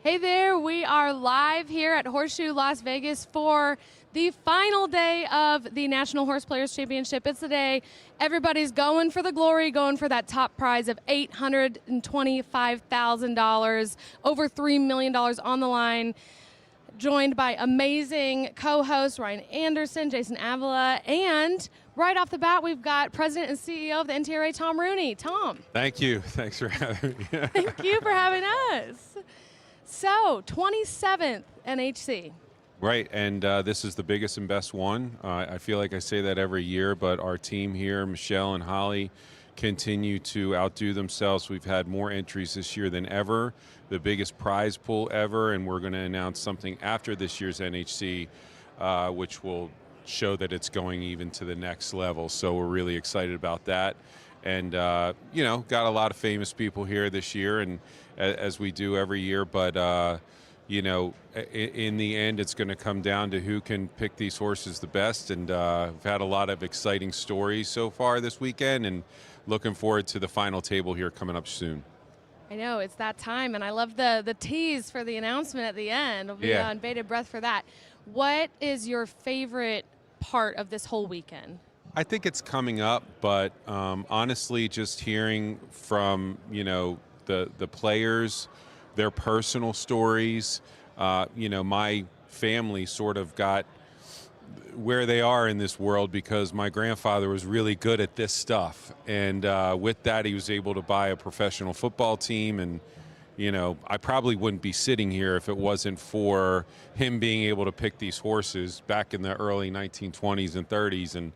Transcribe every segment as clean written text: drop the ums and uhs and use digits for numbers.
Hey there, we are live here at Horseshoe Las Vegas for the final day of the National Horseplayers Championship. It's the day everybody's going for the glory, going for that top prize of $825,000, over $3 million on the line. Joined by amazing co-hosts Ryan Anderson, Jason Avila, and right off the bat, we've got President and CEO of the NTRA, Tom Rooney. Tom. Thank you. Thanks for having me. Thank you for having us. So, 27th NHC. Right, and this is the biggest and best one. I feel like I say that every year, but our team here, Michelle and Holly, continue to outdo themselves. We've had more entries this year than ever, the biggest prize pool ever, and we're going to announce something after this year's NHC, which will show that it's going even to the next level. So we're really excited about that. And, you know, got a lot of famous people here this year, and as we do every year, but, you know, in the end, it's going to come down to who can pick these horses the best, and we've had a lot of exciting stories so far this weekend, and looking forward to the final table here coming up soon. I know, it's that time, and I love the tease for the announcement at the end. We'll be on bated breath for that. What is your favorite part of this whole weekend? I think it's coming up, but honestly, just hearing from, you know, the players, their personal stories. You know, my family sort of got where they are in this world because my grandfather was really good at this stuff, and with that, he was able to buy a professional football team. And you know, I probably wouldn't be sitting here if it wasn't for him being able to pick these horses back in the early 1920s and 30s. And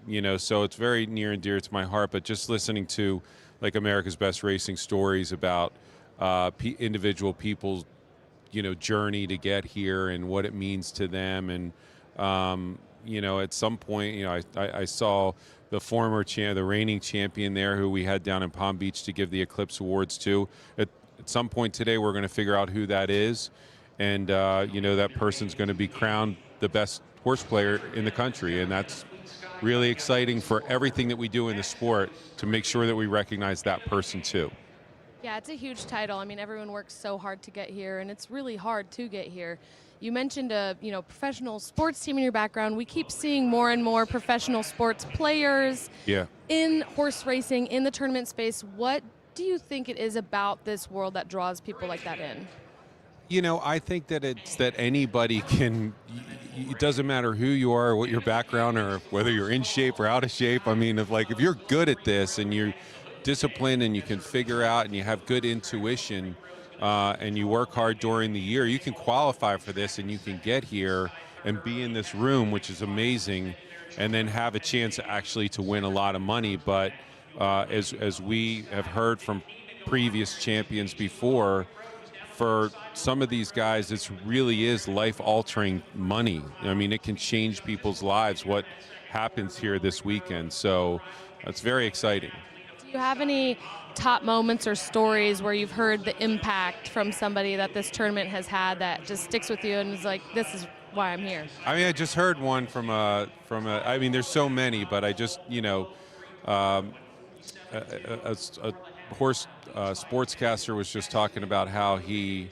you know, so it's very near and dear to my heart. But just listening to like America's Best Racing stories about individual people's, you know, journey to get here and what it means to them. And you know, at some point, you know, I saw the former the reigning champion there, who we had down in Palm Beach to give the Eclipse Awards to. At some point today, we're going to figure out who that is, and you know, that person's going to be crowned the best horse player in the country, and that's really exciting for everything that we do in the sport, to make sure that we recognize that person too. Yeah, it's a huge title. I mean, everyone works so hard to get here, and it's really hard to get here. You mentioned a professional sports team in your background. We keep seeing more and more professional sports players in horse racing, in the tournament space. What do you think it is about this world that draws people like that in? You know, I think that it's that anybody can, it doesn't matter who you are or what your background, or whether you're in shape or out of shape. I mean, if you're good at this and you're disciplined and you can figure out and you have good intuition and you work hard during the year, you can qualify for this, and you can get here and be in this room, which is amazing, and then have a chance actually to win a lot of money. But as we have heard from previous champions before, for some of these guys, it really is life-altering money. I mean, it can change people's lives, what happens here this weekend. So it's very exciting. Do you have any top moments or stories where you've heard the impact from somebody that this tournament has had that just sticks with you and is like, this is why I'm here? I mean, I just heard one from a I mean, there's so many, but I just, you know, a horse sportscaster was just talking about how he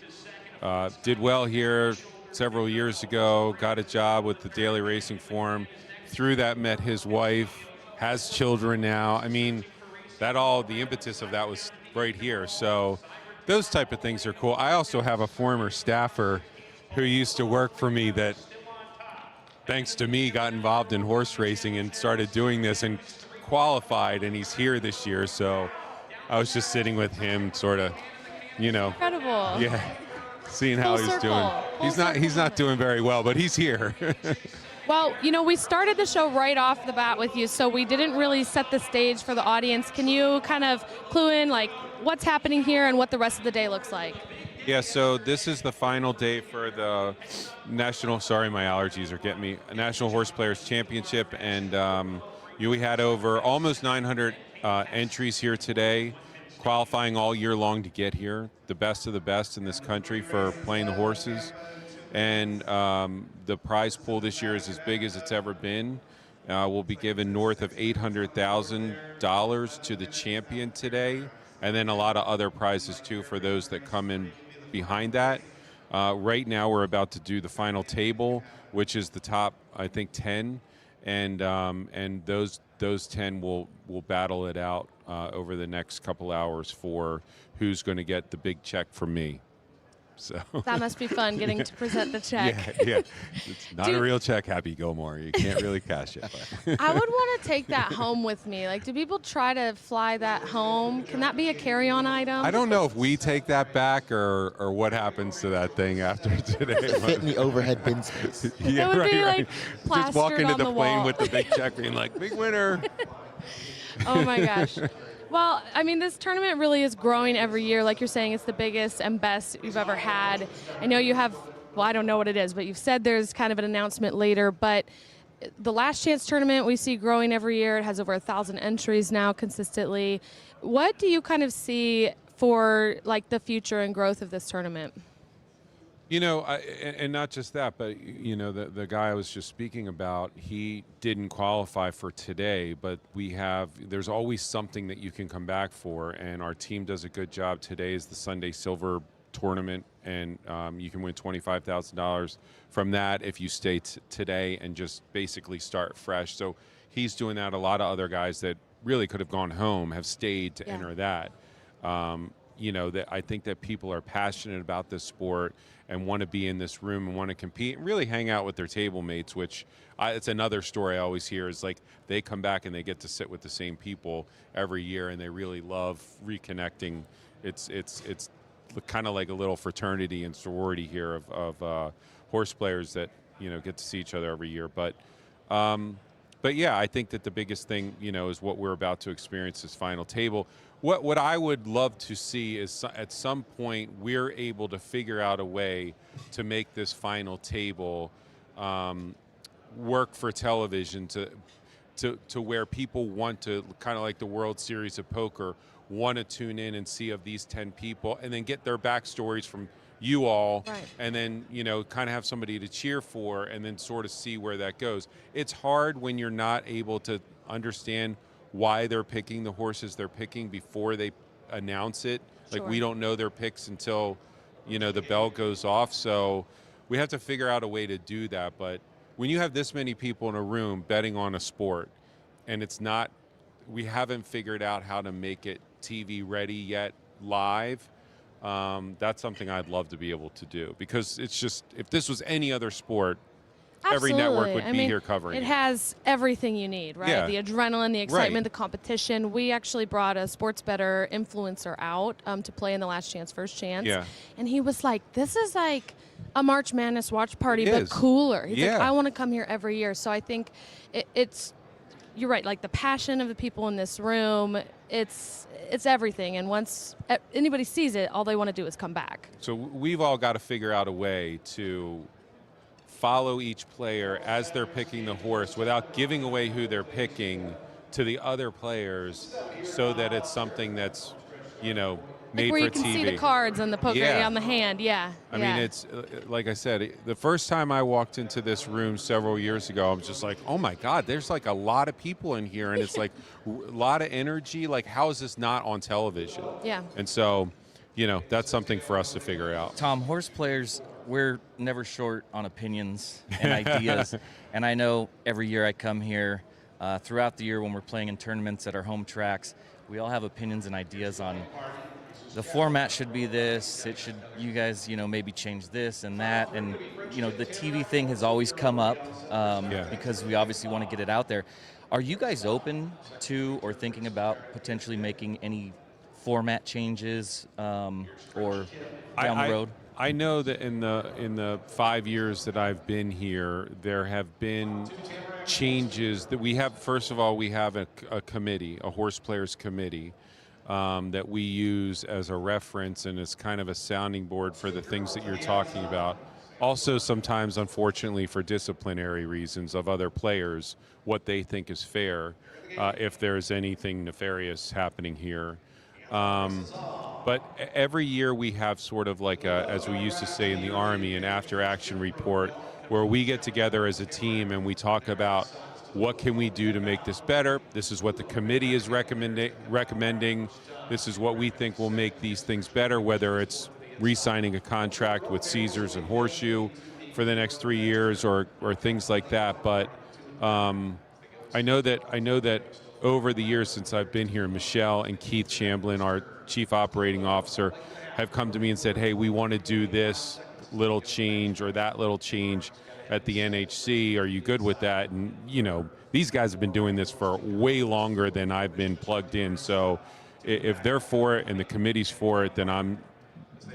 did well here several years ago, got a job with the Daily Racing Form. Through that, met his wife, has children now. I mean, the impetus of that was right here. So those type of things are cool. I also have a former staffer who used to work for me that, thanks to me, got involved in horse racing and started doing this and qualified, and he's here this year. So I was just sitting with him, sort of, you know. Incredible. Yeah, seeing how he's doing. He's not doing very well, but he's here. Well, you know, we started the show right off the bat with you, so we didn't really set the stage for the audience. Can you kind of clue in, like, what's happening here and what the rest of the day looks like? Yeah, so this is the final day for the National, sorry, my allergies are getting me, National Horseplayers Championship, and we had over almost 900 entries here today, qualifying all year long to get here, the best of the best in this country for playing the horses. And the prize pool this year is as big as it's ever been. We'll be given north of $800,000 to the champion today, and then a lot of other prizes too for those that come in behind that. Right now, we're about to do the final table, which is the top, I think, 10, and those 10 will battle it out over the next couple hours for who's going to get the big check from me. So that must be fun, getting to present the check. Yeah. It's not a real check, Happy Gilmore. You can't really cash it. But. I would want to take that home with me. Like, do people try to fly that home? Can that be a carry-on item? I don't know if we take that back or what happens to that thing after today. Fit in the overhead bin space. Yeah, it would be like just walk into on the the plane wall. with the big check being like, big winner. Oh my gosh. Well, I mean, this tournament really is growing every year. Like you're saying, it's the biggest and best you've ever had. I know you have, well, I don't know what it is, but you've said there's kind of an announcement later. But the Last Chance tournament we see growing every year. It has over 1,000 entries now consistently. What do you kind of see for like the future and growth of this tournament? You know, and not just that, but, you know, the guy I was just speaking about, he didn't qualify for today, but there's always something that you can come back for, and our team does a good job. Today is the Sunday Silver tournament, and you can win $25,000 from that if you stay today and just basically start fresh. So he's doing that. A lot of other guys that really could have gone home have stayed to enter that. You know, that I think that people are passionate about this sport and want to be in this room and want to compete and really hang out with their table mates, which it's another story I always hear is like they come back and they get to sit with the same people every year and they really love reconnecting. It's kind of like a little fraternity and sorority here of horse players that, you know, get to see each other every year. But yeah, I think that the biggest thing, you know, is what we're about to experience this final table. What I would love to see is at some point we're able to figure out a way to make this final table work for television to where people want to, kind of like the World Series of Poker, want to tune in and see of these 10 people and then get their backstories from you all, right. And then, you know, kind of have somebody to cheer for and then sort of see where that goes. It's hard when you're not able to understand why they're picking the horses they're picking before they announce it. Sure. Like, we don't know their picks until, you know, the bell goes off. So we have to figure out a way to do that. But when you have this many people in a room betting on a sport and we haven't figured out how to make it TV ready yet live, that's something I'd love to be able to do, because it's just, if this was any other sport, absolutely. Every network would be here covering it. It has everything you need, right? Yeah. The adrenaline, the excitement, right. The competition. We actually brought a sports bettor influencer out to play in the Last Chance, First Chance. Yeah. And he was like, this is like a March Madness watch party, but cooler. He's like, I want to come here every year. So I think it's, you're right, like the passion of the people in this room, it's everything. And once anybody sees it, all they want to do is come back. So we've all got to figure out a way to follow each player as they're picking the horse without giving away who they're picking to the other players, so that it's something that's, you know, made like where for you can TV. see the cards and the poker on the hand. I mean, it's like I said, the first time I walked into this room several years ago, I was just like, oh my God, there's like a lot of people in here, and it's like a lot of energy. Like, how is this not on television? Yeah. And so, you know, that's something for us to figure out. Tom, Horseplayers, we're never short on opinions and ideas. And I know every year I come here, throughout the year when we're playing in tournaments at our home tracks, we all have opinions and ideas on the format should be this, it should, you guys, you know, maybe change this and that. And, you know, the TV thing has always come up because we obviously want to get it out there. Are you guys open to or thinking about potentially making any format changes or down the road? I know that in the 5 years that I've been here, there have been changes that we have. First of all, we have a committee, a Horseplayers committee, that we use as a reference and as kind of a sounding board for the things that you're talking about. Also, sometimes, unfortunately, for disciplinary reasons of other players, what they think is fair, if there's anything nefarious happening here. But every year we have sort of like as we used to say in the Army, an after-action report where we get together as a team and we talk about what can we do to make this better. This is what the committee is recommending. This is what we think will make these things better, whether it's re-signing a contract with Caesars and Horseshoe for the next 3 years, or things like that. But I know that over the years since I've been here, Michelle and Keith Shamblin, our Chief Operating Officer, have come to me and said, hey, we want to do this little change or that little change at the NHC. Are you good with that? And, you know, these guys have been doing this for way longer than I've been plugged in. So if they're for it and the committee's for it, then I'm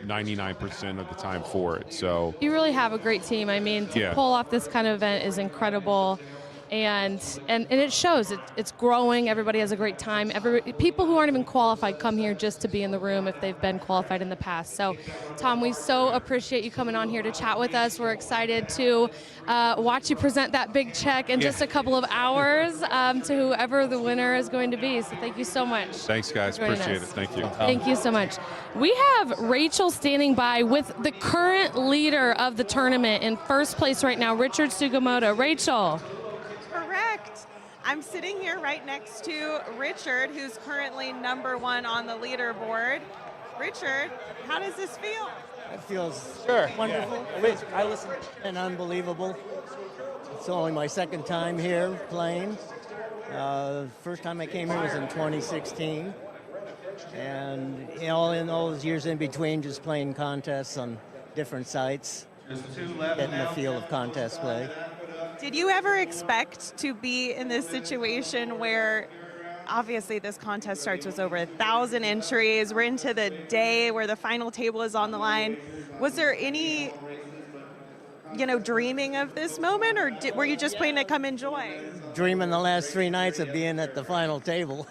99% of the time for it. So you really have a great team. I mean, to pull off this kind of event is incredible. And it shows. It's growing. Everybody has a great time. People who aren't even qualified come here just to be in the room if they've been qualified in the past. So, Tom, we so appreciate you coming on here to chat with us. We're excited to watch you present that big check in just a couple of hours to whoever the winner is going to be. So thank you so much. Thanks, guys. Appreciate it. Thank you. Thank you so much. We have Rachel standing by with the current leader of the tournament in first place right now, Richard Sugimoto. Rachel. Correct. I'm sitting here right next to Richard, who's currently #1 on the leaderboard. Richard, how does this feel? It feels wonderful. Yeah. I listen and unbelievable. It's only my second time here playing. First time I came here was in 2016, and all in all those years in between, just playing contests on different sites, getting the feel of contest play. Did you ever expect to be in this situation where, obviously this contest starts with over 1,000 entries, we're into the day where the final table is on the line. Was there any, dreaming of this moment, or were you just playing to come enjoy? Dreaming the last 3 nights of being at the final table.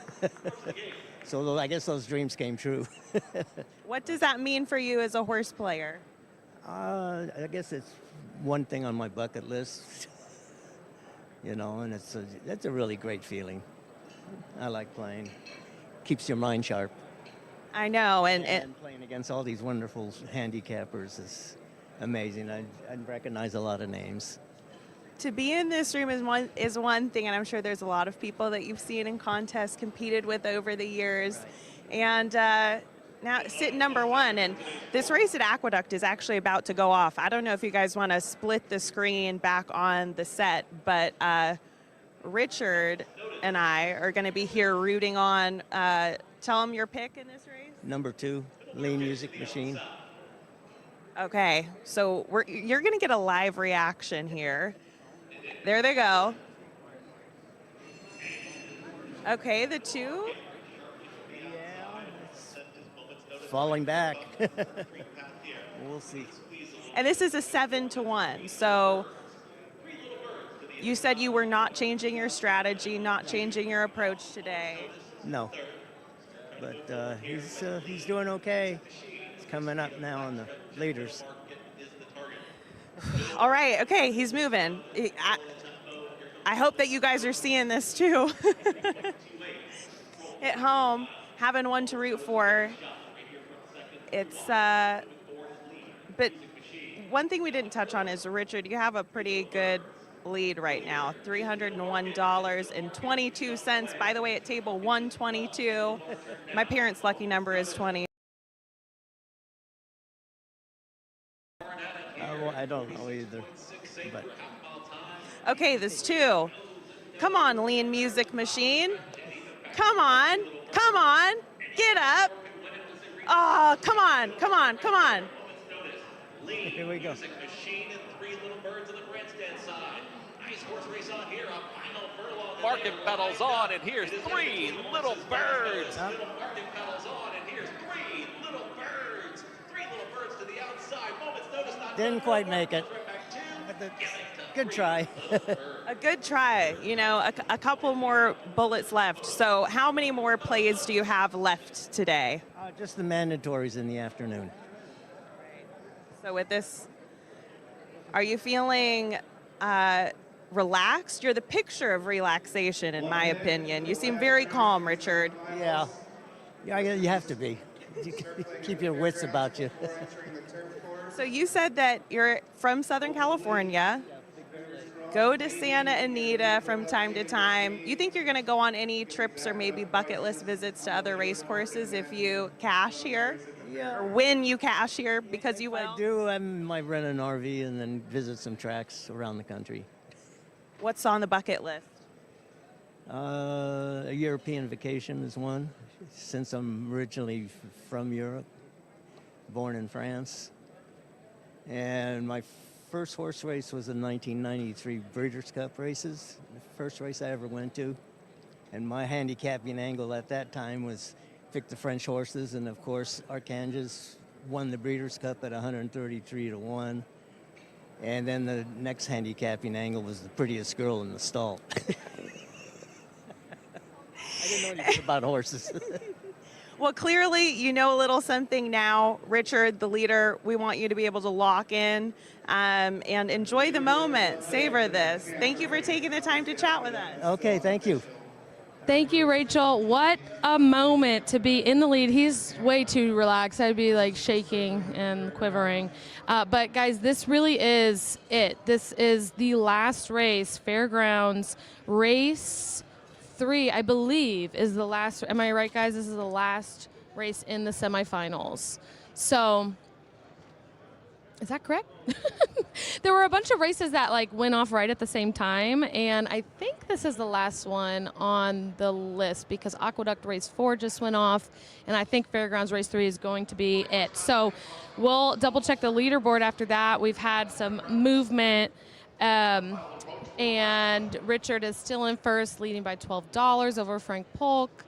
So I guess those dreams came true. What does that mean for you as a horse player? I guess it's one thing on my bucket list. And that's a really great feeling. I like playing. Keeps your mind sharp. I know, and playing against all these wonderful handicappers is amazing. I recognize a lot of names. To be in this room is one thing, and I'm sure there's a lot of people that you've seen in contests, competed with over the years, and now sitting #1, and this race at Aqueduct is actually about to go off. I don't know if you guys want to split the screen back on the set, but Richard and I are going to be here rooting on. Tell them your pick in this race. #2, Lean Music Machine. Okay, so you're going to get a live reaction here. There they go. Okay, the 2. Falling back. We'll see. And this is a 7-1. So you said you were not changing your strategy, not changing your approach today. No, but he's doing okay. He's coming up now on the leaders. All right, okay, he's moving. I hope that you guys are seeing this too. At home, having one to root for. It's, but one thing we didn't touch on is, Richard, you have a pretty good lead right now, $301.22. By the way, at table 122, my parents' lucky number is 20. I don't know either, but. Okay, this 2. Come on, Lean Music Machine. Come on, come on, get up. Oh, come on, come on, come on. Here we go. Machine and 3 little birds on the grandstand side. Nice horse race on here. A final furlong. Market pedals on, and here's 3 little birds. Market pedals on, and here's 3 little birds. 3 little birds to the outside. Moments notice not. Didn't quite make it. But good try. A good try. A couple more bullets left. So how many more plays do you have left today? Just the mandatories in the afternoon. So with this, are you feeling relaxed? You're the picture of relaxation, in my opinion. You seem very calm, Richard. Yeah, you have to be. Keep your wits about you. So you said that you're from Southern California, go to Santa Anita from time to time. You think you're going to go on any trips or maybe bucket list visits to other race courses if you cash here? Yeah. or when you cash here, because you will? I do. I might rent an RV and then visit some tracks around the country. What's on the bucket list? A European vacation is one, since I'm originally from Europe, born in France. And my first horse race was in 1993 Breeders' Cup races, the first race I ever went to. And my handicapping angle at that time was pick the French horses, and of course Archanges won the Breeders' Cup at 133-1. And then the next handicapping angle was the prettiest girl in the stall. I didn't know anything about horses. Well, clearly you know a little something now. Richard, the leader, we want you to be able to lock in and enjoy the moment, savor this. Thank you for taking the time to chat with us. Okay, thank you. Thank you, Rachel. What a moment to be in the lead. He's way too relaxed. I'd be like shaking and quivering. But guys, this really is it. This is the last race, Fairgrounds race 3, I believe, is the last. Am I right, guys? This is the last race in the semifinals. So, is that correct? There were a bunch of races that like went off right at the same time, and I think this is the last one on the list because Aqueduct race 4 just went off, and I think Fairgrounds race 3 is going to be it. So we'll double check the leaderboard after that. We've had some movement, and Richard is still in first, leading by $12 over Frank Polk.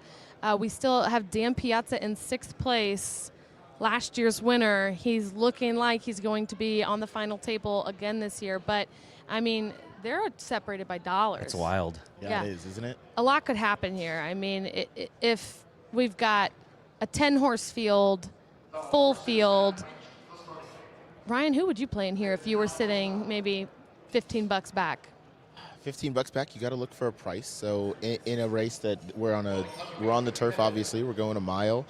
We still have Dan Piazza in 6th place. Last year's winner. He's looking like he's going to be on the final table again this year. But, I mean, they're separated by dollars. It's wild. Yeah, it is, isn't it? A lot could happen here. I mean, if we've got a 10-horse field, full field, Ryan, who would you play in here if you were sitting maybe $15 back? $15 back, you got to look for a price. So in a race that we're on the turf, obviously, we're going a mile.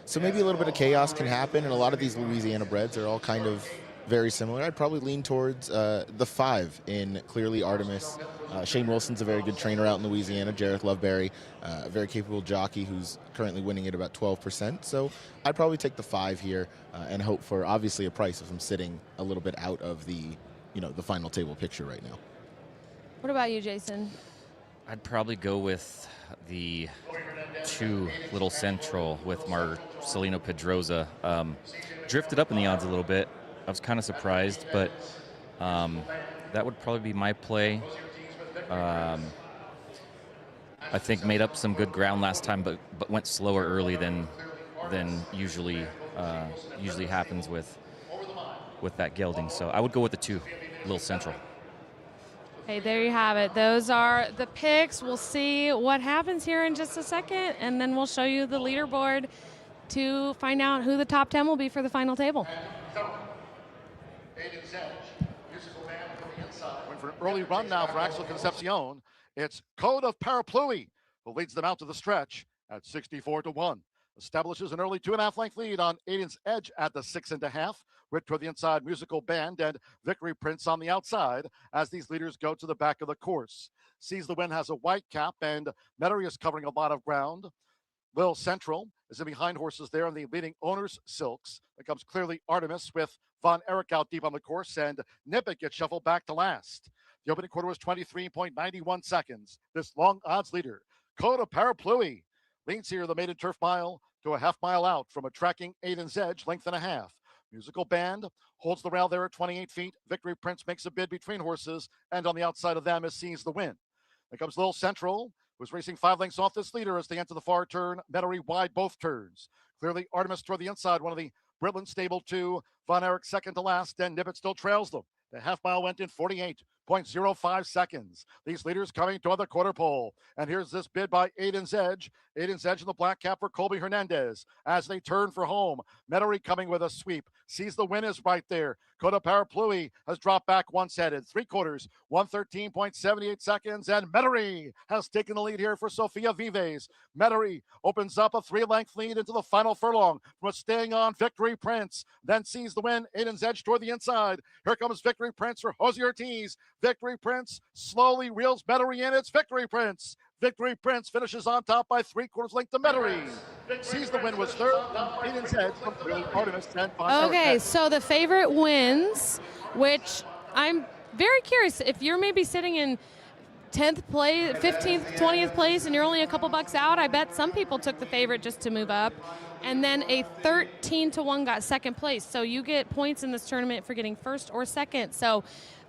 So maybe a little bit of chaos can happen, and a lot of these Louisiana breds are all kind of very similar. I'd probably lean towards the 5 in Clearly Artemis. Shane Wilson's a very good trainer out in Louisiana. Jareth Loveberry, a very capable jockey who's currently winning at about 12%. So I'd probably take the 5 here and hope for obviously a price if I'm sitting a little bit out of the final table picture right now. What about you, Jason? I'd probably go with the 2 Little Central with Marcelino Pedroza. Drifted up in the odds a little bit. I was kind of surprised, but that would probably be my play. I think made up some good ground last time, but went slower early than usually happens with that gelding. So I would go with the 2 Little Central. Hey, there you have it. Those are the picks. We'll see what happens here in just a second, and then we'll show you the leaderboard to find out who the top 10 will be for the final table. Going for an early run now for Axel Concepcion. It's Code of Parapluie who leads them out to the stretch at 64-1. Establishes an early 2.5 length lead on Aiden's Edge at the 6.5. Rick toward the inside, Musical Band and Victory Prince on the outside as these leaders go to the back of the course. Sees the Win has a white cap, and Metairie is covering a lot of ground. Little Central is in behind horses there in the leading Owner's Silks. That comes Clearly Artemis with Von Erich out deep on the course, and Nippet gets shuffled back to last. The opening quarter was 23.91 seconds. This long odds leader, Code of Parapluie, leads here the maiden turf mile to a half mile out from a tracking Aiden's Edge, length and a half. Musical Band holds the rail there at 28 feet. Victory Prince makes a bid between horses, and on the outside of them is Sees the Win. There comes Little Central, who's racing 5 lengths off this leader as they enter the far turn. Metairie wide both turns. Clearly Artemis toward the inside, one of the Britland stable 2. Von Erich second to last, and Nippet still trails them. The half mile went in 48.05 seconds. These leaders coming toward the quarter pole. And here's this bid by Aiden's Edge. Aiden's Edge in the black cap for Colby Hernandez as they turn for home. Metairie coming with a sweep. Sees the Win is right there. Coda Parapluie has dropped back once headed. 3/4, 113.78 seconds. And Metairie has taken the lead here for Sofia Vives. Metairie opens up a 3-length lead into the final furlong from a staying on Victory Prince. Then Sees the Win. Aiden's Edge toward the inside. Here comes Victory Prince for Jose Ortiz. Victory Prince slowly reels Metairie in. It's Victory Prince. Victory Prince finishes on top by 3/4 length to Metairie. Sees the win was third. Aiden's Edge from Artemis and Okay, so the favorite wins, which I'm very curious if you're maybe sitting in 10th place, 15th, 20th place, and you're only a couple bucks out. I bet some people took the favorite just to move up. And then a 13-1 got second place. So you get points in this tournament for getting first or second. So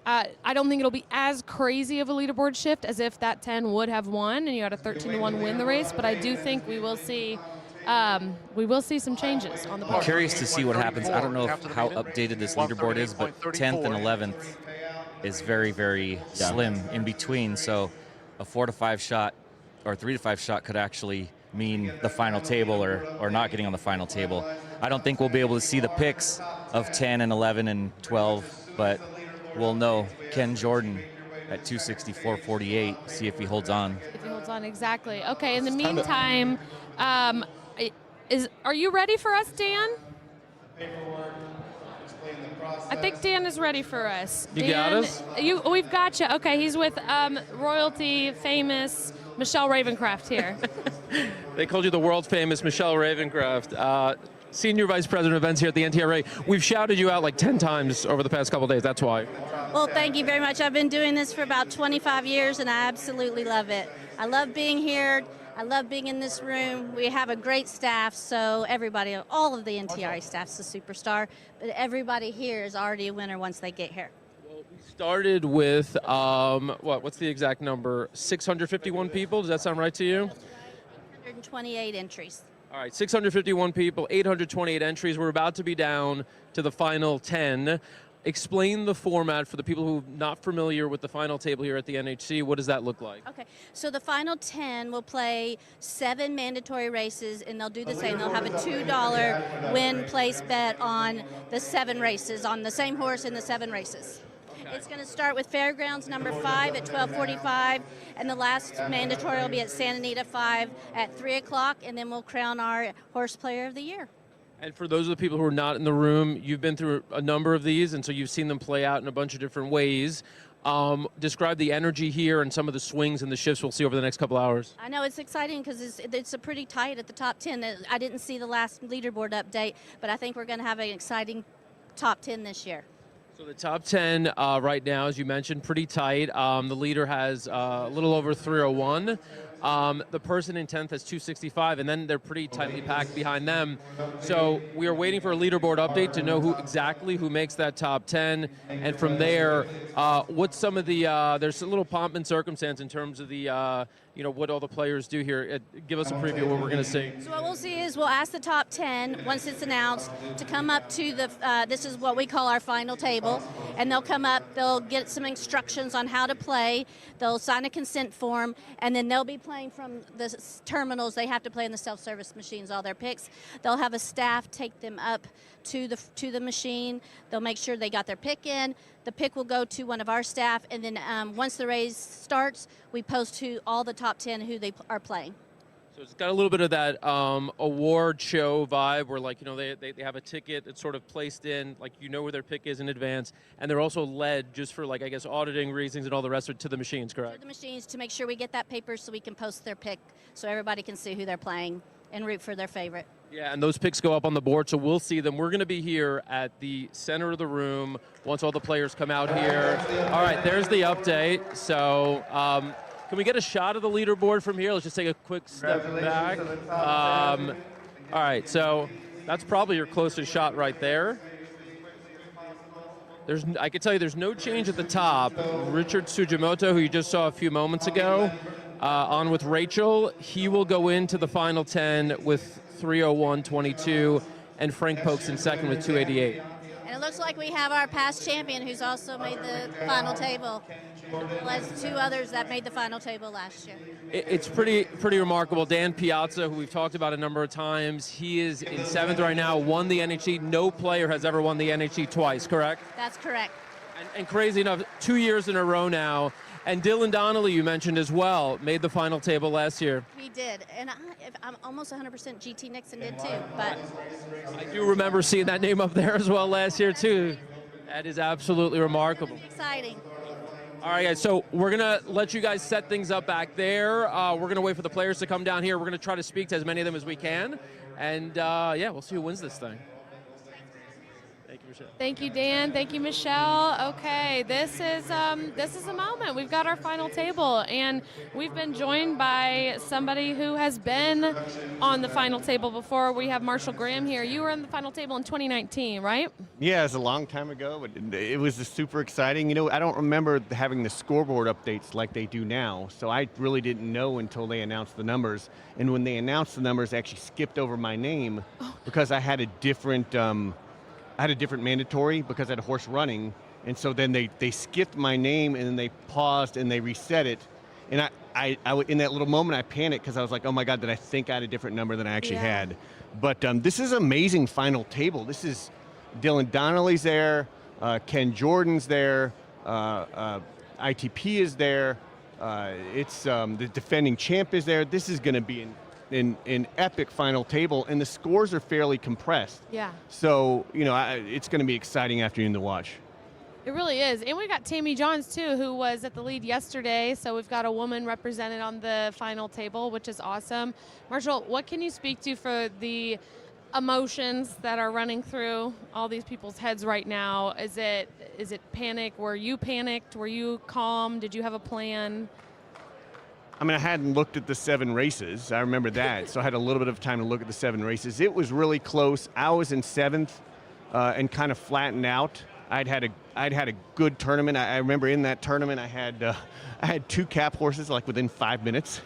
I don't think it'll be as crazy of a leaderboard shift as if that 10 would have won and you had a 13-1 win the race. But I do think we will see some changes on the board. I'm curious to see what happens. I don't know how updated this leaderboard is, but 10th and 11th is very, very slim in between. So a 4 to 5 shot or 3 to 5 shot could actually mean the final table or not getting on the final table. I don't think we'll be able to see the picks of 10 and 11 and 12, but we'll know Ken Jordan at 264.48, see if he holds on. If he holds on, exactly. Okay, in the meantime, are you ready for us, Dan? I think Dan is ready for us. You got us? We've got you. Okay, he's with royalty famous Michelle Ravencraft here. They called you the world famous Michelle Ravencraft, Senior Vice President of Events here at the NTRA. We've shouted you out like 10 times over the past couple of days, that's why. Well, thank you very much. I've been doing this for about 25 years and I absolutely love it. I love being here. I love being in this room. We have a great staff, so everybody, all of the NTRA staff's a superstar, but everybody here is already a winner once they get here. Well, we started with, what's the exact number? 651 people, does that sound right to you? 828 entries. All right, 651 people, 828 entries. We're about to be down to the final 10. Explain the format for the people who are not familiar with the final table here at the NHC. What does that look like? Okay, so the final 10 will play 7 mandatory races, and they'll do the same. They'll have a $2 win place bet on the 7 races, on the same horse in the 7 races. It's going to start with Fairgrounds number 5 at 12:45, and the last mandatory will be at Santa Anita 5 at 3 o'clock, and then we'll crown our Horse Player of the Year. And for those of the people who are not in the room, you've been through a number of these, and so you've seen them play out in a bunch of different ways. Describe the energy here and some of the swings and the shifts we'll see over the next couple hours. I know it's exciting because it's a pretty tight at the top 10. I didn't see the last leaderboard update, but I think we're going to have an exciting top 10 this year. So the top 10 right now, as you mentioned, pretty tight. The leader has a little over 301. The person in 10th has 265, and then they're pretty tightly packed behind them. So we are waiting for a leaderboard update to know who makes that top 10. And from there, what's some of the, there's a little pomp and circumstance in terms of the, what all the players do here. Give us a preview of what we're going to see. So what we'll see is we'll ask the top 10, once it's announced, to come up to the, this is what we call our final table, and they'll come up, they'll get some instructions on how to play, they'll sign a consent form, and then they'll be playing from the terminals. They have to play in the self-service machines, all their picks. They'll have a staff take them up to the machine. They'll make sure they got their pick in. The pick will go to one of our staff, and then once the race starts, we post to all the top 10 who they are playing. So it's got a little bit of that award show vibe where, like, they have a ticket that's sort of placed in, like, where their pick is in advance, and they're also led just for, like, I guess, auditing reasons and all the rest of it to the machines, correct? To the machines to make sure we get that paper so we can post their pick so everybody can see who they're playing and root for their favorite. Yeah, and those picks go up on the board, so we'll see them. We're going to be here at the center of the room once all the players come out here. All right, there's the update. So can we get a shot of the leaderboard from here? Let's just take a quick step back. All right, so that's probably your closest shot right there. I can tell you there's no change at the top. Richard Sugimoto, who you just saw a few moments ago, on with Rachel. He will go into the final 10 with 301.22, and Frank Pokes in second with 288. And it looks like we have our past champion who's also made the final table. As 2 others that made the final table last year. It's pretty remarkable. Dan Piazza, who we've talked about a number of times, he is in 7th right now, won the NHC. No player has ever won the NHC twice, correct? That's correct. And crazy enough, 2 years in a row now. And Dylan Donnelly, you mentioned as well, made the final table last year. He did, and I'm almost 100% GT Nixon did too, but. I do remember seeing that name up there as well last year too. That is absolutely remarkable. Exciting. All All right, guys, so we're going to let you guys set things up back there. We're going to wait for the players to come down here. We're going to try to speak to as many of them as we can. And, yeah, we'll see who wins this thing. Thank you, Michelle. Thank you, Dan. Thank you, Michelle. Okay, this is a moment. We've got our final table, and we've been joined by somebody who has been on the final table before. We have Marshall Graham here. You were on the final table in 2019, right? Yeah, it was a long time ago, but it was super exciting. You know, I don't remember having the scoreboard updates like they do now, so I really didn't know until they announced the numbers. And when they announced the numbers, I actually skipped over my name because I had a different mandatory because I had a horse running, and so then they skipped my name and then they paused and they reset it. And I in that little moment I panicked because I was like, oh my God, did I think I had a different number than I actually had? But this is an amazing final table. This is Dylan Donnelly's there, Ken Jordan's there, ITP is there, it's the defending champ is there. This is going to be an epic final table, and the scores are fairly compressed. Yeah. So, you know, it's going to be an exciting afternoon to watch. It really is. And we got Tammy Johns, too, who was at the lead yesterday. So we've got a woman represented on the final table, which is awesome. Marshall, what can you speak to for the emotions that are running through all these people's heads right now? Is it panic? Were you panicked? Were you calm? Did you have a plan? I mean, I hadn't looked at the 7 races. I remember that. So I had a little bit of time to look at the 7 races. It was really close. I was in 7th and kind of flattened out. I'd had a good tournament. I remember in that tournament I had 2 cap horses like within 5 minutes.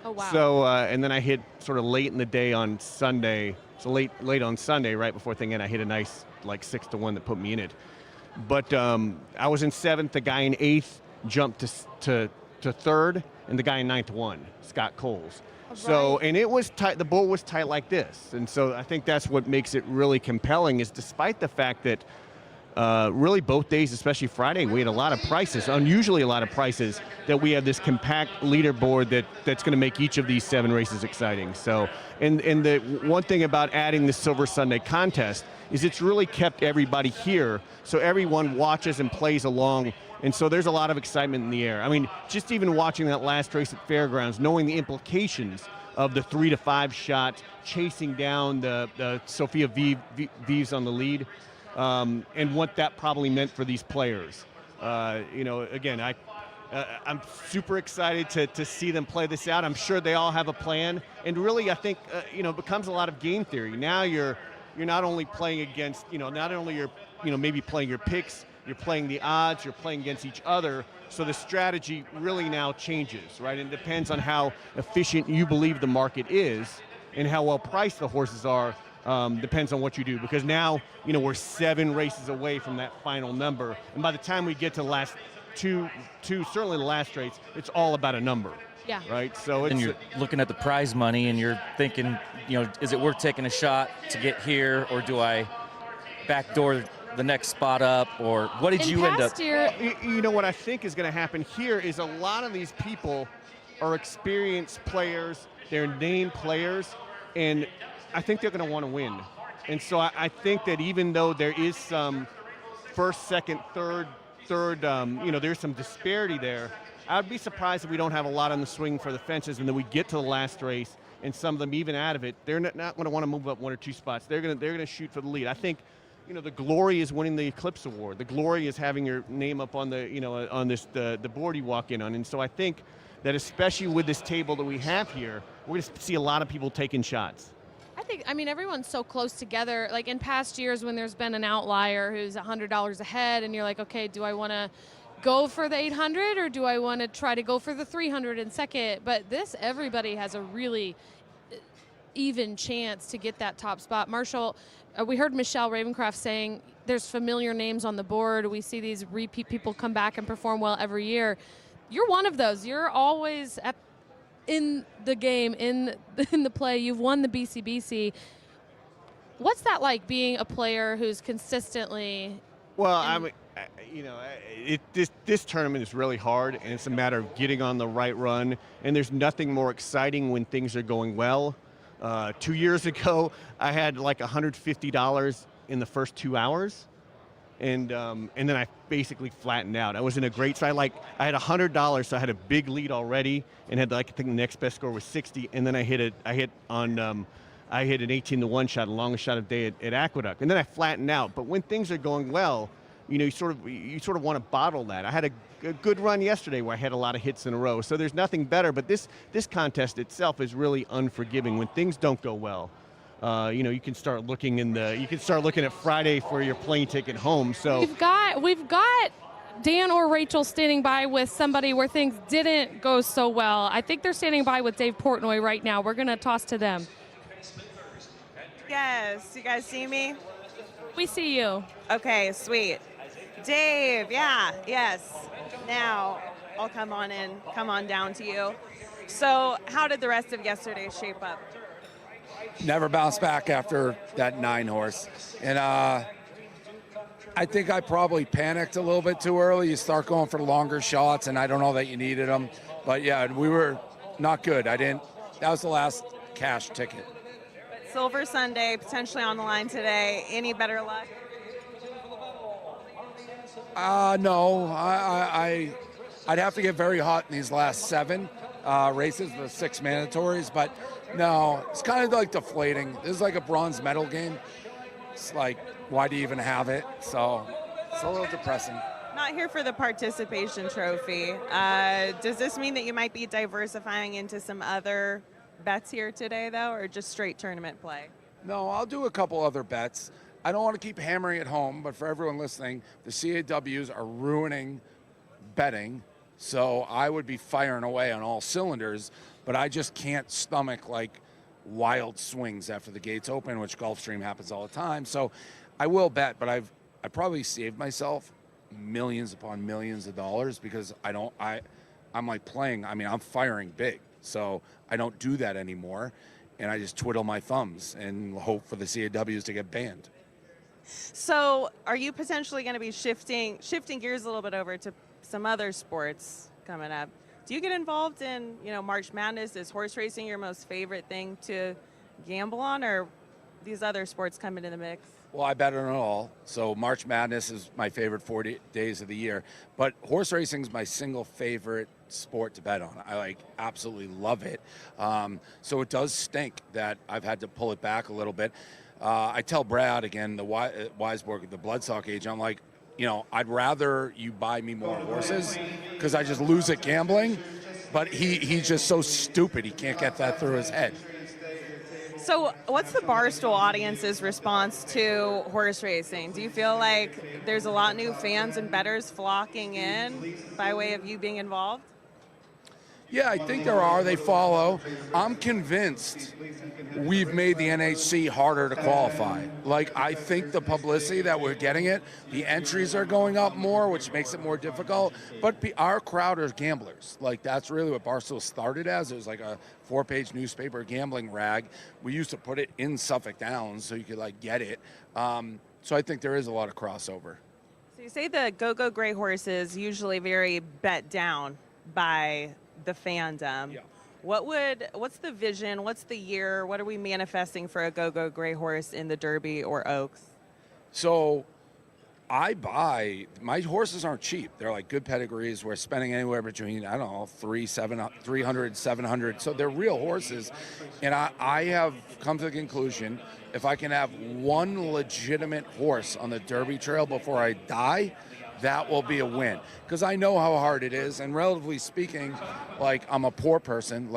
Oh, wow. So, and then I hit sort of late in the day on Sunday. So late on Sunday, right before thing end, I hit a nice like 6-1 that put me in it. But I was in 7th. The guy in 8th jumped to 3rd, and the guy in 9th won, Scott Coles. Right. So, and it was tight. The bull was tight like this, and so I think that's what makes it really compelling. Is despite the fact that really both days, especially Friday, we had a lot of prices, unusually a lot of prices, that we have this compact leaderboard that's going to make each of these 7 races exciting. So, and the one thing about adding the Silver Sunday contest is it's really kept everybody here, so everyone watches and plays along, and so there's a lot of excitement in the air. I mean, just even watching that last race at Fairgrounds, knowing the implications of the 3 to 5 shot, chasing down the Sophia Vives on the lead, and what that probably meant for these players. You know, again, I'm super excited to see them play this out. I'm sure they all have a plan, and really, I think you know, it becomes a lot of game theory. Now you're not only playing against, you know, not only you're, you know, maybe playing your picks, you're playing the odds, you're playing against each other. So the strategy really now changes, right? And it depends on how efficient you believe the market is and how well priced the horses are. Depends on what you do, because now, you know, we're 7 races away from that final number, and by the time we get to the last two, certainly the last race, it's all about a number. Yeah. Right. So it's, and you're looking at the prize money, and you're thinking, you know, is it worth taking a shot to get here, or do I backdoor the next spot up, or what did you end up? You know what I think is going to happen here is a lot of these people are experienced players, they're named players, and I think they're going to want to win. And so I think that even though there is some first, second, third, you know, there's some disparity there, I'd be surprised if we don't have a lot on the swing for the fences, and then we get to the last race and some of them even out of it, they're not going to want to move up 1 or 2 spots. They're going to shoot for the lead. I think, you know, the glory is winning the Eclipse Award. The glory is having your name up on the, you know, on this the board you walk in on. And so I think that especially with this table that we have here, we're going to see a lot of people taking shots. I mean, everyone's so close together. Like in past years when there's been an outlier who's $100 ahead and you're like, okay, do I want to go for the 800 or do I want to try to go for the 300 in second? But this, everybody has a really even chance to get that top spot. Marshall, we heard Michelle Ravencroft saying there's familiar names on the board. We see these repeat people come back and perform well every year. You're one of those. You're always in the game, in the play. You've won the BCBC. What's that like, being a player who's consistently? Well, I mean, you know, this tournament is really hard, and it's a matter of getting on the right run. And there's nothing more exciting when things are going well. 2 years ago, I had like $150 in the first 2 hours. and then I basically flattened out. I was in a great, so I had $100, so I had a big lead already, and had I think the next best score was 60, and then I hit an 18-to-1 shot, the longest shot of the day at Aqueduct, and then I flattened out. But when things are going well, you sort of want to bottle that. I had a good run yesterday where I had a lot of hits in a row, so there's nothing better. But this contest itself is really unforgiving when things don't go well. You can start looking at Friday for your plane ticket home. So we've got Dan or Rachel standing by with somebody where things didn't go so well. I think they're standing by with Dave Portnoy right now. We're gonna toss to them. Yes, you guys see me? We see you. Okay, sweet. Dave, yes. Now I'll come on down to you. So how did the rest of yesterday shape up? Never bounced back after that 9 horse. And I think I probably panicked a little bit too early. You start going for longer shots, and I don't know that you needed them. But yeah, we were not good. That was the last cash ticket. Silver Sunday, potentially on the line today. Any better luck? No. I'd have to get very hot in these last 7 races, the 6 mandatories, but no, it's kind of like deflating. This is like a bronze medal game. It's like, why do you even have it? So it's a little depressing. Not here for the participation trophy. Does this mean that you might be diversifying into some other bets here today, though, or just straight tournament play? No, I'll do a couple other bets. I don't want to keep hammering it home, but for everyone listening, the CAWs are ruining betting, so I would be firing away on all cylinders, but I just can't stomach like wild swings after the gates open, which Gulfstream happens all the time. So I will bet, but I probably saved myself millions upon millions of dollars because I'm like playing, I'm firing big. So I don't do that anymore, and I just twiddle my thumbs and hope for the CAWs to get banned. So are you potentially going to be shifting gears a little bit over to some other sports coming up? Do you get involved in, March Madness? Is horse racing your most favorite thing to gamble on, or these other sports come into the mix? Well, I bet on it all. So March Madness is my favorite 40 days of the year. But horse racing is my single favorite sport to bet on. I absolutely love it. So it does stink that I've had to pull it back a little bit. I tell Brad, again, the Weisborg, the Bloodstock agent, I'm like, I'd rather you buy me more horses because I just lose at gambling. But he's just so stupid, he can't get that through his head. So what's the Barstool audience's response to horse racing? Do you feel like there's a lot of new fans and bettors flocking in by way of you being involved? Yeah, I think there are. They follow. I'm convinced we've made the NHC harder to qualify. I think the publicity that we're getting the entries are going up more, which makes it more difficult. But our crowd are gamblers. That's really what Barstool started as. It was like a 4-page newspaper gambling rag. We used to put it in Suffolk Downs so you could get it. So I think there is a lot of crossover. So you say the Go-Go Gray Horse is usually very bet down by the fandom. Yeah. What's the vision? What's the year? What are we manifesting for a Go-Go Gray Horse in the Derby or Oaks? So my horses aren't cheap. They're good pedigrees. We're spending anywhere between, 300, 700. So they're real horses. And I have come to the conclusion, if I can have one legitimate horse on the Derby trail before I die, that will be a win. Because I know how hard it is. And relatively speaking, I'm a poor person,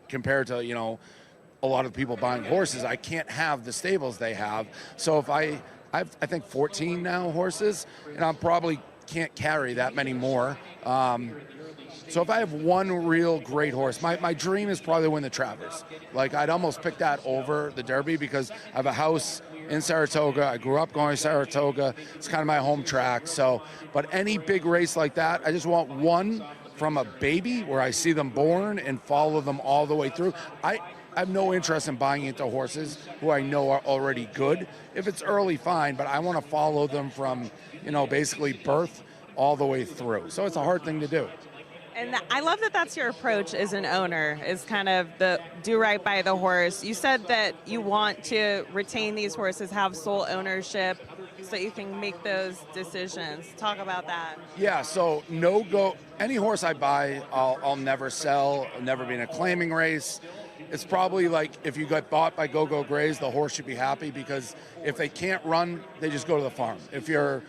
compared to, a lot of people buying horses. I can't have the stables they have. So if I think 14 now horses, and I probably can't carry that many more. So if I have one real great horse, my dream is probably to win the Travers. I'd almost pick that over the Derby because I have a house in Saratoga. I grew up going to Saratoga. It's kind of my home track. So, but any big race like that, I just want one from a baby where I see them born and follow them all the way through. I have no interest in buying into horses who I know are already good. If it's early, fine, but I want to follow them from, basically birth all the way through. So it's a hard thing to do. And I love that that's your approach as an owner, is kind of the do right by the horse. You said that you want to retain these horses, have sole ownership. so you can make those decisions? Talk about that. Yeah, so no go. Any horse I buy, I'll never sell. I'll never be in a claiming race. It's probably like if you got bought by Go Grays, the horse should be happy because if they can't run, they just go to the farm. If you're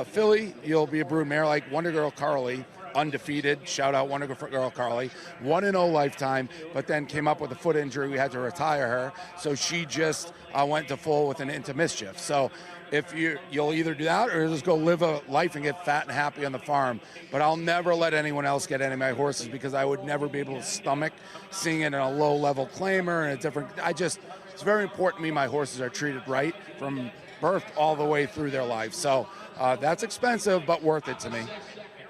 filly, you'll be a broodmare like Wonder Girl Carly, undefeated. Shout out Wonder Girl Carly, 1-0 lifetime, but then came up with a foot injury. We had to retire her, so she just went to full with an into mischief. So if you'll either do that or just go live a life and get fat and happy on the farm. But I'll never let anyone else get any of my horses because I would never be able to stomach seeing it in a low-level claimer and a different. It's very important to me my horses are treated right from birth all the way through their life. So that's expensive, but worth it to me.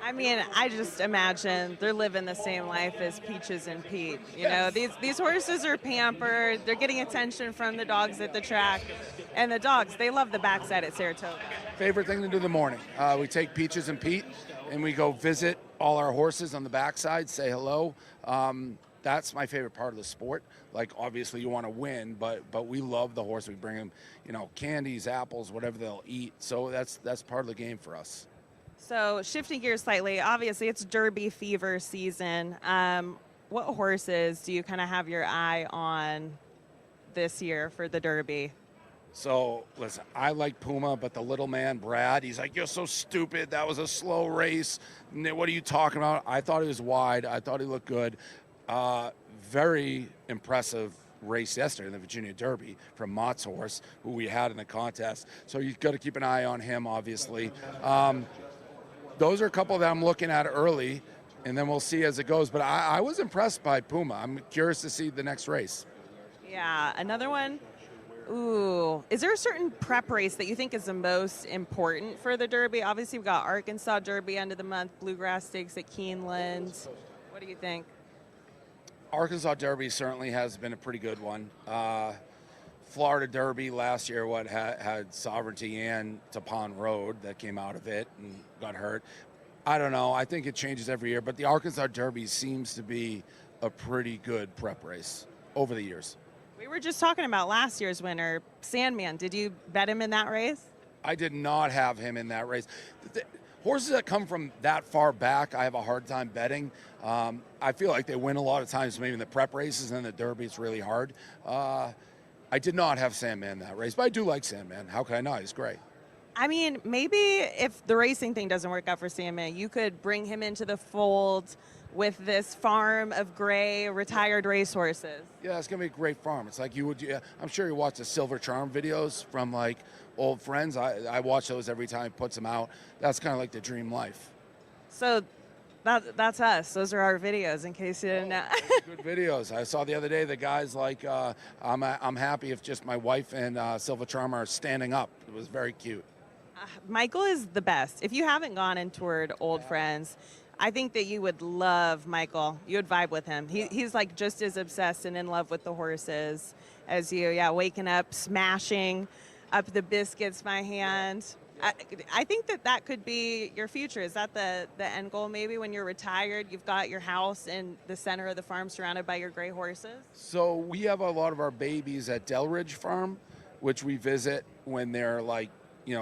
I mean, I just imagine they're living the same life as Peaches and Pete. You know, these horses are pampered. They're getting attention from the dogs at the track. And the dogs, they love the backside at Saratoga. Favorite thing to do in the morning. We take Peaches and Pete, and we go visit all our horses on the backside, say hello. That's my favorite part of the sport. Like, obviously, you want to win, but we love the horse. We bring them, candies, apples, whatever they'll eat. So that's part of the game for us. So shifting gears slightly, obviously it's Derby fever season. What horses do you kind of have your eye on this year for the Derby? So, listen, I like Puma, but the little man, Brad, he's like, you're so stupid. That was a slow race. What are you talking about? I thought he was wide. I thought he looked good. Very impressive race yesterday in the Virginia Derby from Mott's horse, who we had in the contest. So you've got to keep an eye on him, obviously. Those are a couple that I'm looking at early, and then we'll see as it goes. But I was impressed by Puma. I'm curious to see the next race. Yeah, another one. Ooh, is there a certain prep race that you think is the most important for the Derby? Obviously, we've got Arkansas Derby end of the month, Bluegrass Stakes at Keeneland. What do you think? Arkansas Derby certainly has been a pretty good one. Florida Derby last year, had Sovereignty and Tapon Road that came out of it and got hurt. I don't know. I think it changes every year, but the Arkansas Derby seems to be a pretty good prep race over the years. We were just talking about last year's winner, Sandman. Did you bet him in that race? I did not have him in that race. The horses that come from that far back, I have a hard time betting. I feel like they win a lot of times, maybe in the prep races, and then the Derby it's really hard. I did not have Sandman in that race, but I do like Sandman. How can I not? He's great. I mean, maybe if the racing thing doesn't work out for Sandman, you could bring him into the fold with this farm of gray retired racehorses. Yeah, it's going to be a great farm. It's like you would, I'm sure you watch the Silver Charm videos from like old friends. I watch those every time he puts them out. That's kind of like the dream life. So that's us. Those are our videos, in case you didn't know. Good videos. I saw the other day the guys like, I'm happy if just my wife and Silver Charm are standing up. It was very cute. Michael is the best. If you haven't gone and toured Old Friends, I think that you would love Michael. You would vibe with him. He's like just as obsessed and in love with the horses as you. Yeah, waking up, smashing up the biscuits by hand. I think that could be your future. Is that the end goal maybe when you're retired? You've got your house in the center of the farm surrounded by your gray horses? So we have a lot of our babies at Delridge Farm, which we visit when they're like,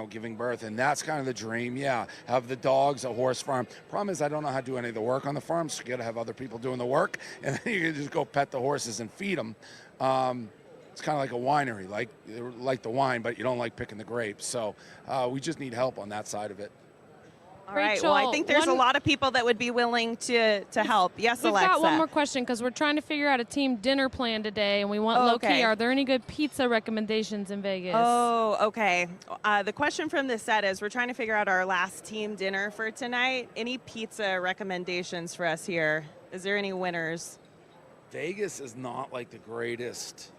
giving birth, and that's kind of the dream. Yeah, have the dogs, a horse farm. Problem is I don't know how to do any of the work on the farm, so you got to have other people doing the work, and then you can just go pet the horses and feed them. It's kind of like a winery, like the wine, but you don't like picking the grapes. So we just need help on that side of it. All right. Well, I think there's a lot of people that would be willing to help. Yes, We've Alexa. got one more question because we're trying to figure out a team dinner plan today, and we want low key. Are there any good pizza recommendations in Vegas? Oh, okay. The question from this set is we're trying to figure out our last team dinner for tonight. Any pizza recommendations for us here? Is there any winners? Vegas is not like the greatest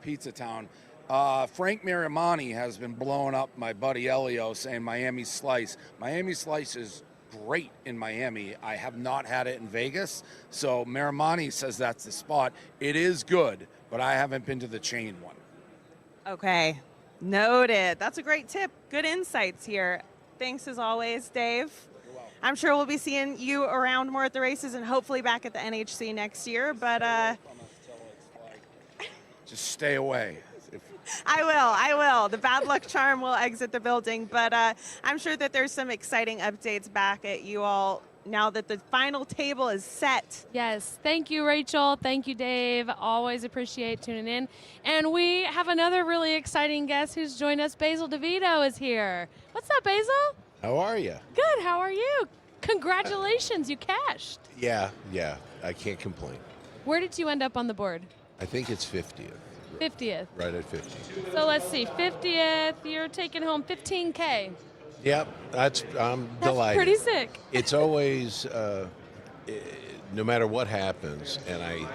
pizza town. Frank Miramani has been blowing up my buddy Elio saying Miami Slice. Miami Slice is great in Miami. I have not had it in Vegas, so Miramani says that's the spot. It is good, but I haven't been to the chain one. Okay, noted. That's a great tip. Good insights here. Thanks as always, Dave. I'm sure we'll be seeing you around more at the races and hopefully back at the NHC next year, but just stay away. I will. The bad luck charm will exit the building, but I'm sure that there's some exciting updates back at you all now that the final table is set. Yes, thank you, Rachel. Thank you, Dave. Always appreciate tuning in. And we have another really exciting guest who's joined us. Basil DeVito is here. What's up, Basil? How are you? Good, how are you? Congratulations, you cashed. Yeah, I can't complain. Where did you end up on the board? I think it's 50th. 50th. Right at 50. So let's see, 50th, you're taking home $15K. Yep, I'm That's delighted. pretty sick. It's always, no matter what happens, and I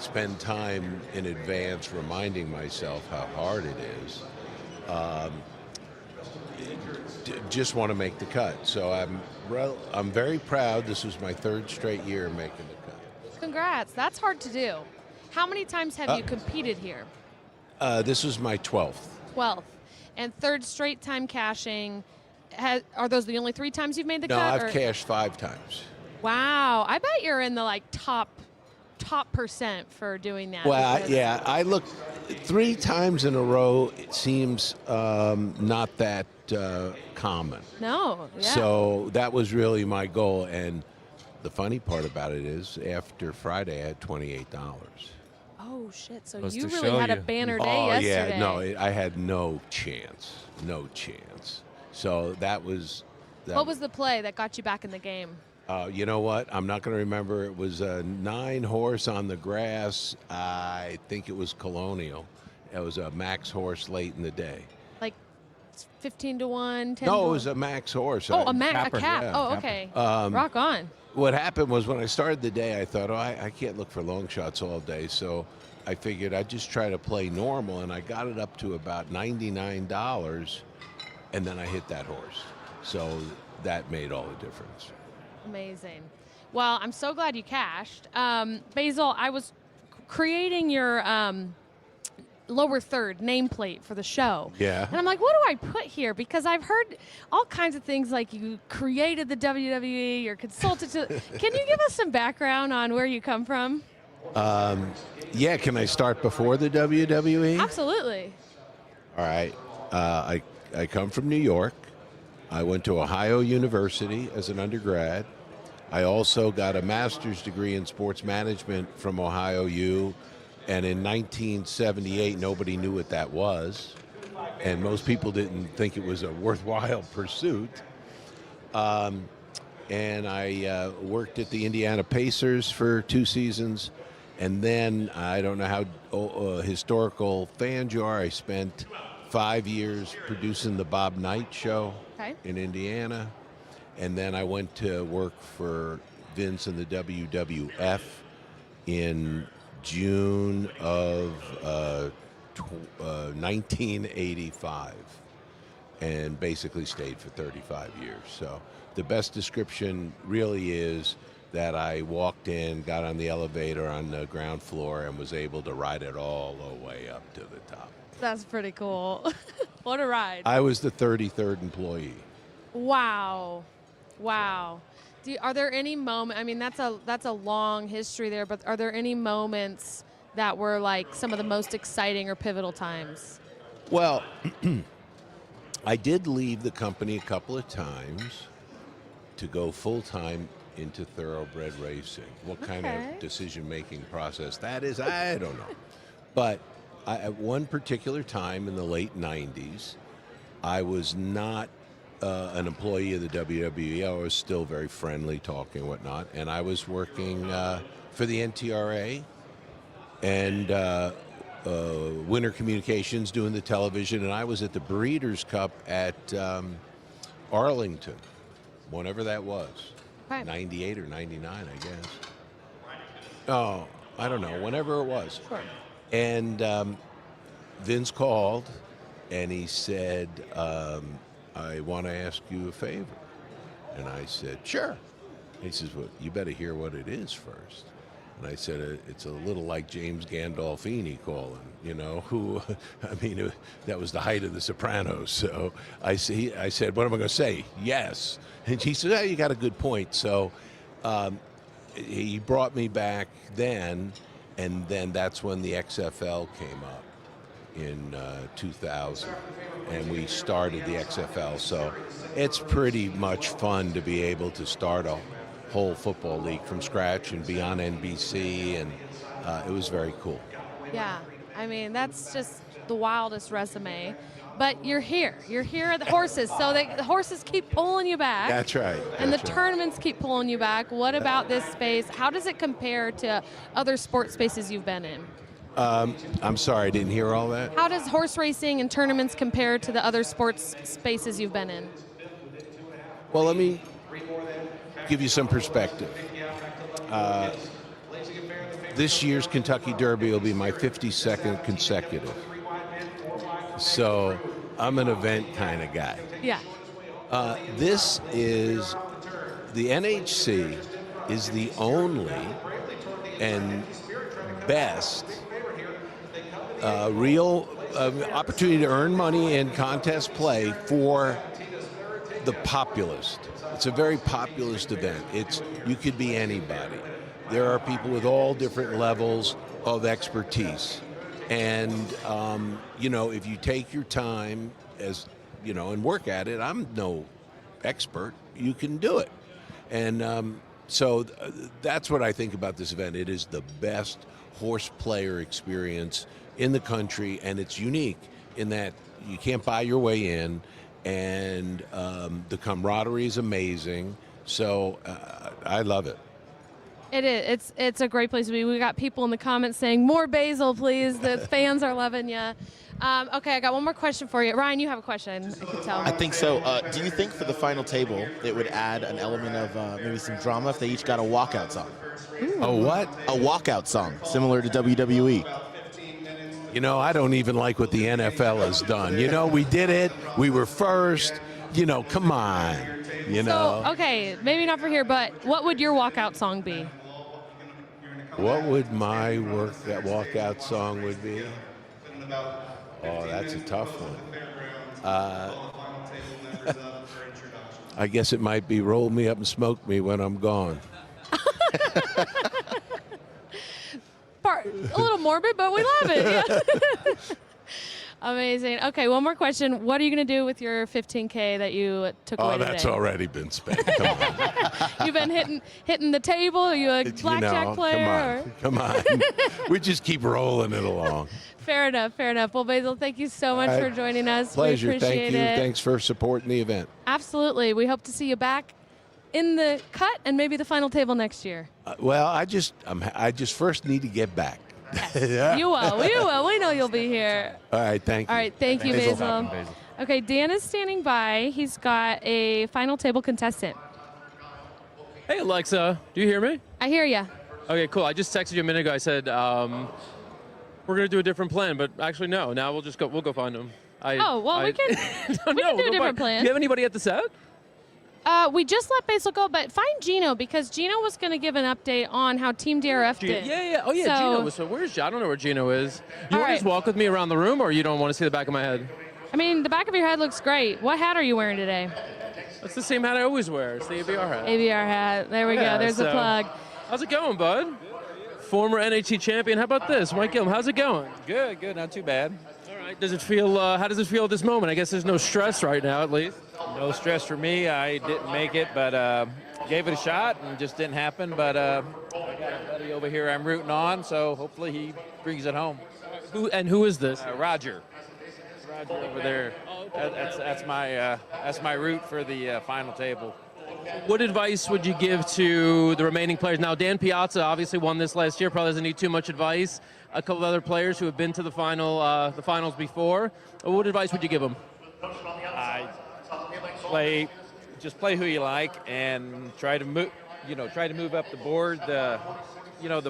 spend time in advance reminding myself how hard it is, just want to make the cut. So I'm very proud. This was my 3rd straight year making the cut. Congrats, that's hard to do. How many times have you competed here? This was my 12th. 12th. And 3rd straight time cashing. Are those the only 3 times you've made the No, cut? I've cashed 5 times. Wow, I bet you're in the top percent for doing that. Well, I look 3 times in a row. It seems not that common. No, yeah. So that was really my goal. And the funny part about it is, after Friday, I had $28. Oh shit! So Goes you to really show had a you. banner day yesterday. Yeah, no, I had no chance. So that was. What was the play that got you back in the game? You know what? I'm not going to remember. It was a 9 horse on the grass. I think it was Colonial. It was a max horse late in the day. Like 15 to 1, 10 No, to it was a max horse. Oh, a Capper, cap. yeah. Oh, okay. Rock on. What happened was, when I started the day, I thought, I can't look for long shots all day. So I figured I'd just try to play normal, and I got it up to about $99, and then I hit that horse. So that made all the difference. Amazing. Well, I'm so glad you cashed. Basil, I was creating your lower third nameplate for the show. Yeah. And I'm like, what do I put here? Because I've heard all kinds of things like you created the WWE, you're consulted to. Can you give us some background on where you come from? Yeah, can I start before the WWE? Absolutely. All right. I come from New York. I went to Ohio University as an undergrad. I also got a master's degree in sports management from Ohio U. And in 1978, nobody knew what that was. And most people didn't think it was a worthwhile pursuit. And I worked at the Indiana Pacers for 2 seasons. And then, I don't know how historical fans you are, I spent 5 years producing the Bob Knight Show in Indiana. And then I went to work for Vince in the WWF in June of 1985, and basically stayed for 35 years. So the best description really is that I walked in, got on the elevator on the ground floor, and was able to ride it all the way up to the top. That's pretty cool. What a ride. I was the 33rd employee. Wow. Wow. Are there any moments, I mean, that's a long history there, but are there any moments that were like some of the most exciting or pivotal times? Well, I did leave the company a couple of times to go full-time into thoroughbred racing. What kind of decision-making process that is, I don't know. But at one particular time in the late 90s, I was not an employee of the WWE. I was still very friendly, talking and whatnot, and I was working for the NTRA and Winter Communications doing the television, and I was at the Breeders' Cup at Arlington, whenever that was, 98 or 99, I guess. Oh, I don't know, whenever it was. Sure. And Vince called, and he said, I want to ask you a favor. And I said, sure. He says, well, you better hear what it is first. And I said, it's a little like James Gandolfini calling, you know, who, I mean, that was the height of the Sopranos. So I said, what am I going to say? Yes. And he said, oh, you got a good point. So he brought me back then, and then that's when the XFL came up in 2000, and we started the XFL. So it's pretty much fun to be able to start a whole football league from scratch and be on NBC, and it was very cool. Yeah, I mean, that's just the wildest resume. But you're here. You're here at the horses, so the horses keep pulling you back. That's right. And the that's right. tournaments keep pulling you back. What about this space? How does it compare to other sports spaces you've been in? I'm sorry, I didn't hear all that. How does horse racing and tournaments compare to the other sports spaces you've been in? Well, let me give you some perspective. This year's Kentucky Derby will be my 52nd consecutive. So I'm an event kind of guy. Yeah. This is, the NHC is the only and best real opportunity to earn money in contest play for the populist. It's a very populist event. You could be anybody. There are people with all different levels of expertise. And, if you take your time and work at it, I'm no expert, you can do it. And so that's what I think about this event. It is the best horse player experience in the country, and it's unique in that you can't buy your way in, and the camaraderie is amazing. So I love it. It is. It's a great place to be. We got people in the comments saying, more basil, please. The fans are loving you. Okay, I got one more question for you. Ryan, you have a question, I can tell. I think so. Do you think for the final table it would add an element of maybe some drama if they each got a walkout song? A what? A walkout song, similar to WWE. I don't even like what the NFL has done. We did it. We were first. Come on. So, okay, maybe not for here, but what would your walkout song be? What would my walkout song would be? Oh, that's a tough one. I guess it might be Roll Me Up and Smoke Me When I'm Gone. A little morbid, but we love it. Yeah. Amazing. Okay, one more question. What are you going to do with your $15K that you took away today? Oh, that's already been spent. Come on. You've been hitting the table? Are you a blackjack player? Come on. We just keep rolling it along. Fair enough. Well, Basil, thank you so much for joining us. Pleasure. We appreciate Thank you. it. Thanks for supporting the event. Absolutely. We hope to see you back in the cut and maybe the final table next year. Well, I just first need to get back. Yeah. You will. We know you'll be here. All right, thank you. All right, thank you, Basil. Okay, Dan is standing by. He's got a final table contestant. Hey, Alexa, do you hear me? I hear you. Okay, cool. I just texted you a minute ago. I said we're gonna do a different plan, but actually no. Now we'll go find him. We can do a different plan. Do you have anybody at the set? We just let Basil go, but find Gino because Gino was going to give an update on how Team DRF did. Yeah. Oh, yeah, Gino. So where's Gino? I don't know where Gino is. You want to just walk with me around the room, or you don't want to see the back of my head? I mean, the back of your head looks great. What hat are you wearing today? It's the same hat I always wear. It's the ABR hat. ABR hat. There we go. There's the plug. How's it going, bud? Former NHT champion. How about this? Mike Gillum, how's it going? Good. Not too bad. All right. Does it feel? How does it feel at this moment? I guess there's no stress right now, at least. No stress for me. I didn't make it, but gave it a shot and just didn't happen. But I got a buddy over here I'm rooting on, so hopefully he brings it home. Who is this? Roger. Roger over there. That's my route for the final table. What advice would you give to the remaining players? Now, Dan Piazza obviously won this last year. Probably doesn't need too much advice. A couple of other players who have been to the finals before. What advice would you give them? Play who you like and try to move up the board. The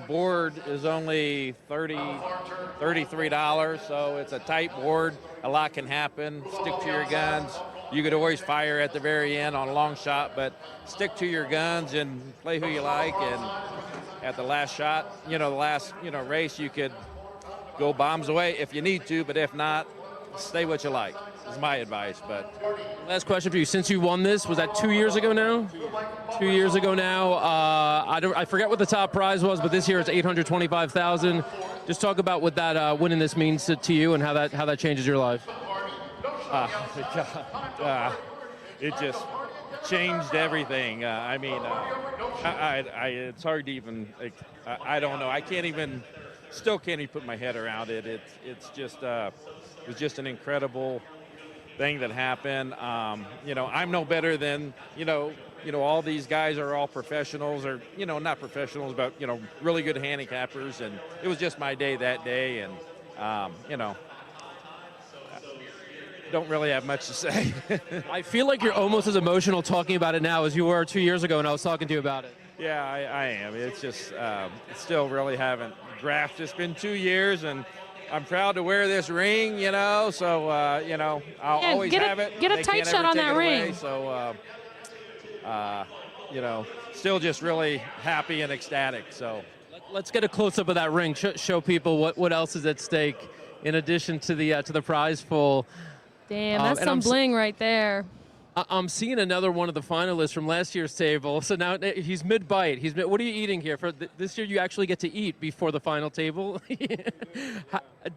board is only $33, so it's a tight board. A lot can happen. Stick to your guns. You could always fire at the very end on a long shot, but stick to your guns and play who you like. And at the last shot, the last race, you could go bombs away if you need to, but if not, stay what you like is my advice. But last question for you. Since you won this, was that 2 years ago now? 2 years ago now. I forget what the top prize was, but this year it's $825,000. Just talk about what that winning this means to you and how that changes your life. It just changed everything. It's hard to even. I don't know. Still can't even put my head around it. It's just it was just an incredible thing that happened. I'm no better than all these guys are all professionals, or not professionals, but really good handicappers, and it was just my day that day, and don't really have much to say. I feel like you're almost as emotional talking about it now as you were 2 years ago when I was talking to you about it. Yeah, I am. It's just still really haven't grasped. It's been 2 years, and I'm proud to wear this ring, so, I'll always have it. Get a They tight can't shot ever on take that it away, ring. So, still just really happy and ecstatic. So Let's get a close-up of that ring. Show people what else is at stake in addition to the prize pool. Damn, that's some bling right there. I'm seeing another one of the finalists from last year's table. So now he's mid-bite. What are you eating here? For this year, you actually get to eat before the final table.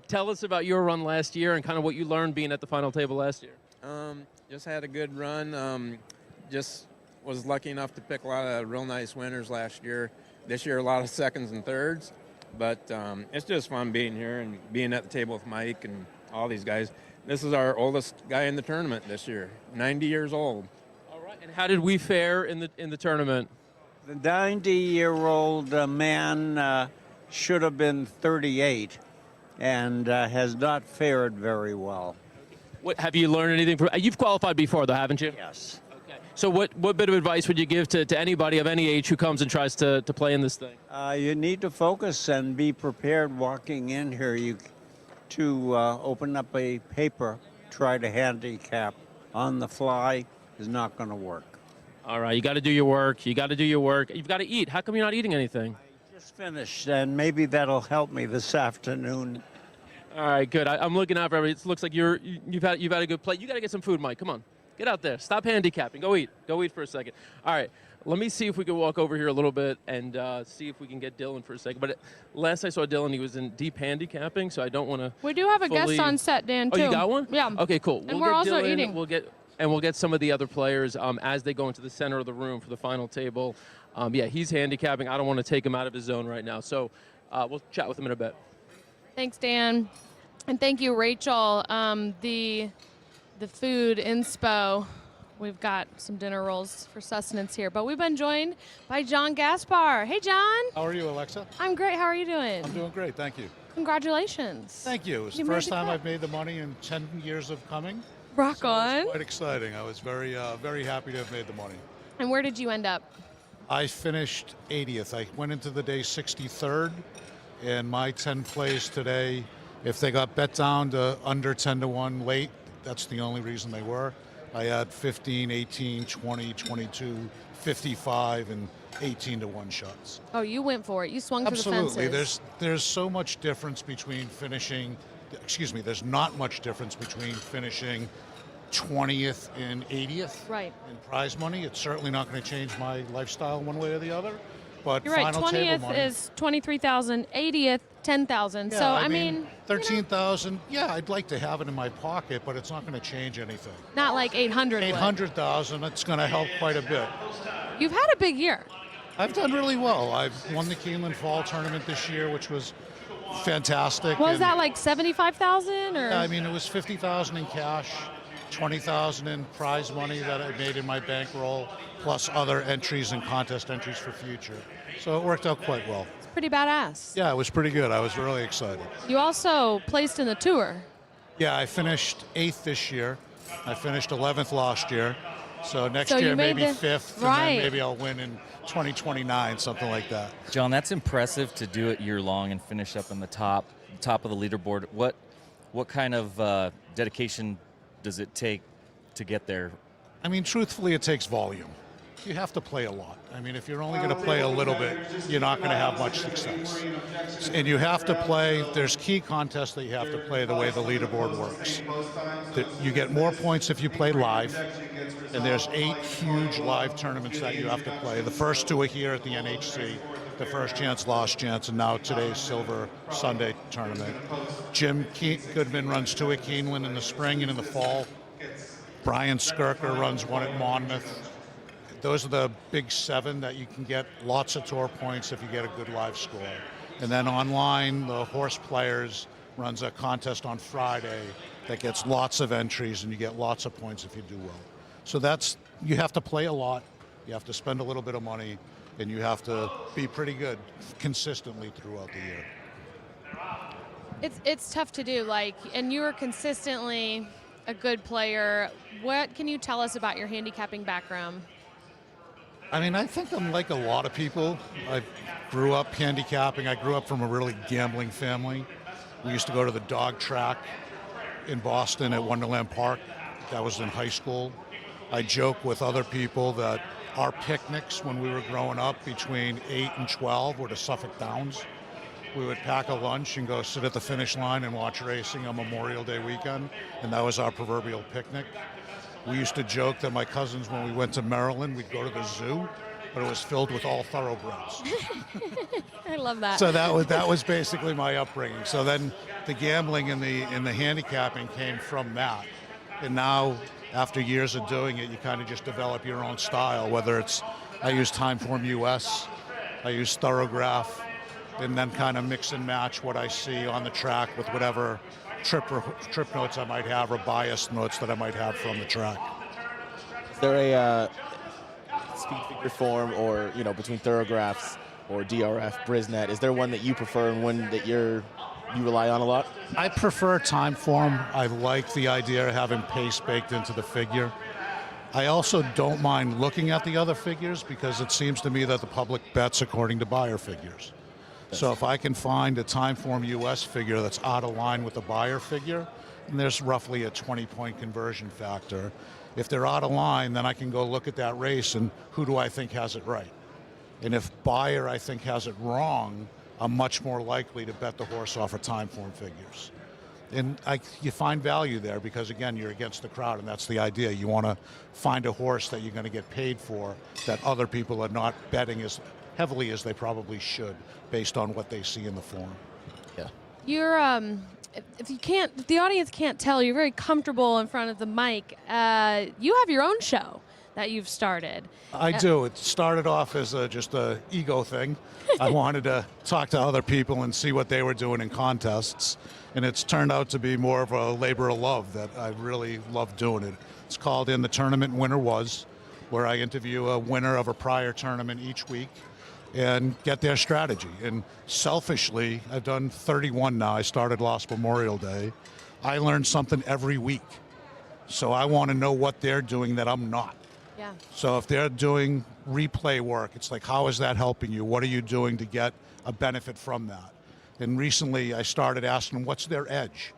Tell us about your run last year and kind of what you learned being at the final table last year. Just had a good run. Just was lucky enough to pick a lot of real nice winners last year. This year, a lot of seconds and thirds. But it's just fun being here and being at the table with Mike and all these guys. This is our oldest guy in the tournament this year, 90 years old. All right. And how did we fare in the tournament? The 90-year-old man should have been 38 and has not fared very well. What have you learned anything from? You've qualified before, though, haven't you? Yes. Okay. So what bit of advice would you give to anybody of any age who comes and tries to play in this thing? You need to focus and be prepared walking in here. To open up a paper, try to handicap on the fly is not going to work. All right, you got to do your work. You got to do your work. You've got to eat. How come you're not eating anything? I just finished, and maybe that'll help me this afternoon. All right, good. I'm looking out for everybody. It looks like you've had a good play. You got to get some food, Mike. Come on, get out there. Stop handicapping. Go eat. Go eat for a second. All right. Let me see if we can walk over here a little bit and see if we can get Dylan for a second. But last I saw Dylan, he was in deep handicapping, so I don't want to. We do have a guest on set, Dan, too. Oh, you got one? Yeah. Okay, cool. And we're also Dylan, eating. We'll get some of the other players as they go into the center of the room for the final table. Yeah, he's handicapping. I don't want to take him out of his zone right now, so we'll chat with him in a bit. Thanks, Dan. And thank you, Rachel. The food inspo. We've got some dinner rolls for sustenance here, but we've been joined by John Gaspar. Hey, John. How are you, Alexa? I'm great. How are you doing? I'm doing great, thank you. Congratulations. Thank you. It's the first time I've made the money in 10 years of coming. Rock on. It's quite exciting. I was very happy to have made the money. And where did you end up? I finished 80th. I went into the day 63rd, and my 10 plays today, if they got bet down to under 10-1 late, that's the only reason they were. I had 15, 18, 20, 22, 55, and 18-1 shots. Oh, you went for it. You swung for the fences. Absolutely. There's so much difference between finishing, there's not much difference between finishing 20th and 80th right. in prize money. It's certainly not going to change my lifestyle one way or the other. But you're right. final 20th table money is 23,000, 80th 10,000. Yeah, so I mean 13,000. Yeah, I'd like to have it in my pocket, but it's not going to change anything. Not like 800. 800,000. It's going to help quite a bit. You've had a big year. I've done really well. I've won the Keeneland Fall Tournament this year, which was fantastic. Was that like 75,000 or? Yeah, I mean it was 50,000 in cash, 20,000 in prize money that I made in my bankroll, plus other entries and contest entries for future. So it worked out quite well. It's pretty badass. Yeah, it was pretty good. I was really excited. You also placed in the tour. Yeah, I finished 8th this year. I finished 11th last year. So next So you year made maybe the- 5th, right. and then maybe I'll win in 2029, something like that. John, that's impressive to do it year long and finish up in the top of the leaderboard. What kind of dedication does it take to get there? I mean, truthfully, it takes volume. you have to play a lot. I mean, if you're only going to play a little bit, you're not going to have much success. And you have to play, there's key contests that you have to play the way the leaderboard works. You get more points if you play live, and there's 8 huge live tournaments that you have to play. The first 2 are here at the NHC, the First Chance, Last Chance, and now today's Silver Sunday tournament. Jim Goodman runs 2 at Keeneland in the spring and in the fall. Brian Skirker runs 1 at Monmouth. Those are the big 7 that you can get lots of tour points if you get a good live score. And then online, the Horseplayers runs a contest on Friday that gets lots of entries, and you get lots of points if you do well. So you have to play a lot, you have to spend a little bit of money, and you have to be pretty good consistently throughout the year. It's tough to do, and you were consistently a good player. What can you tell us about your handicapping background? I mean, I think I'm like a lot of people. I grew up handicapping. I grew up from a really gambling family. We used to go to the dog track in Boston at Wonderland Park. That was in high school. I joke with other people that our picnics when we were growing up between 8 and 12 were to Suffolk Downs. We would pack a lunch and go sit at the finish line and watch racing on Memorial Day weekend, and that was our proverbial picnic. We used to joke that my cousins, when we went to Maryland, we'd go to the zoo, but it was filled with all thoroughbreds. I love that. So that was basically my upbringing. So then the gambling and the handicapping came from that. And now, after years of doing it, you kind of just develop your own style, whether it's, I use Timeform US, I use Thorograph, and then kind of mix and match what I see on the track with whatever trip notes I might have or bias notes that I might have from the track. Is there a speed figure form, or between Thorographs or DRF, Brisnet? Is there one that you prefer and one that you rely on a lot? I prefer Timeform. I like the idea of having pace baked into the figure. I also don't mind looking at the other figures because it seems to me that the public bets according to buyer figures. So if I can find a Timeform US figure that's out of line with the buyer figure, and there's roughly a 20-point conversion factor. If they're out of line, then I can go look at that race and who do I think has it right? And if buyer I think has it wrong, I'm much more likely to bet the horse off of Timeform figures. And you find value there because, again, you're against the crowd, and that's the idea. You want to find a horse that you're going to get paid for that other people are not betting as heavily as they probably should based on what they see in the form. Yeah. You're, if the audience can't tell, you're very comfortable in front of the mic. You have your own show that you've started. I do. It started off as just a ego thing. I wanted to talk to other people and see what they were doing in contests. And it's turned out to be more of a labor of love that I really love doing it. It's called In the Tournament Winner Was, where I interview a winner of a prior tournament each week and get their strategy. And selfishly, I've done 31 now. I started last Memorial Day. I learn something every week. So I want to know what they're doing that I'm not. Yeah. So if they're doing replay work, it's like, how is that helping you? What are you doing to get a benefit from that? And recently I started asking them, what's their edge?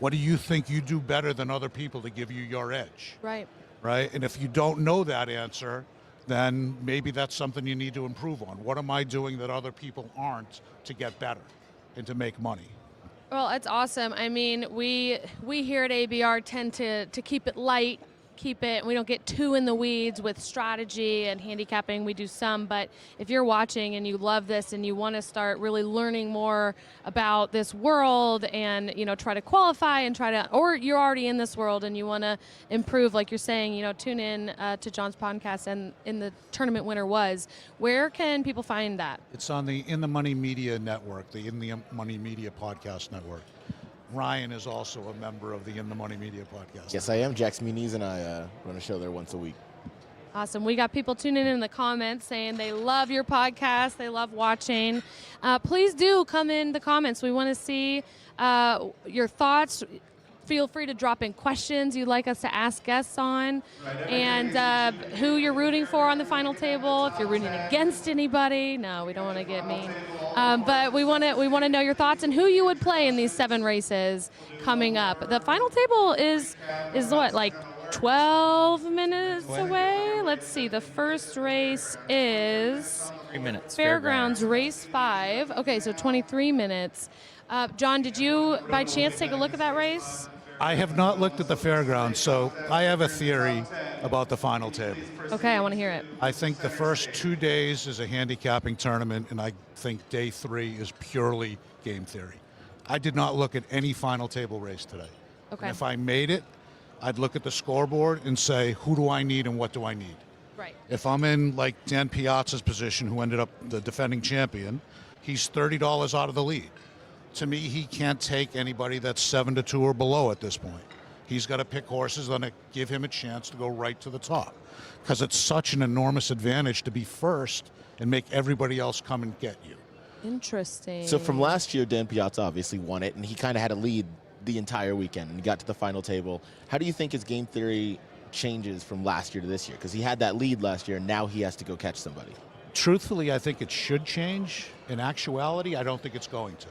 What do you think you do better than other people to give you your edge? Right. Right? And if you don't know that answer, then maybe that's something you need to improve on. What am I doing that other people aren't to get better and to make money? Well, it's awesome. I mean, we here at ABR tend to keep it light, we don't get too in the weeds with strategy and handicapping. We do some, but if you're watching and you love this and you want to start really learning more about this world and, try to qualify and or you're already in this world and you want to improve, like you're saying, tune in to John's podcast and In the Tournament Winner Was. Where can people find that? It's on the In the Money Media Network, the In the Money Media Podcast Network. Ryan is also a member of the In the Money Media Podcast. Yes, I am. Jax Muniz and I run a show there once a week. Awesome. We got people tuning in the comments saying they love your podcast, they love watching. Please do come in the comments. We want to see your thoughts. Feel free to drop in questions you'd like us to ask guests on, and who you're rooting for on the final table. If you're rooting against anybody, no, we don't want to get mean. But we want to know your thoughts and who you would play in these 7 races coming up. The final table is what, like 12 minutes away. Let's see. The first race is 3 minutes. Fairgrounds Race 5. Okay, so 23 minutes. John, did you by chance take a look at that race? I have not looked at the fairgrounds, so I have a theory about the final table. Okay, I want to hear it. I think the first 2 days is a handicapping tournament, and I think day 3 is purely game theory. I did not look at any final table race today. Okay. And if I made it, I'd look at the scoreboard and say, who do I need and what do I need? Right. If I'm in like Dan Piazza's position, who ended up the defending champion, he's $30 out of the lead. To me, he can't take anybody that's 7-2 or below at this point. He's got to pick horses that give him a chance to go right to the top, because it's such an enormous advantage to be first and make everybody else come and get you. Interesting. So from last year, Dan Piazza obviously won it, and he kind of had a lead the entire weekend and got to the final table. How do you think his game theory changes from last year to this year? Because he had that lead last year, and now he has to go catch somebody. Truthfully, I think it should change. In actuality, I don't think it's going to.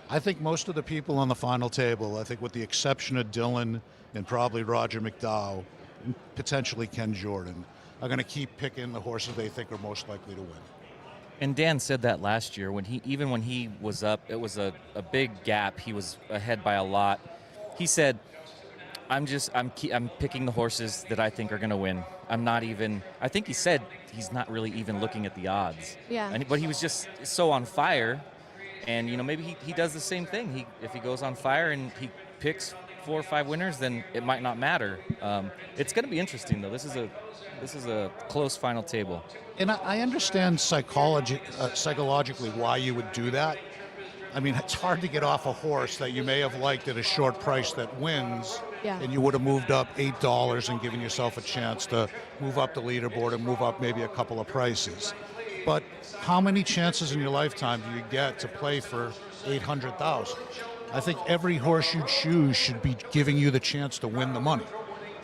I think most of the people on the final table, I think with the exception of Dylan and probably Roger McDowell, and potentially Ken Jordan, are going to keep picking the horses they think are most likely to win. And Dan said that last year when he was up, it was a big gap. He was ahead by a lot. He said, I'm picking the horses that I think are going to win. I'm not even, I think he said he's not really even looking at the odds. Yeah. But he was just so on fire. And, you know, maybe he does the same thing. If he goes on fire and he picks 4 or 5 winners, then it might not matter. It's going to be interesting, though. This is a close final table. And I understand psychologically why you would do that. I mean, it's hard to get off a horse that you may have liked at a short price that wins, Yeah. and you would have moved up $8 and given yourself a chance to move up the leaderboard and move up maybe a couple of prices. But how many chances in your lifetime do you get to play for $800,000? I think every horse you choose should be giving you the chance to win the money.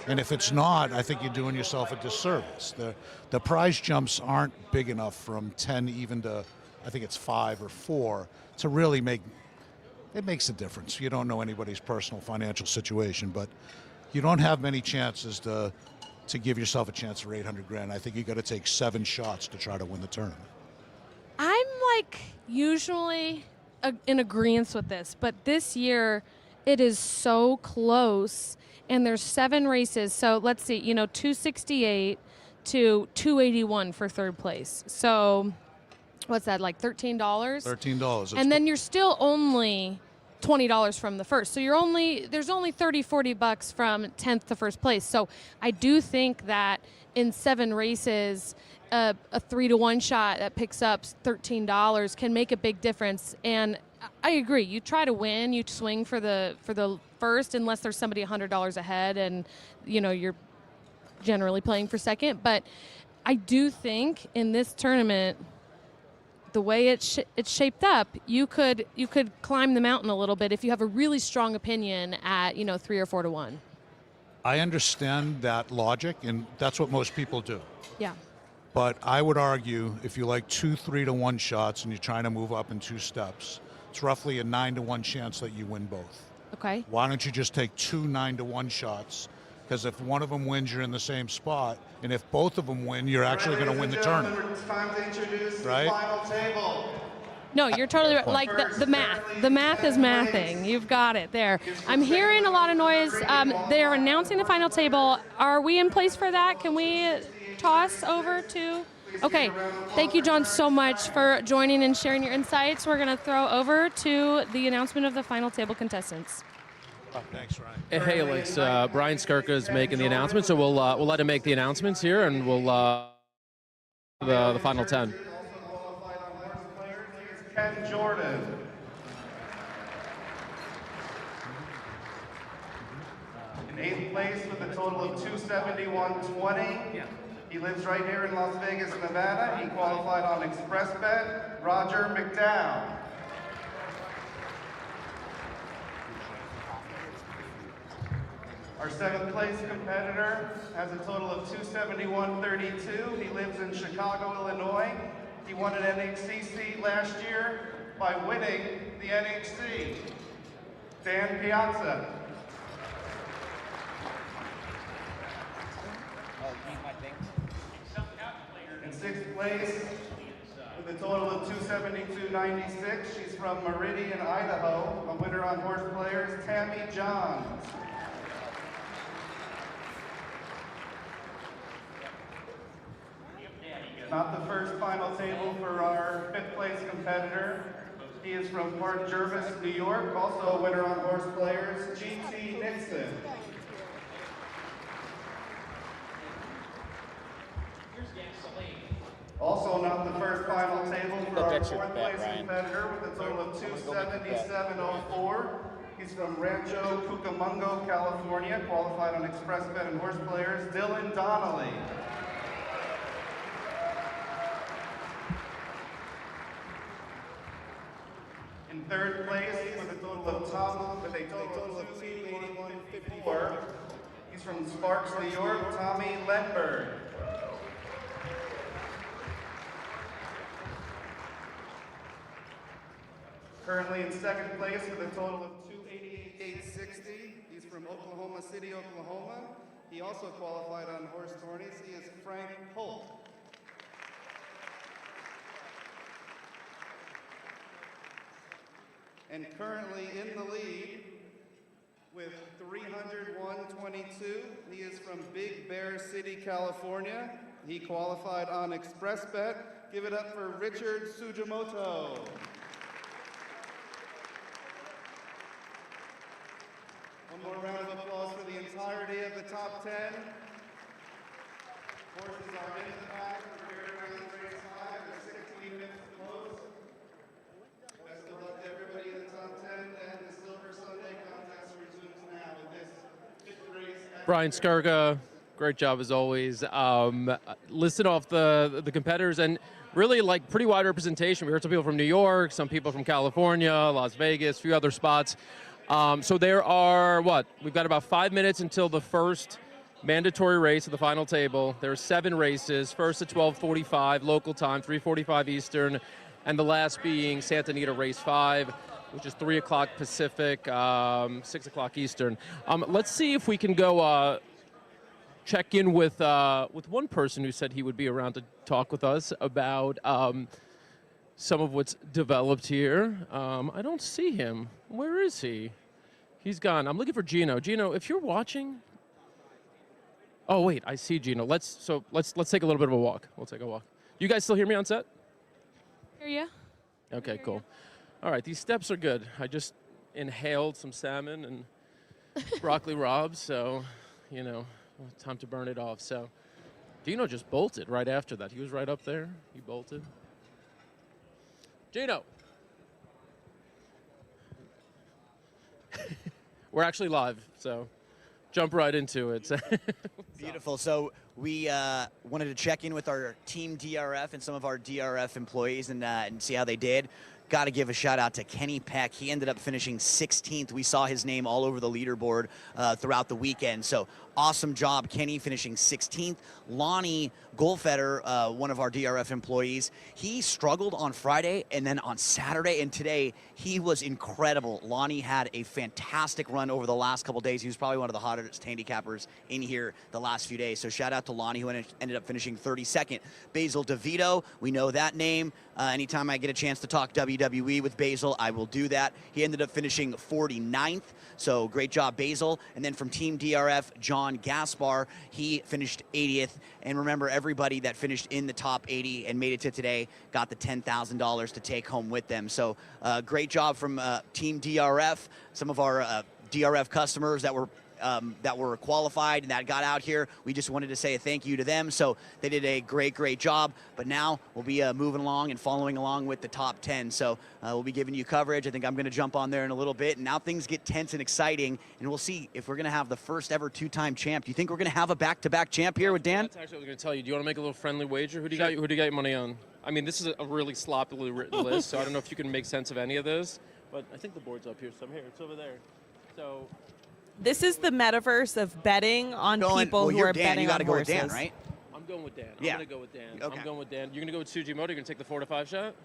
And if it's not, I think you're doing yourself a disservice. The prize jumps aren't big enough from 10 even to, I think it's 5 or 4, to really it makes a difference. You don't know anybody's personal financial situation, but you don't have many chances to give yourself a chance for $800,000. I think you got to take 7 shots to try to win the tournament. I'm like usually in agreement with this, but this year it is so close, and there's 7 races. So let's see, 268 to 281 for third place. So what's that, like $13? $13. And then you're still only $20 from the first. So there's only $30-40 from 10th to first place. So I do think that in 7 races, a 3-to-1 shot that picks up $13 can make a big difference. And I agree. You try to win, you swing for the first, unless there's somebody $100 ahead, and you're generally playing for second. But I do think in this tournament, the way it's shaped up, you could climb the mountain a little bit if you have a really strong opinion at 3 or 4 to 1. I understand that logic, and that's what most people do. Yeah. But I would argue if you like 2 3-to-1 shots and you're trying to move up in 2 steps, it's roughly a 9-to-1 chance that you win both. Okay. Why don't you just take 2 9-to-1 shots? Because if one of them wins, you're in the same spot, and if both of them win, you're actually going to win the tournament. It's time to introduce Right? the final table. No, you're totally right. Like the math. The math is mathing. You've got it there. I'm hearing a lot of noise. They're announcing the final table. Are we in place for that? Can we toss over to? Okay. Thank you, John, so much for joining and sharing your insights. We're going to throw over to the announcement of the final table contestants. Thanks, Ryan. Hey, Alex. Brian Skirka is making the announcement, so we'll let him make the announcements here, and we'll the final 10. Ken Jordan. In 8th place with a total of 271.20. He lives right here in Las Vegas, Nevada. He qualified on Express Bet, Roger McDowell. Our 7th place competitor has a total of 271.32. He lives in Chicago, Illinois. He won an NHCC last year by winning the NHC. Dan Piazza. place with a total of 272.96. She's from Meridian, Idaho. A winner on Horseplayers, Tammy Johns. Not the first final table for our 5th place competitor. He is from Port Jervis, New York, also a winner on Horseplayers, G.T. Nixon. Also not the first final table for our 4th place competitor with a total of 277.04. He's from Rancho Cucamonga, California, qualified on Express Bet and Horseplayers, Dylan Donnelly. In 3rd place with a total of 281.54. He's from Sparks, New York, Tommy Ledberg. Currently in 2nd place with a total of 288.860. He's from Oklahoma City, Oklahoma. He also qualified on Horse Tourneys. He is Frank Holt. And currently in the lead with 301.22. He is from Big Bear City, California. He qualified on Express Bet. Give it up for Richard Sujimoto. One more round of applause for the entirety of the top 10. Horses are in the back, prepared around race 5. There's 16 minutes to close. Best of luck to everybody in the top 10, and the Silver Sunday contest resumes now with this 5th race. Brian Skurga, great job as always. Listed off the competitors and really like pretty wide representation. We heard some people from New York, some people from California, Las Vegas, a few other spots. So there are, we've got about 5 minutes until the first mandatory race of the final table. There are 7 races, first at 12:45 local time, 3:45 Eastern, and the last being Santa Anita Race 5, which is 3 o'clock Pacific, 6 o'clock Eastern. Let's see if we can go check in with one person who said he would be around to talk with us about some of what's developed here. I don't see him. Where is he? He's gone. I'm looking for Gino. Gino, if you're watching. Oh wait, I see Gino. Let's take a little bit of a walk. We'll take a walk. You guys still hear me on set? Hear ya. Okay, cool. All right, these steps are good. I just inhaled some salmon and broccoli rabe, so time to burn it off. So Gino just bolted right after that. He was right up there. He bolted. Gino. We're actually live, so jump right into it. Beautiful. So we wanted to check in with our team DRF and some of our DRF employees and see how they did. Got to give a shout out to Kenny Peck. He ended up finishing 16th. We saw his name all over the leaderboard throughout the weekend. So awesome job, Kenny, finishing 16th. Lonnie Goldfeder, one of our DRF employees, he struggled on Friday, and then on Saturday and today, he was incredible. Lonnie had a fantastic run over the last couple days. He was probably one of the hottest handicappers in here the last few days. So shout out to Lonnie, who ended up finishing 32nd. Basil DeVito, we know that name. Anytime I get a chance to talk WWE with Basil, I will do that. He ended up finishing 49th, so great job, Basil. And then from Team DRF, John Gaspar, he finished 80th. And remember, everybody that finished in the top 80 and made it to today got the $10,000 to take home with them. So great job from Team DRF, some of our DRF customers that were qualified and that got out here. We just wanted to say a thank you to them. So they did a great job. But now we'll be moving along and following along with the top 10. So we'll be giving you coverage. I think I'm going to jump on there in a little bit. And now things get tense and exciting. And we'll see if we're going to have the first ever 2-time champ. Do you think we're going to have a back-to-back champ here with Dan? That's actually what I was going to tell you. Do you want to make a little friendly wager? Who do you got? Who do you got your money on? I mean, this is a really sloppily written list, so I don't know if you can make sense of any of this. But I think the board's up here somewhere. It's over there. So. This is the metaverse of betting on people who are betting you on gotta go horses. With Dan, right? I'm going with Dan. Yeah. I'm going to go with Dan. Okay. I'm going with Dan. You're going to go with Sujimoto? You're going to take the 4 to 5 shot?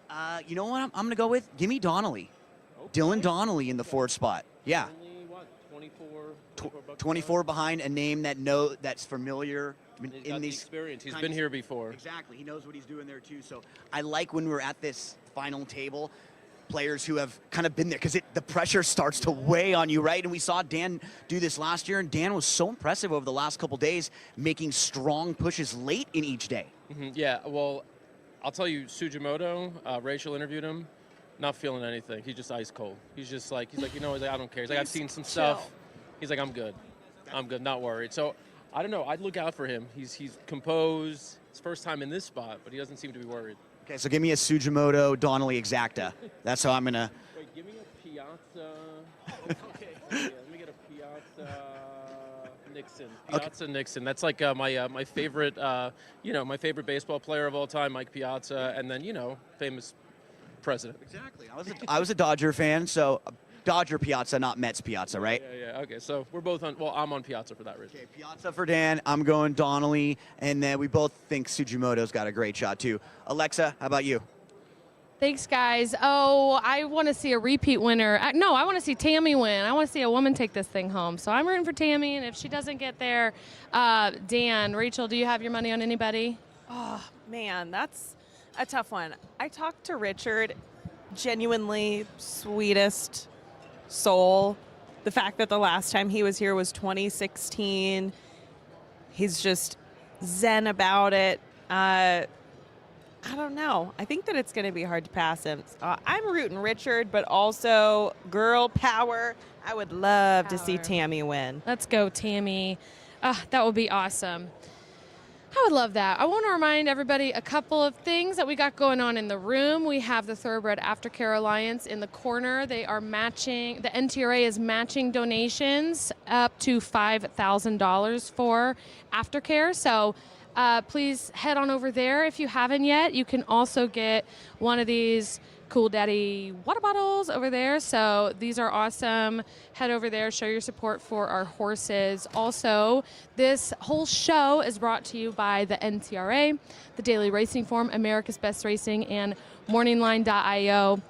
You know what I'm going to go with? Give me Donnelly. Okay. Dylan Donnelly in the 4th spot. Yeah. Only, what, 24 24 behind a name that's familiar He's got the experience. He's been here before. Exactly. He knows what he's doing there too. So I like when we're at this final table, players who have kind of been there, because the pressure starts to weigh on you, right? And we saw Dan do this last year, and Dan was so impressive over the last couple days, making strong pushes late in each day. Yeah, well, I'll tell you, Sugimoto, Rachel interviewed him, not feeling anything. He's just ice cold. He's like, you know, I don't care. He's like, I've seen some stuff. He's like, I'm good, not worried. So I don't know. I'd look out for him. He's composed. It's first time in this spot, but he doesn't seem to be worried. Okay, so give me a Sugimoto, Donnelly exacta. That's how I'm gonna. Wait, give me a Piazza. Okay, yeah, let me get a Piazza Nixon. Piazza Nixon. That's like my favorite, my favorite baseball player of all time, Mike Piazza, and then famous president. Exactly. I was a Dodger fan, so Dodger Piazza, not Mets Piazza, right? Yeah. Okay, so we're both on. Well, I'm on Piazza for that reason. Okay, Piazza for Dan. I'm going Donnelly, and then we both think Sugimoto's got a great shot too. Alexa, how about you? Thanks, guys. Oh, I want to see a repeat winner. No, I want to see Tammy win. I want to see a woman take this thing home. So I'm rooting for Tammy, and if she doesn't get there, Dan, Rachel, do you have your money on anybody? Oh, man, that's a tough one. I talked to Richard, genuinely sweetest soul. The fact that the last time he was here was 2016. He's just zen about it. I don't know. I think that it's going to be hard to pass him. I'm rooting Richard, but also girl power. I would love to see Tammy win. Let's go, Tammy. That would be awesome. I would love that. I want to remind everybody a couple of things that we got going on in the room. We have the Thoroughbred Aftercare Alliance in the corner. They are matching, the NTRA is matching donations up to $5,000 for aftercare. So please head on over there if you haven't yet. You can also get one of these Cool Daddy water bottles over there. So these are awesome. Head over there, show your support for our horses. Also, this whole show is brought to you by the NTRA, the Daily Racing Form, America's Best Racing, and Morningline.io.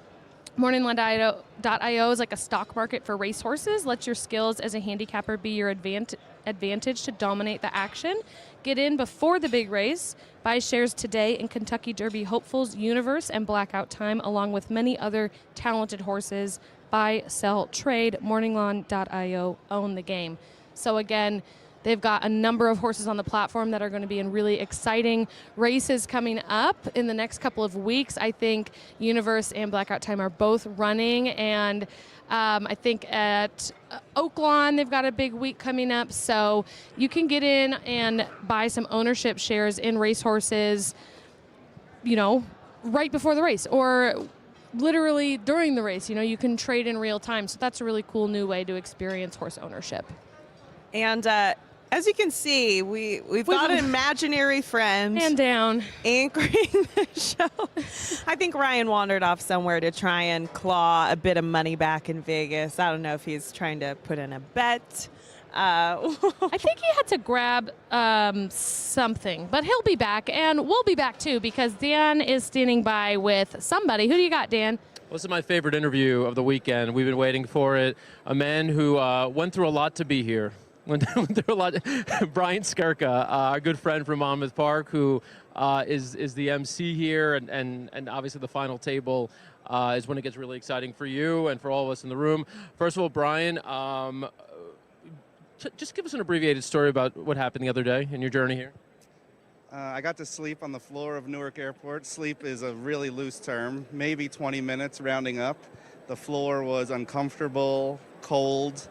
Morningline.io is like a stock market for racehorses. Let your skills as a handicapper be your advantage to dominate the action. Get in before the big race. Buy shares today in Kentucky Derby hopefuls, Universe, and Blackout Time, along with many other talented horses. Buy, sell, trade. Morningline.io. Own the game. So again, they've got a number of horses on the platform that are going to be in really exciting races coming up in the next couple of weeks. I think Universe and Blackout Time are both running, and I think at Oaklawn they've got a big week coming up. So you can get in and buy some ownership shares in racehorses, right before the race or literally during the race. You can trade in real time. So that's a really cool new way to experience horse ownership. And as you can see, we've got an imaginary friend. Hand down. Anchoring the show. I think Ryan wandered off somewhere to try and claw a bit of money back in Vegas. I don't know if he's trying to put in a bet. I think he had to grab something, but he'll be back, and we'll be back too, because Dan is standing by with somebody. Who do you got, Dan? Well, this is my favorite interview of the weekend. We've been waiting for it. A man who went through a lot to be here. Went through a lot. Brian Skirka, our good friend from Monmouth Park, who is the MC here, and obviously the final table is when it gets really exciting for you and for all of us in the room. First of all, Brian, just give us an abbreviated story about what happened the other day in your journey here. I got to sleep on the floor of Newark Airport. Sleep is a really loose term, maybe 20 minutes rounding up. The floor was uncomfortable, cold,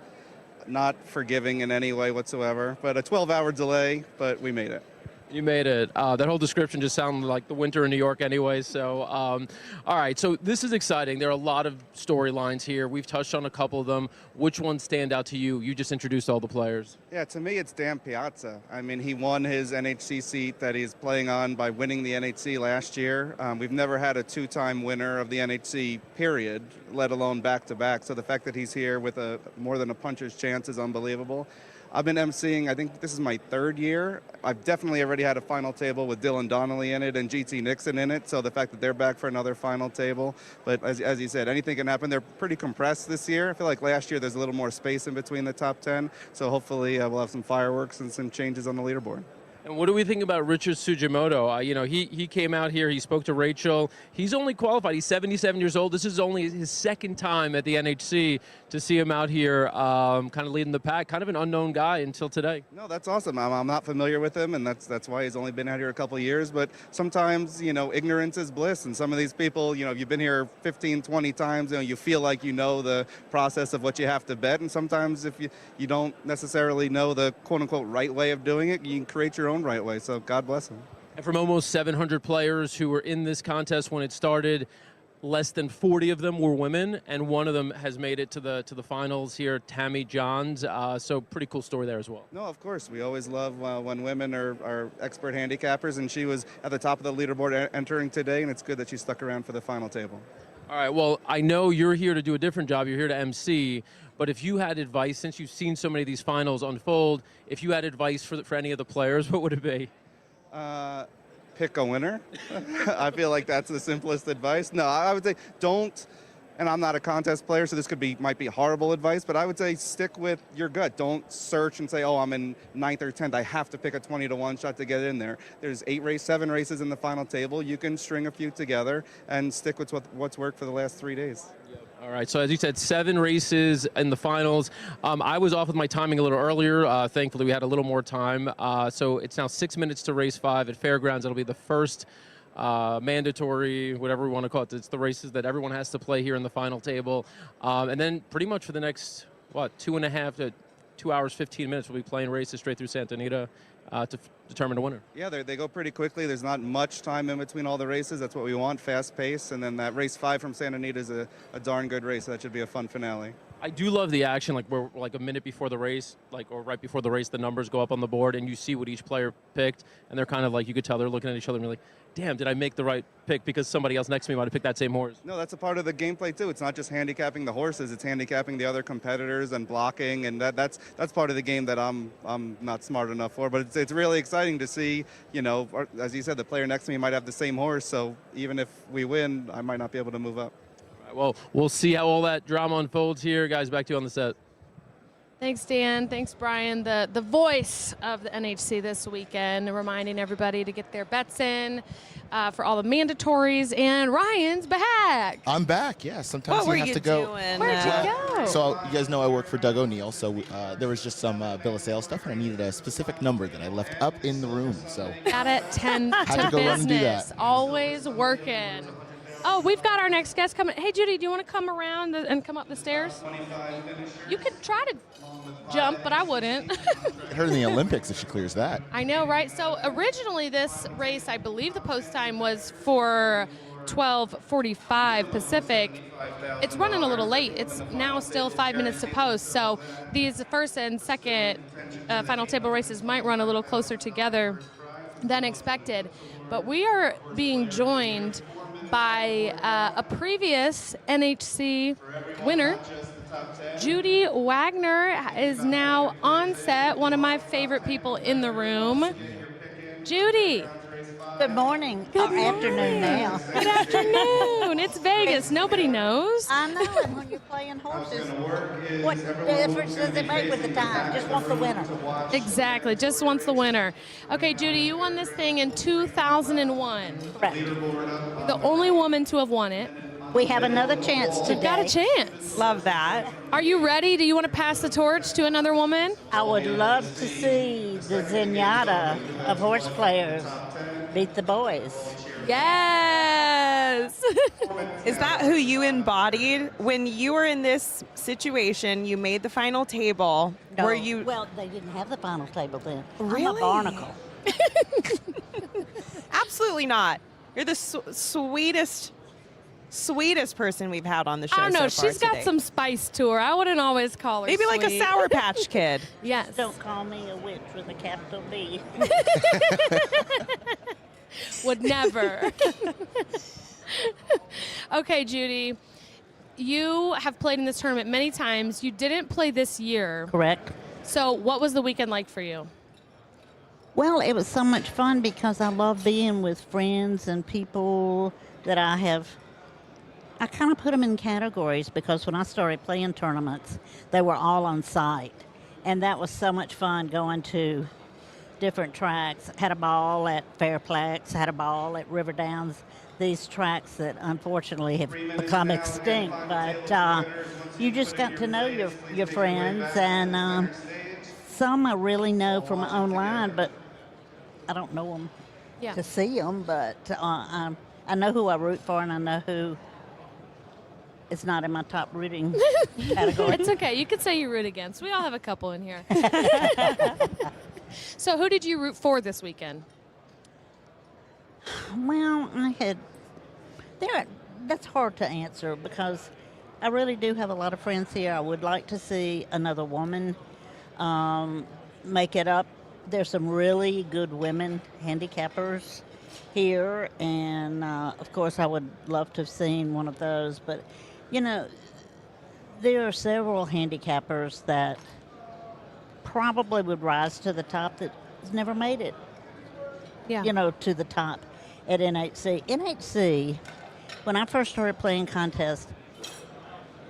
not forgiving in any way whatsoever, but a 12-hour delay, but we made it. You made it. That whole description just sounded like the winter in New York anyway. So, all right. So this is exciting. There are a lot of storylines here. We've touched on a couple of them. Which ones stand out to you? You just introduced all the players. Yeah, to me, it's Dan Piazza. I mean, he won his NHC seat that he's playing on by winning the NHC last year. We've never had a two-time winner of the NHC, period, let alone back-to-back. So the fact that he's here with more than a puncher's chance is unbelievable. I've been emceeing, I think this is my third year. I've definitely already had a final table with Dylan Donnelly in it and GT Nixon in it, so the fact that they're back for another final table. But as you said, anything can happen. They're pretty compressed this year. I feel like last year there's a little more space in between the top 10, so hopefully we'll have some fireworks and some changes on the leaderboard. And what do we think about Richard Sugimoto? You know, he came out here, he spoke to Rachel. He's only qualified. He's 77 years old. This is only his second time at the NHC. To see him out here kind of leading the pack, kind of an unknown guy until today. No, that's awesome. I'm not familiar with him, and that's why he's only been out here a couple of years. But sometimes, you know, ignorance is bliss. And some of these people, you know, you've been here 15, 20 times, you know, you feel like you know the process of what you have to bet. And sometimes if you don't necessarily know the quote-unquote right way of doing it, you can create your own right way. So God bless him. And from almost 700 players who were in this contest when it started, less than 40 of them were women, and one of them has made it to the finals here, Tammy Johns. So pretty cool story there as well. No, of course. We always love when women are expert handicappers, and she was at the top of the leaderboard entering today, and it's good that she stuck around for the final table. All right, well, I know you're here to do a different job. You're here to MC, but if you had advice, since you've seen so many of these finals unfold, if you had advice for any of the players, what would it be? Pick a winner. I feel like that's the simplest advice. No, I would say don't, and I'm not a contest player, so this might be horrible advice, but I would say stick with your gut. Don't search and say, oh, I'm in 9th or 10th. I have to pick a 20-to-1 shot to get in there. There's 7 races in the final table. You can string a few together and stick with what's worked for the last 3 days. All right, so as you said, 7 races in the finals. I was off with my timing a little earlier. Thankfully, we had a little more time. So it's now 6 minutes to race 5 at Fairgrounds. It'll be the first mandatory, whatever we want to call it. It's the races that everyone has to play here in the final table. And then pretty much for the next, 2.5 to 2 hours, 15 minutes, we'll be playing races straight through Santa Anita to determine a winner. Yeah, they go pretty quickly. There's not much time in between all the races. That's what we want, fast pace. And then that race 5 from Santa Anita is a darn good race. So that should be a fun finale. I do love the action, like we're like a minute before the race, or right before the race, the numbers go up on the board and you see what each player picked, and they're kind of like, you could tell they're looking at each other and they're like, damn, did I make the right pick because somebody else next to me might have picked that same horse? No, that's a part of the gameplay too. It's not just handicapping the horses, it's handicapping the other competitors and blocking, and that's part of the game that I'm not smart enough for, but it's really exciting to see, you know, as you said, the player next to me might have the same horse, so even if we win, I might not be able to move up. Well, we'll see how all that drama unfolds here. Guys, back to you on the set. Thanks, Dan. Thanks, Brian. The voice of the NHC this weekend, reminding everybody to get their bets in for all the mandatories. And Ryan's back. I'm back, yeah. Sometimes What you were have you to go. doing? Where'd you go? So you guys know I work for Doug O'Neill, so there was just some bill of sale stuff, and I needed a specific number that I left up in the room. So Got it. 10 Had to to go run and do business. that. Always working. Oh, we've got our next guest coming. Hey, Judy, do you want to come around and come up the stairs? You could try to jump, but I wouldn't. Get her in the Olympics if she clears that. I know, right? So originally this race, I believe the post time was for 12:45 Pacific. It's running a little late. It's now still 5 minutes to post. So these first and second final table races might run a little closer together than expected. But we are being joined by a previous NHC winner. Judy Wagner is now on set, one of my favorite people in the room. Judy. Good morning. Good Afternoon now. Good afternoon. It's Vegas. Nobody knows. I know, and when you're playing horses, what difference does it make with the time? Just want the winner. Exactly. Just wants the winner. Okay, Judy, you won this thing in 2001. Correct. The only woman to have won it. We have another chance today. You've got a chance. Love that. Are you ready? Do you want to pass the torch to another woman? I would love to see the Zenyatta of Horseplayers beat the boys. Yes! Is that who you embodied? When you were in this situation, you made the final table. No, Were you? Well, they didn't have the final table then. Really? I'm a barnacle. Absolutely not. You're the sweetest person we've had on the show. I don't know. So far She's got today. some spice to her. I wouldn't always call her Maybe like a sweet. Sour Patch Kid. Yes. Don't call me a witch with a capital B. Would never. Okay, Judy. You have played in this tournament many times. You didn't play this year. Correct. So what was the weekend like for you? Well, it was so much fun because I love being with friends and people that I kind of put them in categories because when I started playing tournaments, they were all on site. And that was so much fun going to different tracks. Had a ball at Fairplex, had a ball at River Downs, these tracks that unfortunately have become extinct. But you just got to know your friends, and some I really know from online, but I don't know them to see them. But I know who I root for, and I know who is not in my top rooting category. It's okay. You could say you root against. We all have a couple in here. So who did you root for this weekend? Well, that's hard to answer because I really do have a lot of friends here. I would like to see another woman make it up. There's some really good women handicappers here, and of course I would love to have seen one of those. But, you know, there are several handicappers that probably would rise to the top that has never made it, to the top at NHC. NHC, when I first started playing contests,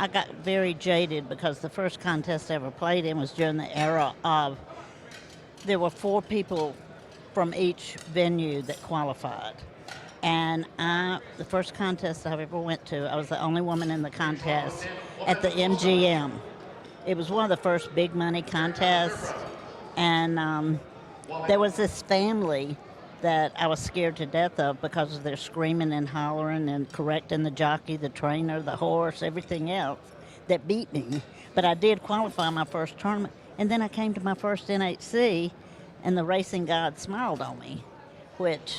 I got very jaded because the first contest I ever played in was during the era of there were 4 people from each venue that qualified. And the first contest I ever went to, I was the only woman in the contest at the MGM. It was one of the first big money contests. And there was this family that I was scared to death of because of their screaming and hollering and correcting the jockey, the trainer, the horse, everything else that beat me. But I did qualify my first tournament. And then I came to my first NHC, and the racing god smiled on me, which,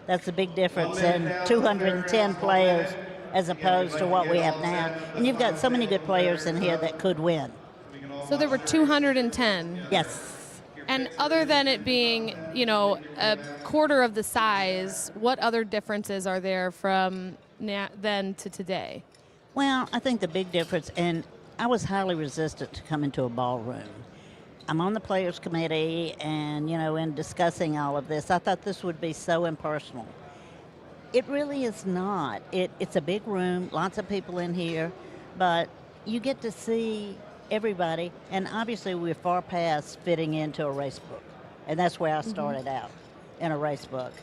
that's a big difference in 210 players as opposed to what we have now. And you've got so many good players in here that could win. So there were 210. Yes. And other than it being, a quarter of the size, what other differences are there from then to today? Well, I think the big difference, and I was highly resistant to come into a ballroom. I'm on the Players Committee, and, in discussing all of this, I thought this would be so impersonal. It really is not. It's a big room, lots of people in here, but you get to see everybody, and obviously we're far past fitting into a race book, and that's where I started out, in a race book.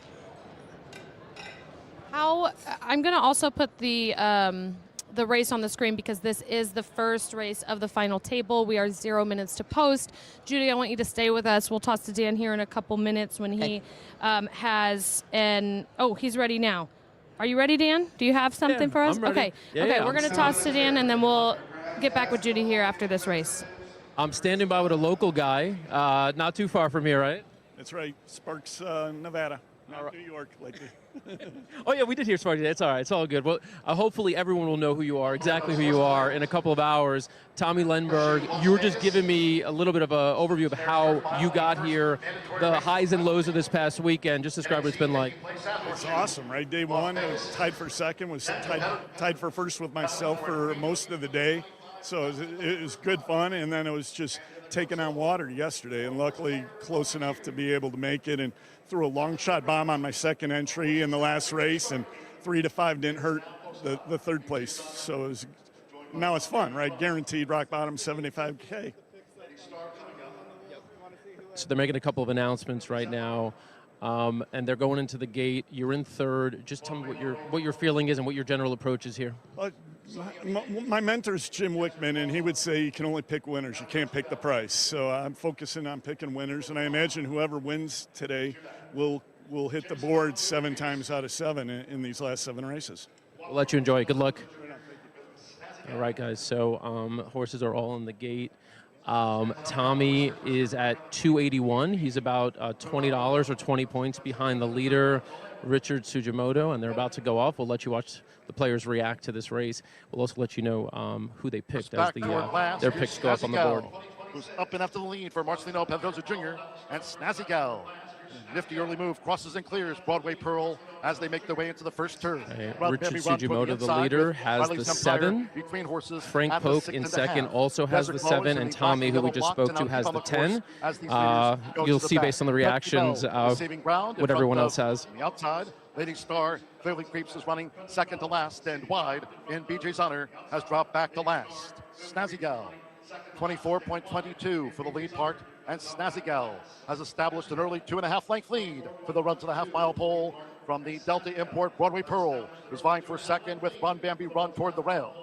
I'm going to also put the race on the screen because this is the first race of the final table. We are 0 minutes to post. Judy, I want you to stay with us. We'll toss to Dan here in a couple minutes when he he's ready now. Are you ready, Dan? Do you have something for us? I'm ready. Okay, we're going to toss to Dan, and then we'll get back with Judy here after this race. I'm standing by with a local guy, not too far from here, right? That's right, Sparks, Nevada. Not New York lately. Oh, yeah, we did hear Sparky. It's all right. It's all good. Well, hopefully everyone will know who you are, exactly who you are, in a couple of hours. Tommy Lenberg, you were just giving me a little bit of an overview of how you got here, the highs and lows of this past weekend. Just describe what it's been like. It's awesome, right? Day one, I was tied for second, was tied for first with myself for most of the day. So it was good fun, and then it was just taking on water yesterday, and luckily close enough to be able to make it, and threw a long shot bomb on my second entry in the last race, and 3 to 5 didn't hurt the third place. So now it's fun, right? Guaranteed rock bottom 75K. So they're making a couple of announcements right now, and they're going into the gate. You're in third. Just tell me what your feeling is and what your general approach is here. My mentor's Jim Wickman, and he would say you can only pick winners. You can't pick the price. So I'm focusing on picking winners, and I imagine whoever wins today will hit the board 7 times out of 7 in these last 7 races. We'll let you enjoy it. Good luck. All right, guys. So horses are all in the gate. Tommy is at 281. He's about $20 or 20 points behind the leader, Richard Sugimoto, and they're about to go off. We'll let you watch the players react to this race. We'll also let you know who they picked as their picks go up on the board. Who's up and after the lead for Marcelino Pedroza Jr. and Snazzy Gal. Nifty early move, crosses and clears Broadway Pearl as they make their way into the first turn. Richard Sugimoto, the leader, has the 7. Frank Polk in second also has the 7, and Tommy, who we just spoke to, has the 10. You'll see based on the reactions what everyone else has. On the outside, Leading Star clearly creeps is running second to last and wide in BJ's honor has dropped back to last. Snazzy Gal, 24.22 for the lead part and Snazzy Gal has established an early 2.5 length lead for the run to the half-mile pole from the Delta Import Broadway Pearl, who's vying for second with Run Bambi Run toward the rail.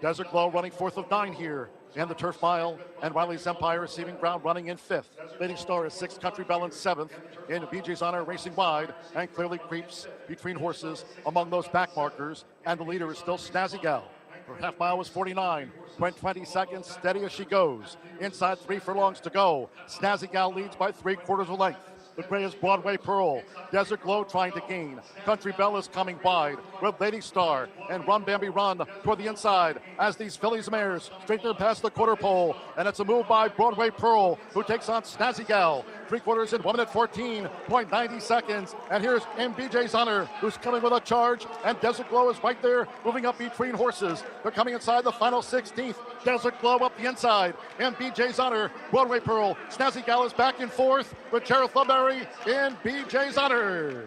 Desert Glow running 4th of 9 here in the turf mile, and Riley's Empire receiving ground running in 5th. Lady Star is 6th, Country Bell in 7th, in BJ's Honor racing wide and clearly creeps between horses among those back markers, and the leader is still Snazzy Gal. Her half mile was 49, went 20 seconds, steady as she goes. Inside 3 furlongs to go. Snazzy Gal leads by 3/4 of length. The gray is Broadway Pearl. Desert Glow trying to gain. Country Bell is coming wide with Lady Star and Run Bambi Run toward the inside as these fillies mares straighten past the quarter pole. And it's a move by Broadway Pearl, who takes on Snazzy Gal. 3/4 in 1 minute 14.90 seconds. And here's MBJ's Honor, who's coming with a charge. And Desert Glow is right there, moving up between horses. They're coming inside the final 16th. Desert Glow up the inside. MBJ's Honor, Broadway Pearl. Snazzy Gal is back in 4th with Sheriff Flubberry in BJ's Honor.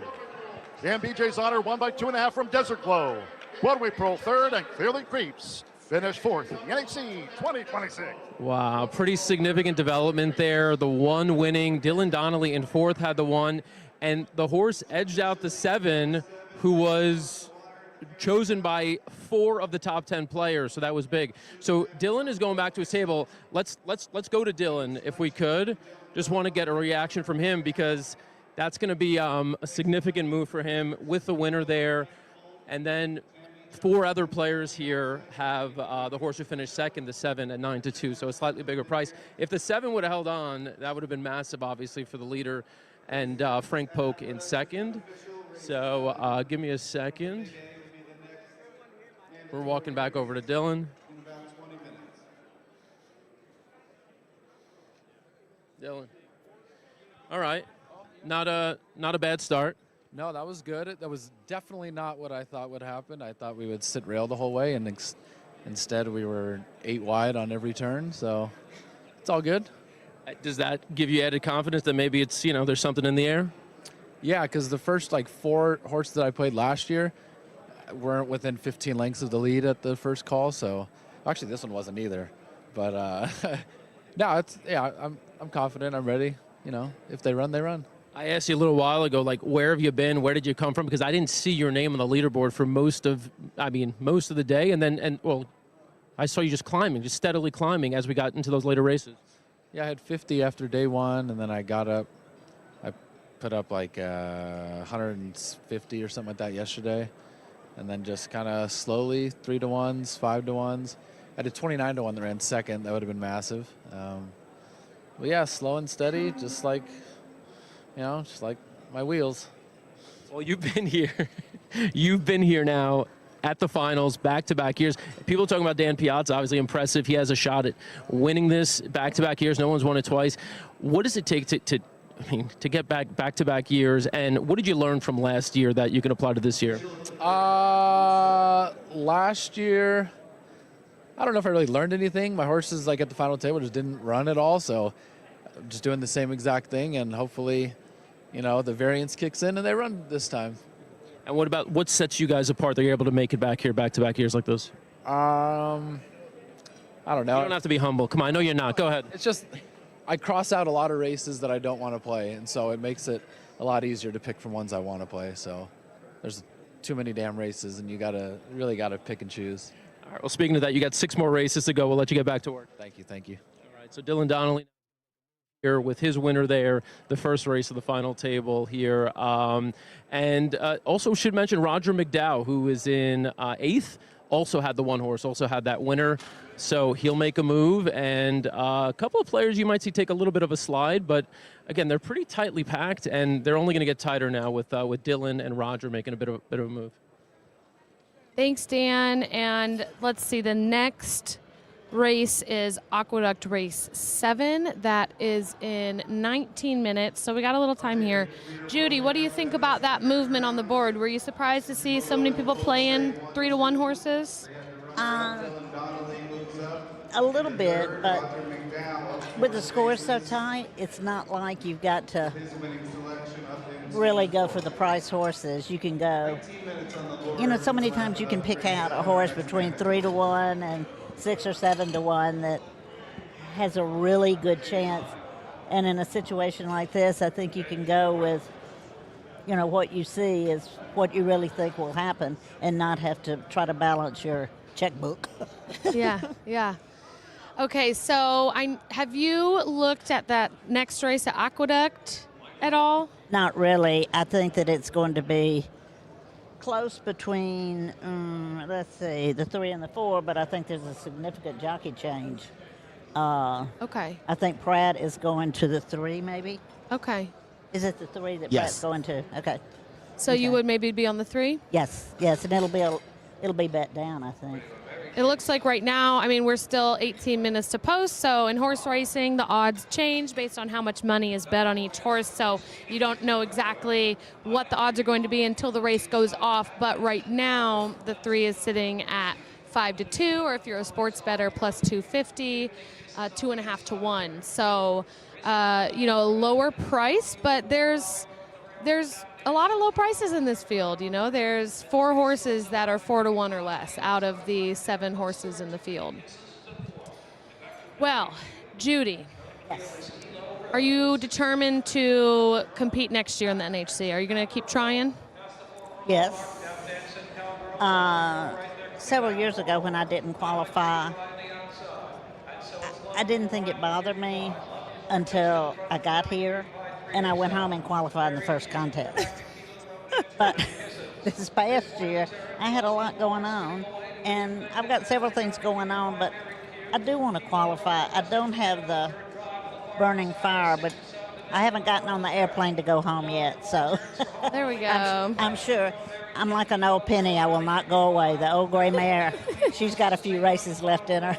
MBJ's Honor won by 2.5 from Desert Glow. Broadway Pearl 3rd, and Clearly Creeps finished 4th in the NHC 2026. Wow, pretty significant development there. The one winning, Dylan Donnelly in 4th had the one, and the horse edged out the 7, who was chosen by 4 of the top 10 players, so that was big. So Dylan is going back to his table. Let's go to Dylan if we could. Just want to get a reaction from him, because that's going to be a significant move for him with the winner there. And then 4 other players here have the horse who finished second, the 7 at 9-2, so a slightly bigger price. If the 7 would have held on, that would have been massive, obviously, for the leader and Frank Polk in second. So give me a second. We're walking back over to Dylan. Dylan. All right. Not a bad start. No, that was good. That was definitely not what I thought would happen. I thought we would sit rail the whole way, and instead we were 8 wide on every turn, so it's all good. Does that give you added confidence that maybe it's, there's something in the air? Yeah, because the first 4 horses that I played last year weren't within 15 lengths of the lead at the first call, so actually this one wasn't either. But no, I'm confident. I'm ready. If they run, they run. I asked you a little while ago, where have you been? Where did you come from? Because I didn't see your name on the leaderboard for most of the day, and I saw you just steadily climbing as we got into those later races. Yeah, I had 50 after day 1, and then I got up. I put up 150 or something like that yesterday, and then just kind of slowly 3-to-1s, 5-to-1s. I did 29-to-1 that ran second. That would have been massive. But yeah, slow and steady, just like my wheels. Well, you've been here. You've been here now at the finals, back-to-back years. People talking about Dan Piazza, obviously impressive. He has a shot at winning this back-to-back years. No one's won it twice. What does it take to get back-to-back years, and what did you learn from last year that you can apply to this year? Last year, I don't know if I really learned anything. My horses, at the final table, just didn't run at all, so I'm just doing the same exact thing, and hopefully, the variance kicks in and they run this time. And what sets you guys apart that you're able to make it back here back-to-back years like this? I don't know. You don't have to be humble. Come on, I know you're not. Go ahead. It's just I cross out a lot of races that I don't want to play, and so it makes it a lot easier to pick from ones I want to play. So there's too many damn races, and you really gotta pick and choose. All right. Well, speaking of that, you got 6 more races to go. We'll let you get back to work. Thank you. All right. So Dylan Donnelly here with his winner there, the first race of the final table here. And also should mention Roger McDowell, who is in 8th, also had the one horse, also had that winner. So he'll make a move, and a couple of players you might see take a little bit of a slide, but again, they're pretty tightly packed, and they're only going to get tighter now with Dylan and Roger making a bit of a move. Thanks, Dan. And let's see, the next race is Aqueduct Race 7. That is in 19 minutes, so we got a little time here. Judy, what do you think about that movement on the board? Were you surprised to see so many people playing 3-to-1 horses? A little bit, but with the score so tight, it's not like you've got to really go for the price horses. You can go, so many times you can pick out a horse between 3-to-1 and 6 or 7-to-1 that has a really good chance And in a situation like this, I think you can go with, what you see is what you really think will happen and not have to try to balance your checkbook. Yeah. Okay, so have you looked at that next race at Aqueduct at all? Not really. I think that it's going to be close between, the 3 and the 4, but I think there's a significant jockey change. Okay. I think Pratt is going to the 3, maybe. Okay. Is it the 3 that Yes. Pratt's going to? Okay. So you would maybe be on the 3? Yes, and it'll be bet down, I think. It looks like right now, we're still 18 minutes to post, so in horse racing, the odds change based on how much money is bet on each horse, so you don't know exactly what the odds are going to be until the race goes off, but right now, the 3 is sitting at 5-2, or if you're a sports bettor, plus 250, 2.5 to 1. So, lower price, but there's a lot of low prices in this field. There's 4 horses that are 4 to 1 or less out of the 7 horses in the field. Well, Judy, yes. Are you determined to compete next year in the NHC? Are you going to keep trying? Yes. Several years ago when I didn't qualify, I didn't think it bothered me until I got here, and I went home and qualified in the first contest. But this past year, I had a lot going on, and I've got several things going on, but I do want to qualify. I don't have the burning fire, but I haven't gotten on the airplane to go home yet, so. There we go. I'm sure. I'm like an old penny. I will not go away. The old gray mare, she's got a few races left in her.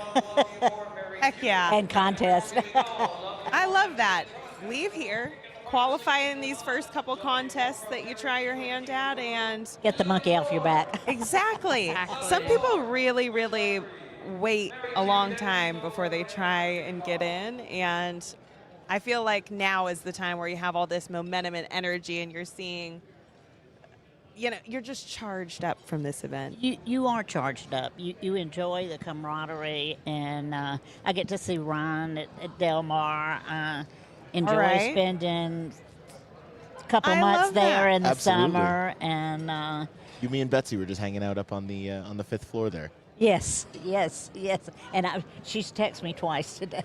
Heck yeah. And contests. I love that. Leave here, qualify in these first couple contests that you try your hand at, and get the monkey off your back. Exactly. Some people really, really wait a long time before they try and get in, and I feel like now is the time where you have all this momentum and energy, and you're seeing, you're just charged up from this event. You are charged up. You enjoy the camaraderie, and I get to see Ron at Del Mar. Enjoy spending a couple months there in the summer, and you, me, and Betsy were just hanging out up on the 5th floor there. Yes, and she's texted me twice today.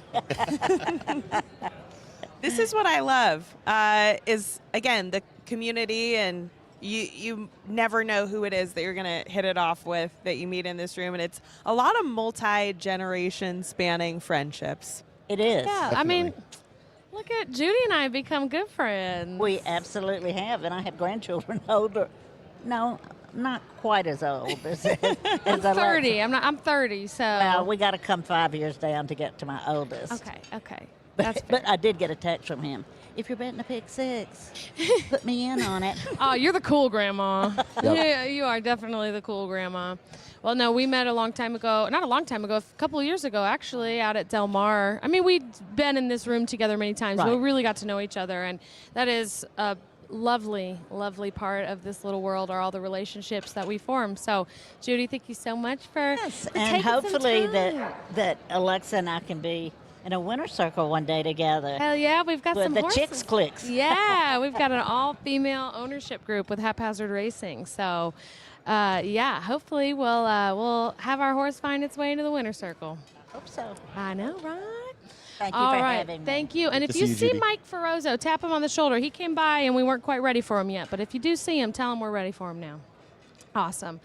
This is what I love, is, again, the community, and you never know who it is that you're going to hit it off with that you meet in this room, and it's a lot of multi-generation spanning friendships. It is. Yeah, Definitely. Look at Judy and I become good friends. We absolutely have, and I have grandchildren older. No, not quite as old as I'm 30. I'm 30, so. Well, we got to come 5 years down to get to my oldest. Okay. But I did get a text from him. If you're betting a pick 6, put me in on it. Oh, you're the cool grandma. Yeah, you are definitely the cool grandma. Well, no, we met a long time ago. Not a long time ago, a couple of years ago, actually, out at Del Mar. We'd been in this room together many times. Right. We really got to know each other, and that is a lovely, lovely part of this little world are all the relationships that we form. So, Judy, thank you so much for and taking hopefully some time. that Alexa and I can be in a winner's circle one day together. Hell yeah, we've got with some the horses. Chicks Clicks. Yeah, we've got an all-female ownership group with Haphazard Racing. So, hopefully we'll have our horse find its way into the winner's circle. Hope so. I know, right? Thank you All for right, having me. thank you. And Good if to you see you, see Judy. Mike Ferrozzo, tap him on the shoulder. He came by and we weren't quite ready for him yet, but if you do see him, tell him we're ready for him now. Awesome.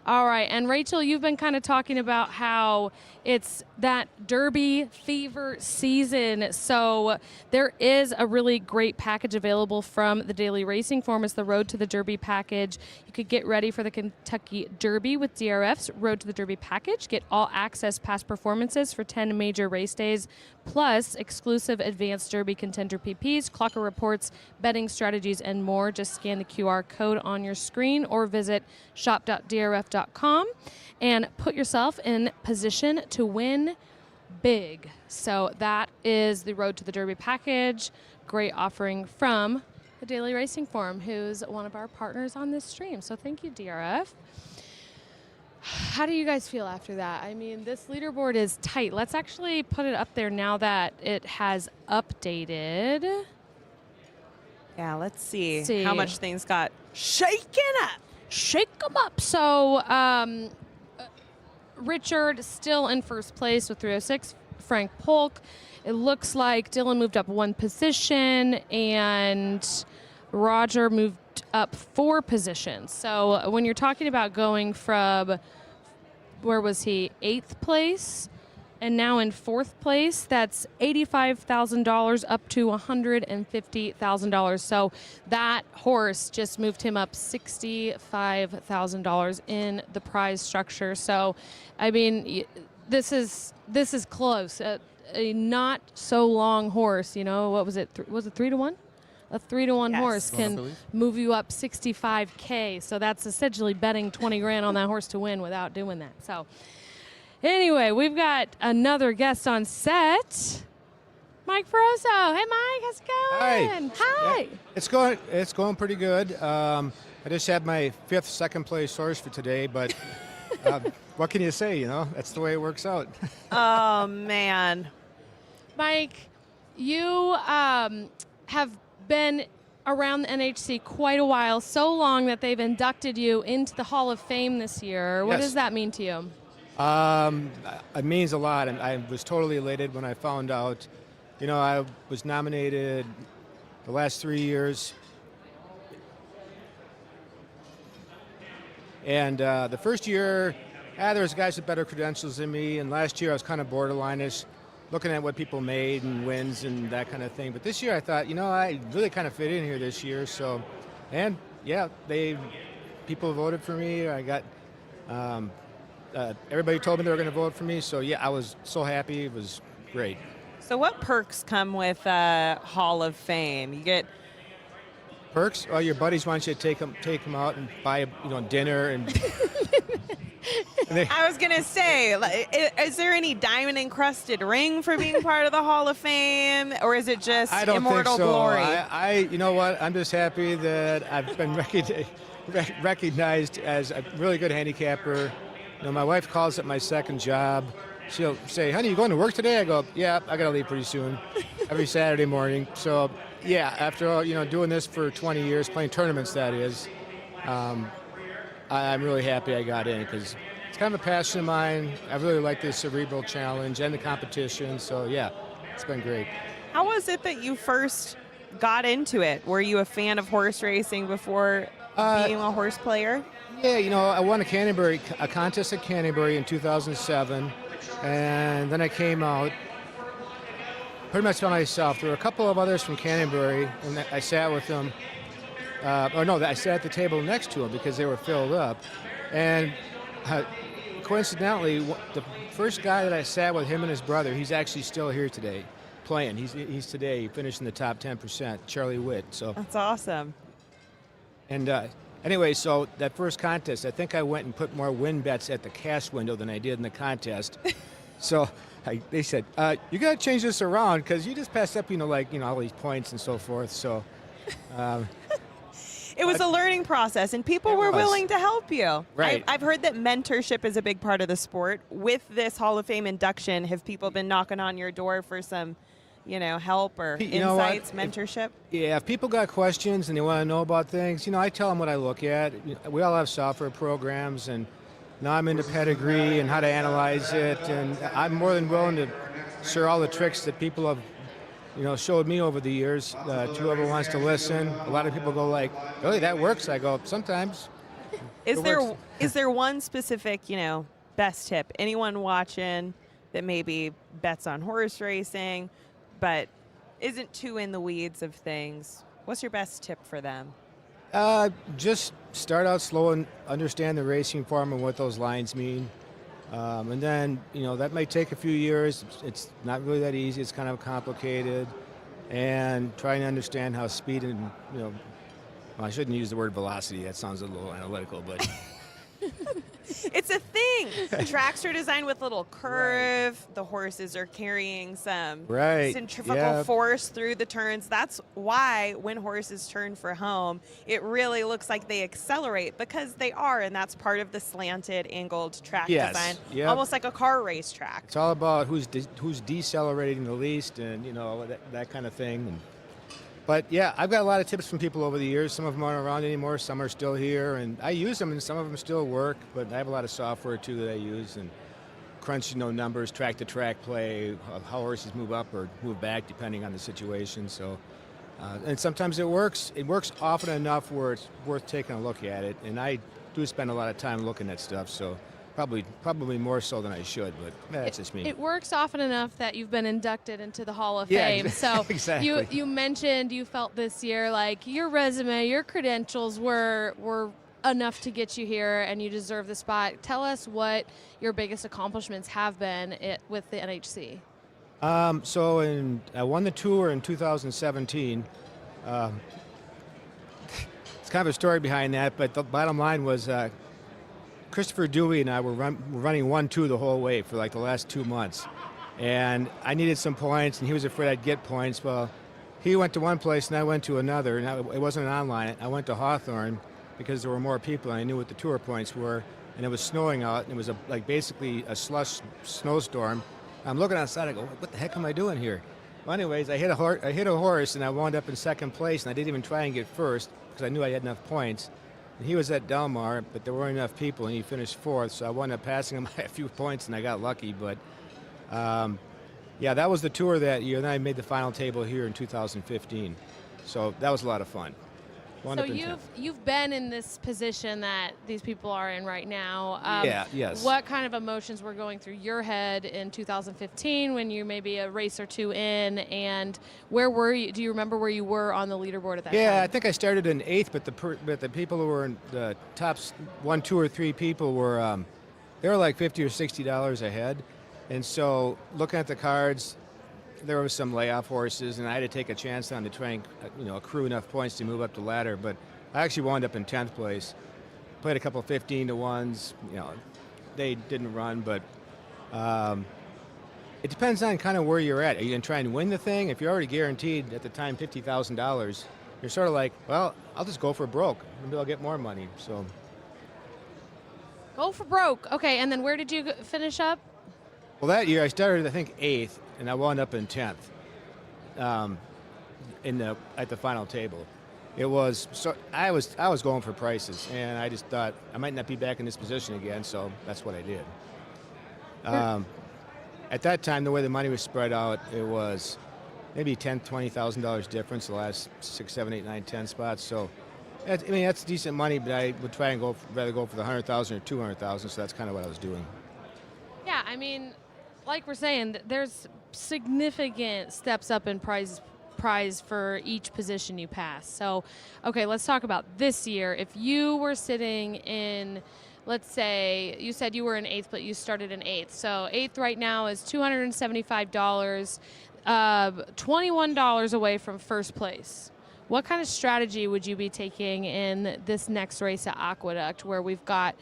All right, and Rachel, you've been kind of talking about how it's that Derby fever season. So there is a really great package available from the Daily Racing Form. It's the Road to the Derby package. You could get ready for the Kentucky Derby with DRF's Road to the Derby package. Get all access past performances for 10 major race days, plus exclusive advanced Derby contender PPs, clocker reports, betting strategies, and more. Just scan the QR code on your screen or visit shop.drf.com and put yourself in position to win big. So that is the Road to the Derby package. Great offering from the Daily Racing Forum, who's one of our partners on this stream. So thank you, DRF. How do you guys feel after that? I mean, this leaderboard is tight. Let's actually put it up there now that it has updated. Yeah, let's see how much things got shaken up. Shake them up. So Richard still in first place with 306. Frank Polk. It looks like Dylan moved up 1 position and Roger moved up 4 positions. So when you're talking about going from, where was he, 8th place and now in 4th place, that's $85,000 up to $150,000. So that horse just moved him up $65,000 in the prize structure. So, I mean, this is close. A not so long horse, you know, what was it? Was it 3-1? A 3-1 horse can move you up 65K. So that's essentially betting 20 grand on that horse to win without doing that. So anyway, we've got another guest on set. Mike Ferroso. Hey, Mike, how's it going? Hi. Yeah, it's going pretty good. I just had my 5th second place horse for today, but what can you say? You know, that's the way it works out. Oh man, Mike, you have been around the NHC quite a while, so long that they've inducted you into the Hall of Fame this year. What does that mean to you? It means a lot, and I was totally elated when I found out. You know, I was nominated the last 3 years. And the first year, there was guys with better credentials than me, and last year I was kind of borderline-ish, looking at what people made and wins and that kind of thing. But this year I thought, you know, I really kind of fit in here this year. So, and yeah, people voted for me. I got, everybody told me they were going to vote for me. So yeah, I was so happy. It was great. So what perks come with Hall of Fame? You get perks. Well, your buddies want you to take them out and buy dinner and. I was gonna say, is there any diamond encrusted ring for being part of the Hall of Fame, or is it just I don't immortal think so. glory? You know what? I'm just happy that I've been recognized as a really good handicapper. You know, my wife calls it my second job. She'll say, "Honey, you going to work today?" I go, "Yeah, I gotta leave pretty soon." Every Saturday morning. So yeah, after all, doing this for 20 years, playing tournaments, that is. I'm really happy I got in because it's kind of a passion of mine. I really like the cerebral challenge and the competition. So, yeah, it's been great. How was it that you first got into it? Were you a fan of horse racing before being a horse player? Yeah, I won a contest at Canterbury in 2007. And then I came out pretty much by myself. There were a couple of others from Canterbury, and I sat with them. I sat at the table next to him because they were filled up. And coincidentally, the first guy that I sat with, him and his brother, he's actually still here today playing. He's today finished in the top 10%, Charlie Witt. So that's awesome. And anyway, so that first contest, I think I went and put more win bets at the cash window than I did in the contest. So they said, you got to change this around because you just passed up, all these points and so forth. So... It was a learning process, and people were willing to help you. Right. I've heard that mentorship is a big part of the sport. With this Hall of Fame induction, have people been knocking on your door for some, help or insights, mentorship? If people got questions and they want to know about things, I tell them what I look at. We all have software programs, and now I'm into pedigree and how to analyze it, and I'm more than willing to share all the tricks that people have showed me over the years to whoever wants to listen. A lot of people go like, really, that works? I go, sometimes. Is there one specific, best tip? Anyone watching that maybe bets on horse racing but isn't too in the weeds of things? What's your best tip for them? Just start out slow and understand the racing form and what those lines mean. And then, that might take a few years. It's not really that easy. It's kind of complicated. And trying to understand how speed and, I shouldn't use the word velocity. That sounds a little analytical, but It's a thing. Tracks are designed with little curve. The horses are carrying some centrifugal force through the turns. That's why when horses turn for home, it really looks like they accelerate, because they are, and that's part of the slanted, angled track design, almost like a car race track. It's all about who's decelerating the least, and that kind of thing. But yeah, I've got a lot of tips from people over the years. Some of them aren't around anymore. Some are still here, and I use them, and some of them still work. But I have a lot of software too that I use, and crunch numbers, track-to-track play, how horses move up or move back depending on the situation. So, and sometimes it works. It works often enough where it's worth taking a look at it. And I do spend a lot of time looking at stuff. So. Probably more so than I should, but that's just me. It works often enough that you've been inducted into the Hall of Fame. So exactly. you mentioned you felt this year like your resume, your credentials were enough to get you here, and you deserve the spot. Tell us what your biggest accomplishments have been with the NHC. So I won the tour in 2017. It's kind of a story behind that, but the bottom line was. Christopher Dewey and I were running 1-2 the whole way for like the last 2 months. And I needed some points, and he was afraid I'd get points. Well, he went to one place, and I went to another. And it wasn't online. I went to Hawthorne because there were more people, and I knew what the tour points were. And it was snowing out, and it was basically a slush snowstorm. I'm looking outside. I go, what the heck am I doing here? Well, anyways, I hit a horse, and I wound up in second place, and I didn't even try and get first because I knew I had enough points. He was at Del Mar, but there weren't enough people, and he finished fourth, so I wound up passing him by a few points, and I got lucky. But, yeah, that was the tour that year, and then I made the final table here in 2015. So that was a lot of fun. So you've been in this position that these people are in right now. Yes. What kind of emotions were going through your head in 2015 when you maybe a race or two in, and where were you? Do you remember where you were on the leaderboard at that time? Yeah, I think I started in 8th, but the people who were in the top 1, 2, or 3 people were they were like $50 or $60 ahead, and so looking at the cards. There were some layoff horses, and I had to take a chance on to try and accrue enough points to move up the ladder. But I actually wound up in 10th place. Played a couple 15-to-1s. They didn't run, but it depends on kind of where you're at. Are you going to try and win the thing? If you're already guaranteed at the time $50,000, you're sort of like, well, I'll just go for broke. Maybe I'll get more money. So go for broke. Okay, and then where did you finish up? Well, that year I started, I think, 8th. And I wound up in 10th at the final table. It was so I was going for prices, and I just thought I might not be back in this position again, so that's what I did. At that time, the way the money was spread out, it was maybe $20,000 difference the last 6, 7, 8, 9, 10 spots. So, that's decent money, but I would try and rather go for the $100,000 or $200,000. So that's kind of what I was doing. Yeah, like we're saying, there's significant steps up in prize for each position you pass. So, okay, let's talk about this year. If you were sitting in, let's say, you said you were in 8th, but you started in 8th. So 8th right now is $275, $21 away from first place. What kind of strategy would you be taking in this next race at Aqueduct, where we've got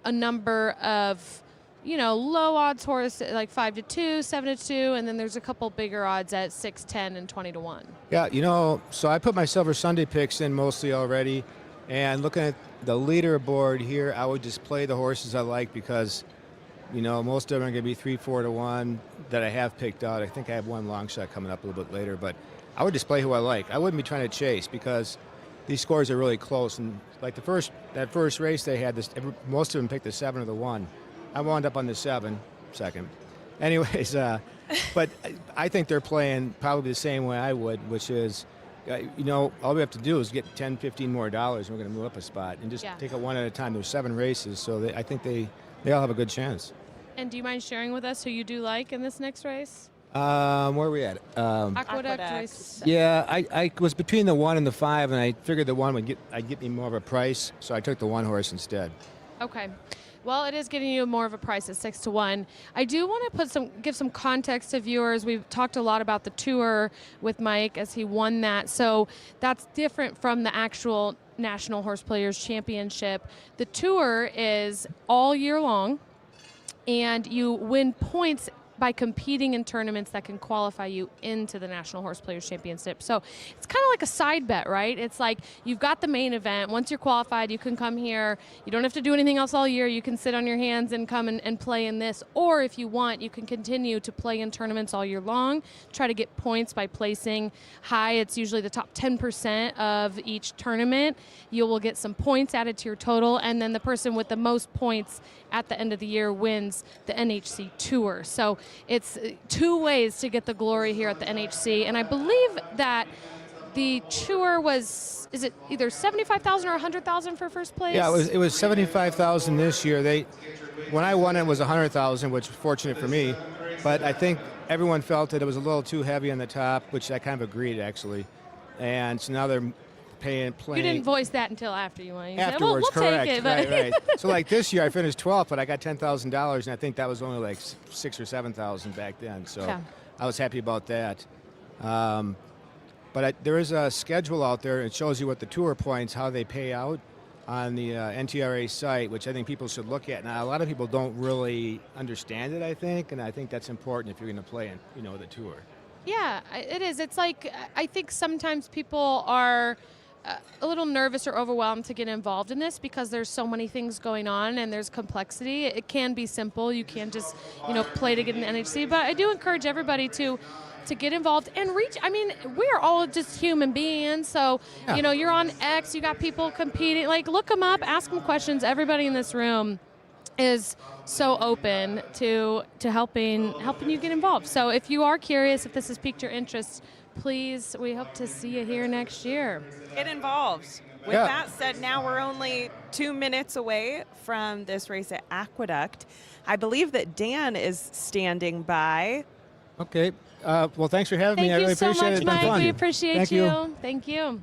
a number of low odds horse like 5-2, 7-2, and then there's a couple bigger odds at 6, 10, and 20-1. Yeah, so I put my Silver Sunday picks in mostly already, and looking at the leaderboard here, I would just play the horses I like because, most of them are going to be 3, 4-1 that I have picked out. I think I have one long shot coming up a little bit later, but I would just play who I like. I wouldn't be trying to chase because these scores are really close, and like that first race they had, most of them picked the 7 or the 1. I wound up on the 7, second. Anyways, but I think they're playing probably the same way I would, which is, all we have to do is get $10, $15 more, and we're going to move up a spot and just take it one at a time. There's 7 races, so I think they all have a good chance. And do you mind sharing with us who you do like in this next race? Where are we at? Aqueduct race. Yeah, I was between the 1 and the 5, and I figured the 1 I'd get me more of a price, so I took the 1 horse instead. Okay. Well, it is getting you more of a price at 6-1. I do want to give some context to viewers. We've talked a lot about the tour with Mike as he won that. So that's different from the actual National Horseplayers Championship. The tour is all year long, and you win points by competing in tournaments that can qualify you into the National Horseplayers Championship. So it's kind of like a side bet, right? It's like you've got the main event. Once you're qualified, you can come here. You don't have to do anything else all year. You can sit on your hands and come and play in this. Or if you want, you can continue to play in tournaments all year long, try to get points by placing high. It's usually the top 10% of each tournament. You will get some points added to your total, and then the person with the most points at the end of the year wins the NHC Tour. So it's 2 ways to get the glory here at the NHC, and I believe that the tour was, is it either 75,000 or 100,000 for first place? Yeah, it was 75,000 this year. When I won it was 100,000, which was fortunate for me, but I think everyone felt that it was a little too heavy on the top, which I kind of agreed actually, and so now they're playing. You didn't voice that until after you won. You Afterwards, said, well, we'll correct. take it, but Right. So like this year, I finished 12th, but I got $10,000, and I think that was only like 6,000 or 7,000 back then. So Yeah. I was happy about that. But there is a schedule out there. It shows you what the tour points, how they pay out on the NTRA site, which I think people should look at. Now, a lot of people don't really understand it, I think, and I think that's important if you're going to play in, the tour. Yeah, it is. It's like, I think sometimes people are a little nervous or overwhelmed to get involved in this because there's so many things going on and there's complexity. It can be simple. You can't just, play to get an NHC. But I do encourage everybody to get involved and reach. I mean, we're all just human beings. So, Yeah. You're on X, you got people competing. Like, look them up, ask them questions. Everybody in this room is so open to helping you get involved. So if you are curious, if this has piqued your interest, please, we hope to see you here next year. Get involved. With Yeah. that said, now we're only 2 minutes away from this race at Aqueduct. I believe that Dan is standing by. Okay. Well, thanks for having me. I Thank really you so appreciate much, it. It's been Mike. fun. We appreciate Thank you. Thank you.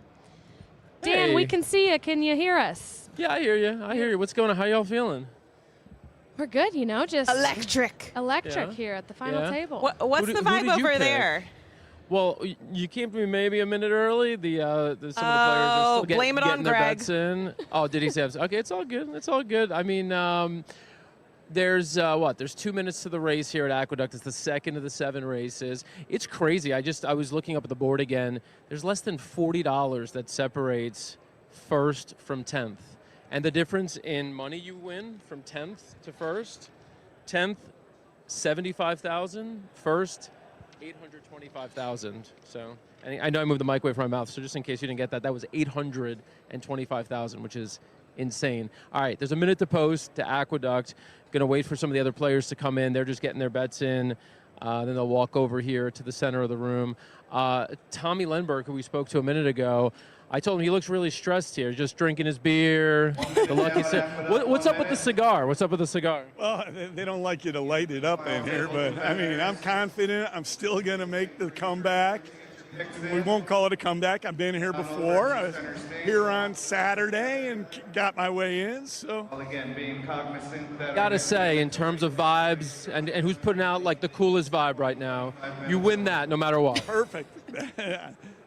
Dan, Hey. we can see you. Can you hear us? Yeah, I hear you. What's going on? How y'all feeling? We're good, just electric Yeah. here at the final Yeah. table. What's Who the did- who vibe did you over pick? there? Well, you came to me maybe a minute early. Some of the players are still blame it on getting their Greg. bets in. Oh, did he say? Okay, it's all good. It's all good. I mean, there's 2 minutes to the race here at Aqueduct. It's the second of the 7 races. It's crazy. I was looking up at the board again. There's less than $40 that separates first from 10th. And the difference in money you win from 10th to first, 10th, 75,000, first, 825,000. So, and I know I moved the mic away from my mouth, so just in case you didn't get that, that was 825,000, which is insane. All right, there's a minute to post to Aqueduct. Going to wait for some of the other players to come in. They're just getting their bets in. Then they'll walk over here to the center of the room. Tommy Lenberg, who we spoke to a minute ago, I told him he looks really stressed here, just drinking his beer. The lucky What's up with the cigar? What's up with the cigar? Well, they don't like you to light it up in here, but I mean, I'm confident I'm still going to make the comeback. We won't call it a comeback. I've been here before. I was here on Saturday and got my way in. So Again, being cognizant that Gotta say, in terms of vibes and who's putting out like the coolest vibe right now, you win that no matter what. Perfect.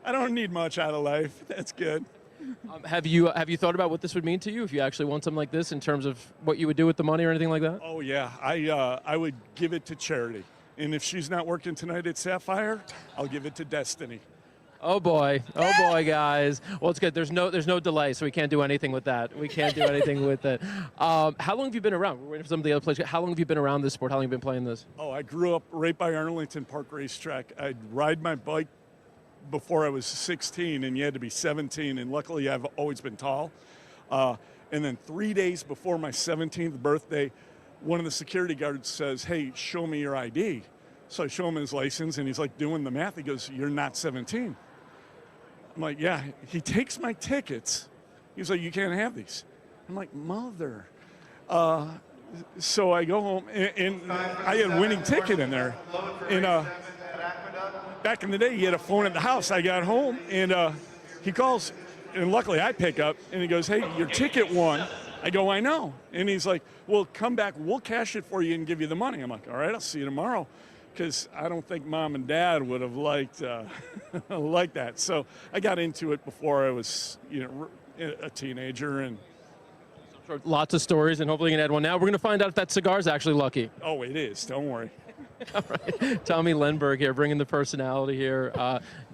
I don't need much out of life. That's good. Have you thought about what this would mean to you if you actually won something like this in terms of what you would do with the money or anything like that? Oh yeah, I would give it to charity. And if she's not working tonight at Sapphire, I'll give it to Destiny. Oh boy, guys. Well, it's good. There's no delay, so we can't do anything with that. We can't do anything with it. How long have you been around? We're waiting for some of the other players. How long have you been around this sport? How long have you been playing this? Oh, I grew up right by Arlington Park Racetrack. I'd ride my bike before I was 16, and you had to be 17, and luckily I've always been tall. And then 3 days before my 17th birthday, one of the security guards says, "Hey, show me your ID." So I show him his license, and he's like doing the math. He goes, "You're not 17. I'm like, "Yeah." He takes my tickets. He's like, "You can't have these." I'm like, "Mother." So I go home, and I had a winning ticket in there. And back in the day, he had a phone at the house. I got home, and he calls, and luckily I pick up, and he goes, "Hey, your ticket won." I go, "I know." And he's like, "Well, come back. We'll cash it for you and give you the money." I'm like, "All right, I'll see you tomorrow." because I don't think Mom and Dad would have liked like that. So I got into it before I was, a teenager, and Lots of stories, and hopefully you can add one now. We're going to find out if that cigar is actually lucky. Oh, it is. Don't worry. All right. Tommy Lenberg here, bringing the personality here.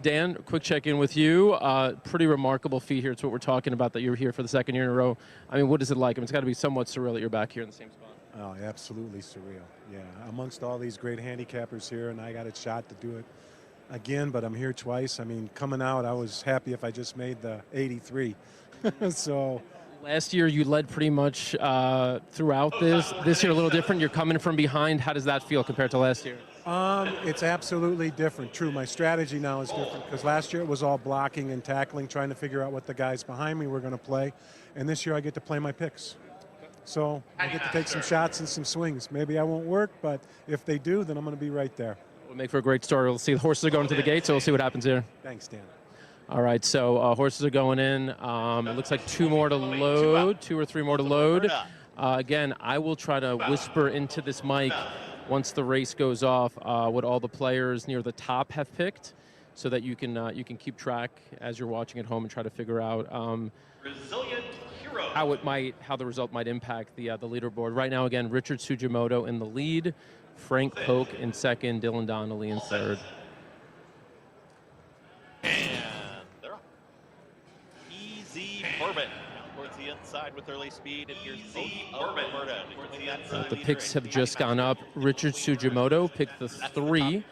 Dan, quick check-in with you. Pretty remarkable feat here. It's what we're talking about, that you're here for the second year in a row. I mean, what is it like? I mean, it's got to be somewhat surreal that you're back here in the same spot. Oh, absolutely surreal. Yeah, amongst all these great handicappers here, and I got a shot to do it again, but I'm here twice. I mean, coming out, I was happy if I just made the 83. So... Last year, you led pretty much throughout this. This year, a little different. You're coming from behind. How does that feel compared to last year? It's absolutely different. True, my strategy now is different because last year it was all blocking and tackling, trying to figure out what the guys behind me were going to play. And this year I get to play my picks. So I get to take some shots and some swings. Maybe I won't work, but if they do, then I'm going to be right there. We'll make for a great story. We'll see the horses are going to the gate, so we'll see what happens here. Thanks, Dan. All right, so horses are going in. It looks like 2 more to load, 2 or 3 more to load. Again, I will try to whisper into this mic once the race goes off what all the players near the top have picked, so that you can keep track as you're watching at home and try to figure out how the result might impact the leaderboard. Right now, again, Richard Sugimoto in the lead, Frank Polk in second, Dylan Donnelly in third. Bourbon towards the inside with early speed, and here's Bourbon. The picks have just gone up. Richard Sugimoto picked the 3.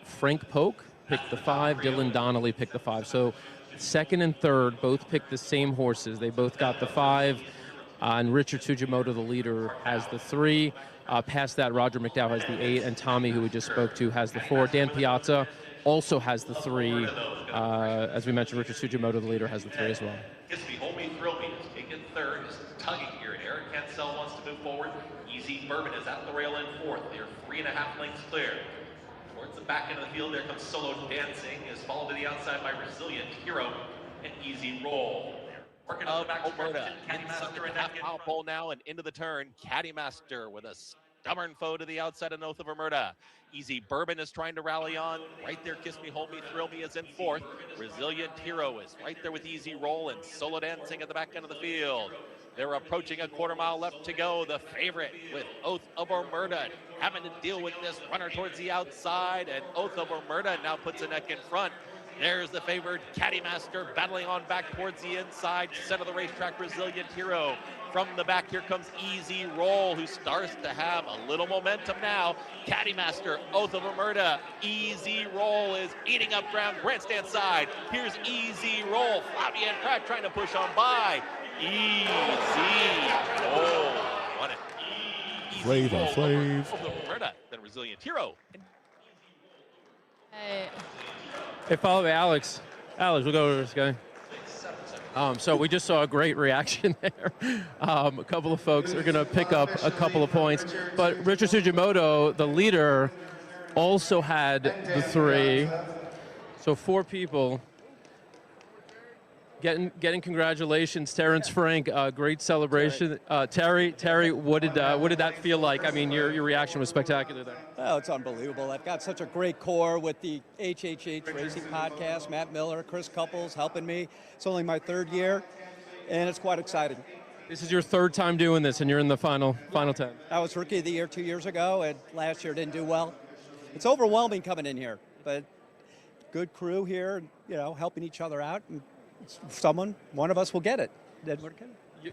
Frank Polk picked the 5. Dylan Donnelly picked the 5. So second and third both picked the same horses. They both got the 5. And Richard Sugimoto, the leader, has the 3. Past that, Roger McDowell has the 8, and Tommy, who we just spoke to, has the 4. Dan Piazza also has the 3. As we mentioned, Richard Sugimoto, the leader, has the 3 as well. Kiss Me, Hold Me, Thrill Me is taken third, is tugging here, and Eric Hansel wants to move forward. Easy Bourbon is at the rail in fourth. They're 3.5 lengths clear. Towards the back end of the field, there comes Solo Dancing, is followed to the outside by Resilient Hero and Easy Roll. Working up the back stretch, Caddy Master in half mile pole now and into the turn. Caddy Master with a stubborn foe to the outside of Oath of Omerta. Easy Bourbon is trying to rally on. Right there, Kiss Me, Hold Me, Thrill Me is in fourth. Resilient Hero is right there with Easy Roll, and Solo Dancing at the back end of the field. They're approaching a quarter mile left to go. The favorite with Oath of Omerta having to deal with this runner towards the outside, and Oath of Omerta now puts a neck in front. There's the favored Caddy Master battling on back towards the inside. Center of the racetrack, Resilient Hero. From the back, here comes Easy Roll, who starts to have a little momentum now. Caddy Master, Oath of Omerta. Easy Roll is eating up ground, grandstand side. Here's Easy Roll. Fabian Pratt trying to push on by. Easy Roll. Won it. Flav on Flav. Oath of Omerta, then Resilient Hero. Hey, follow me, Alex. Alex, we'll go over this guy. So we just saw a great reaction there. A couple of folks are going to pick up a couple of points. But Richard Sugimoto, the leader, also had the 3. So 4 people getting congratulations. Terrence Frank, great celebration. Terry, what did that feel like? I mean, your reaction was spectacular there. Oh, it's unbelievable. I've got such a great core with the HHH Racing Podcast. Matt Miller, Chris Couples helping me. It's only my 3rd year, and it's quite exciting. This is your 3rd time doing this, and you're in the final 10. I was Rookie of the Year 2 years ago, and last year didn't do well. It's overwhelming coming in here, but good crew here, helping each other out. And one of us will get it.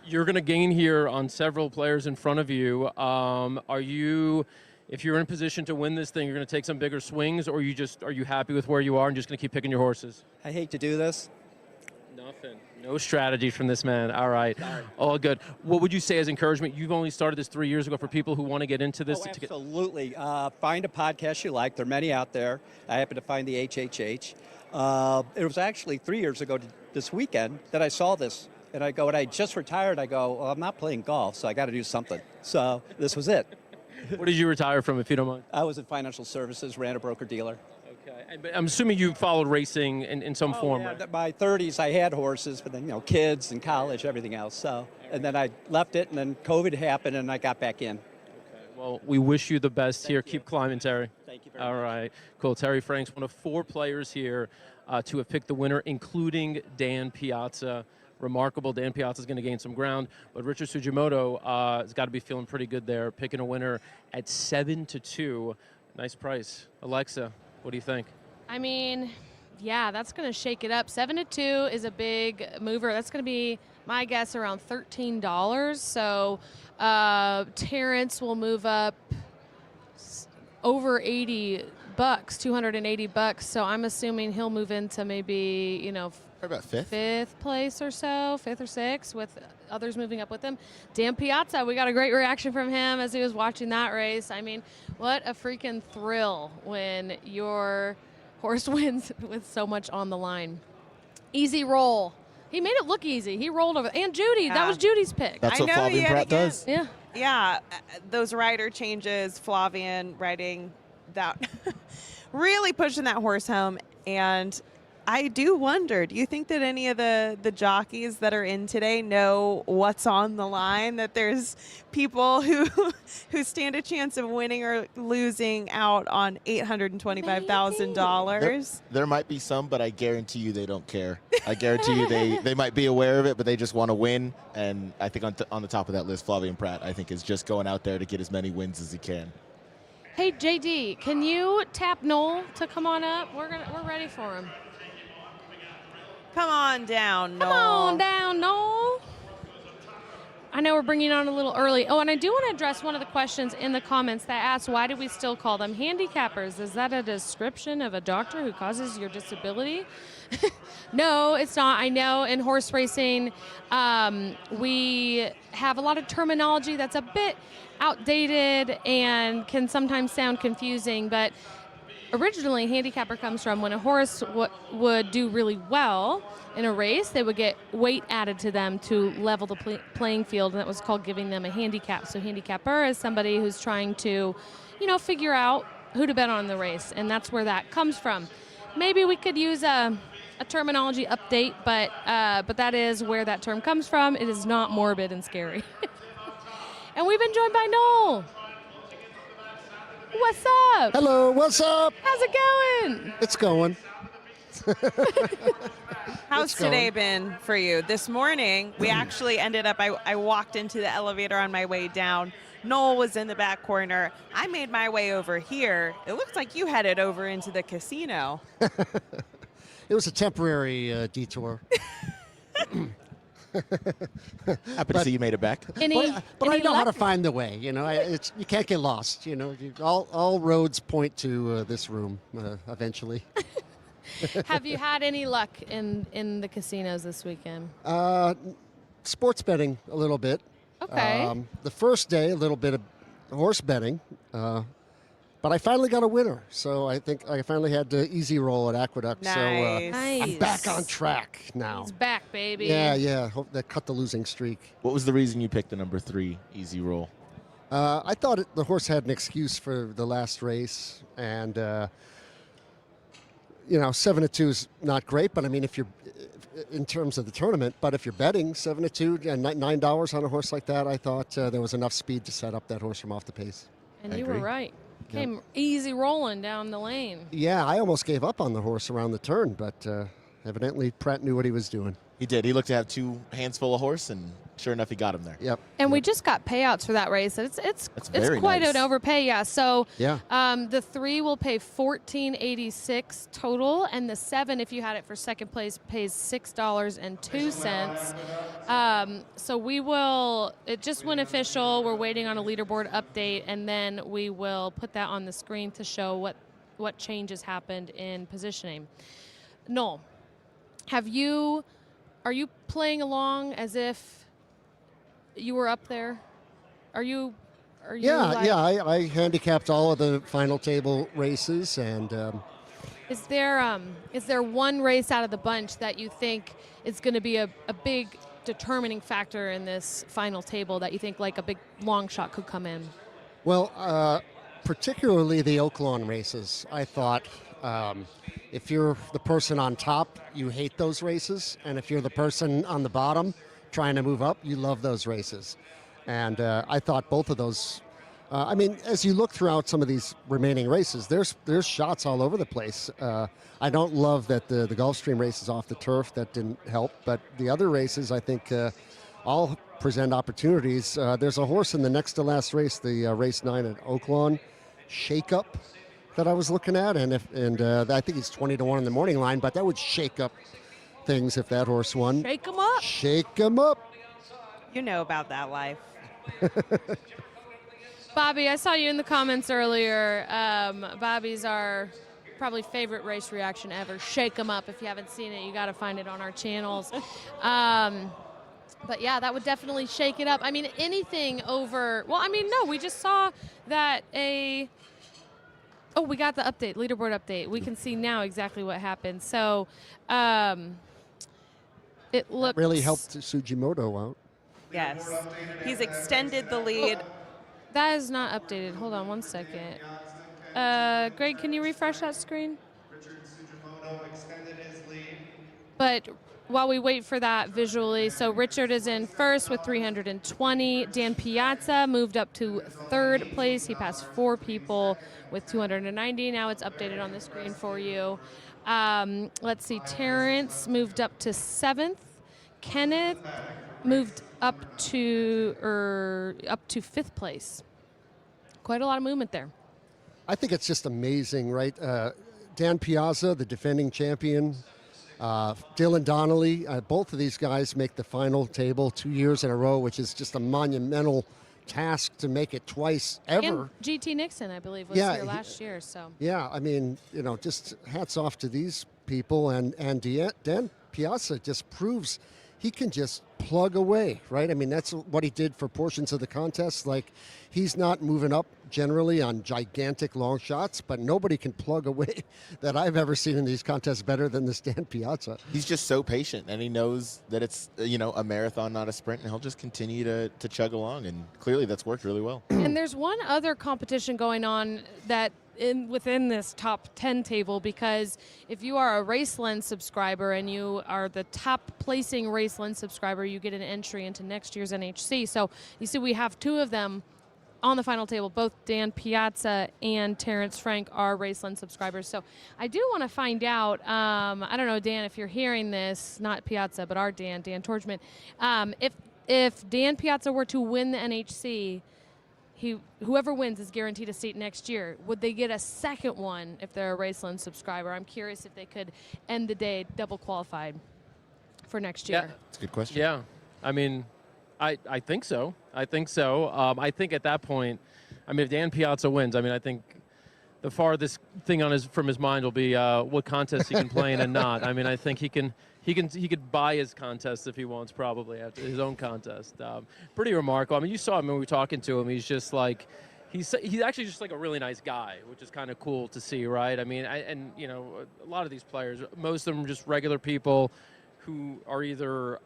You're going to gain here on several players in front of you. If you're in position to win this thing, you're going to take some bigger swings, or are you happy with where you are and just going to keep picking your horses? I hate to do this. Nothing. No strategy from this man. All right. All good. What would you say as encouragement? You've only started this 3 years ago for people who want to get into this. Oh, absolutely. Find a podcast you like. There are many out there. I happen to find the HHH. It was actually 3 years ago this weekend that I saw this. And I go, and I just retired. I go, well, I'm not playing golf, so I got to do something. So this was it. What did you retire from, if you don't mind? I was in financial services, ran a broker-dealer. Okay. But I'm assuming you followed racing in some form, yeah. right? In my 30s, I had horses, but then, kids and college, everything else. So, and then I left it, and then COVID happened, and I got back in. Well, we wish you the best here. Keep climbing, Terry. Thank you very much. All right, cool. Terry Franks, one of 4 players here to have picked the winner, including Dan Piazza. Remarkable. Dan Piazza is going to gain some ground, but Richard Sugimoto has got to be feeling pretty good there, picking a winner at 7-2. Nice price. Alexa, what do you think? I mean, yeah, that's going to shake it up. 7-2 is a big mover. That's going to be, my guess, around $13. So Terrence will move up over $80, $280. So I'm assuming he'll move into maybe, you know, about fifth place or so, 5th or 6th, with others moving up with him. Dan Piazza, we got a great reaction from him as he was watching that race. I mean, what a freaking thrill when your horse wins with so much on the line. Easy roll. He made it look easy. He rolled over. And Judy, that was Judy's pick. That's what Flavian Pratt does. Yeah. Yeah, those rider changes, Flavian riding that, really pushing that horse home. And I do wonder, do you think that any of the jockeys that are in today know what's on the line, that there's people who stand a chance of winning or losing out on $825,000? There might be some, but I guarantee you they don't care. I guarantee you they might be aware of it, but they just want to win. And I think on the top of that list, Flavian Pratt, I think, is just going out there to get as many wins as he can. Hey, JD, can you tap Noel to come on up? We're ready for him. Come on down, Noel. Come on down, Noel. I know we're bringing on a little early. Oh, and I do want to address one of the questions in the comments that asked, why do we still call them handicappers? Is that a description of a doctor who causes your disability? No, it's not. I know in horse racing, we have a lot of terminology that's a bit outdated and can sometimes sound confusing, but originally, handicapper comes from when a horse would do really well in a race, they would get weight added to them to level the playing field, and that was called giving them a handicap. So handicapper is somebody who's trying to, figure out who to bet on the race, and that's where that comes from. Maybe we could use a terminology update, but that is where that term comes from. It is not morbid and scary. And we've been joined by Noel. What's up? Hello, what's up? How's it going? It's going. How's today been for you? This morning, we actually ended up, I walked into the elevator on my way down. Noel was in the back corner. I made my way over here. It looks like you headed over into the casino. It was a temporary detour. Happy to see you made it back. But I know how to find the way. You can't get lost. All roads point to this room eventually. Have you had any luck in the casinos this weekend? Sports betting a little bit. Okay. The first day, a little bit of horse betting. But I finally got a winner, so I think I finally had the easy roll at Aqueduct. Nice. So Nice. I'm back on track now. He's back, baby. Yeah. Hope that cut the losing streak. What was the reason you picked the number 3 easy roll? I thought the horse had an excuse for the last race, and 7-2 is not great. But I mean, if you're in terms of the tournament, but if you're betting 7-2 and $9 on a horse like that, I thought there was enough speed to set up that horse from off the pace. And you were right. Came easy rolling down the lane. Yeah, I almost gave up on the horse around the turn, but evidently Pratt knew what he was doing. He did. He looked to have 2 hands full of horse, and sure enough, he got him there. Yep. And we just got payouts for that race. It's very quite nice. an overpay, yeah. So yeah. The 3 will pay $14.86 total, and the 7, if you had it for second place, pays $6.02. So we will. It just went official. We're waiting on a leaderboard update, and then we will put that on the screen to show what changes happened in positioning. Noel, are you playing along as if you were up there? Are you? I handicapped all of the final table races, and is there one race out of the bunch that you think is going to be a big determining factor in this final table that you think like a big long shot could come in? Well, particularly the Oaklawn races. I thought if you're the person on top, you hate those races, and if you're the person on the bottom trying to move up, you love those races. And I thought both of those I mean, as you look throughout some of these remaining races, there's shots all over the place. I don't love that the Gulfstream race is off the turf. That didn't help. But the other races, I think, all present opportunities. There's a horse in the next to last race, the race 9 at Oaklawn, Shake Up, that I was looking at, and I think he's 20-1 in the morning line, but that would shake up things if that horse won. Shake 'em up. Shake 'em up. You know about that life. Bobby, I saw you in the comments earlier. Bobby's our probably favorite race reaction ever. Shake 'em up. If you haven't seen it, you got to find it on our channels. But yeah, that would definitely shake it up. I mean, anything over, well, I mean, no, we just saw that we got the update, leaderboard update. We can see now exactly what happened. So it looks... Really helped Sugimoto out. Yes. He's extended the lead. That is not updated. Hold on one second. Greg, can you refresh that screen? Richard Sugimoto extended his lead. But while we wait for that visually, so Richard is in first with 320. Dan Piazza moved up to third place. He passed 4 people with 290. Now it's updated on the screen for you. Let's see, Terrence moved up to 7th. Kenneth moved up to 5th place. Quite a lot of movement there. I think it's just amazing, right? Dan Piazza, the defending champion, Dylan Donnelly, both of these guys make the final table 2 years in a row, which is just a monumental task to make it twice ever. And GT Nixon, I believe, was here last year. So yeah, I mean, just hats off to these people, and Dan Piazza just proves he can just plug away, right? I mean, that's what he did for portions of the contest. Like, he's not moving up generally on gigantic long shots, but nobody can plug away that I've ever seen in these contests better than this Dan Piazza. He's just so patient, and he knows that it's a marathon, not a sprint, and he'll just continue to chug along, and clearly that's worked really well. And there's one other competition going on that within this top 10 table, because if you are a Raceland subscriber and you are the top placing Raceland subscriber, you get an entry into next year's NHC. So you see we have 2 of them on the final table. Both Dan Piazza and Terrence Frank are Raceland subscribers. So I do want to find out, I don't know, Dan, if you're hearing this, not Piazza, but our Dan Tordjman, if Dan Piazza were to win the NHC, whoever wins is guaranteed a seat next year. Would they get a second one if they're a Raceland subscriber? I'm curious if they could end the day double qualified for next year. Yeah, that's a good question. Yeah, I mean, I think so. I think at that point, I mean, if Dan Piazza wins, I mean, I think the farthest thing from his mind will be what contest he can play in and not. I mean, I think he could buy his contest if he wants, probably after his own contest. Pretty remarkable. I mean, you saw him when we were talking to him. He's just like, he's actually just like a really nice guy, which is kind of cool to see, right? I mean, a lot of these players, most of them are just regular people who are either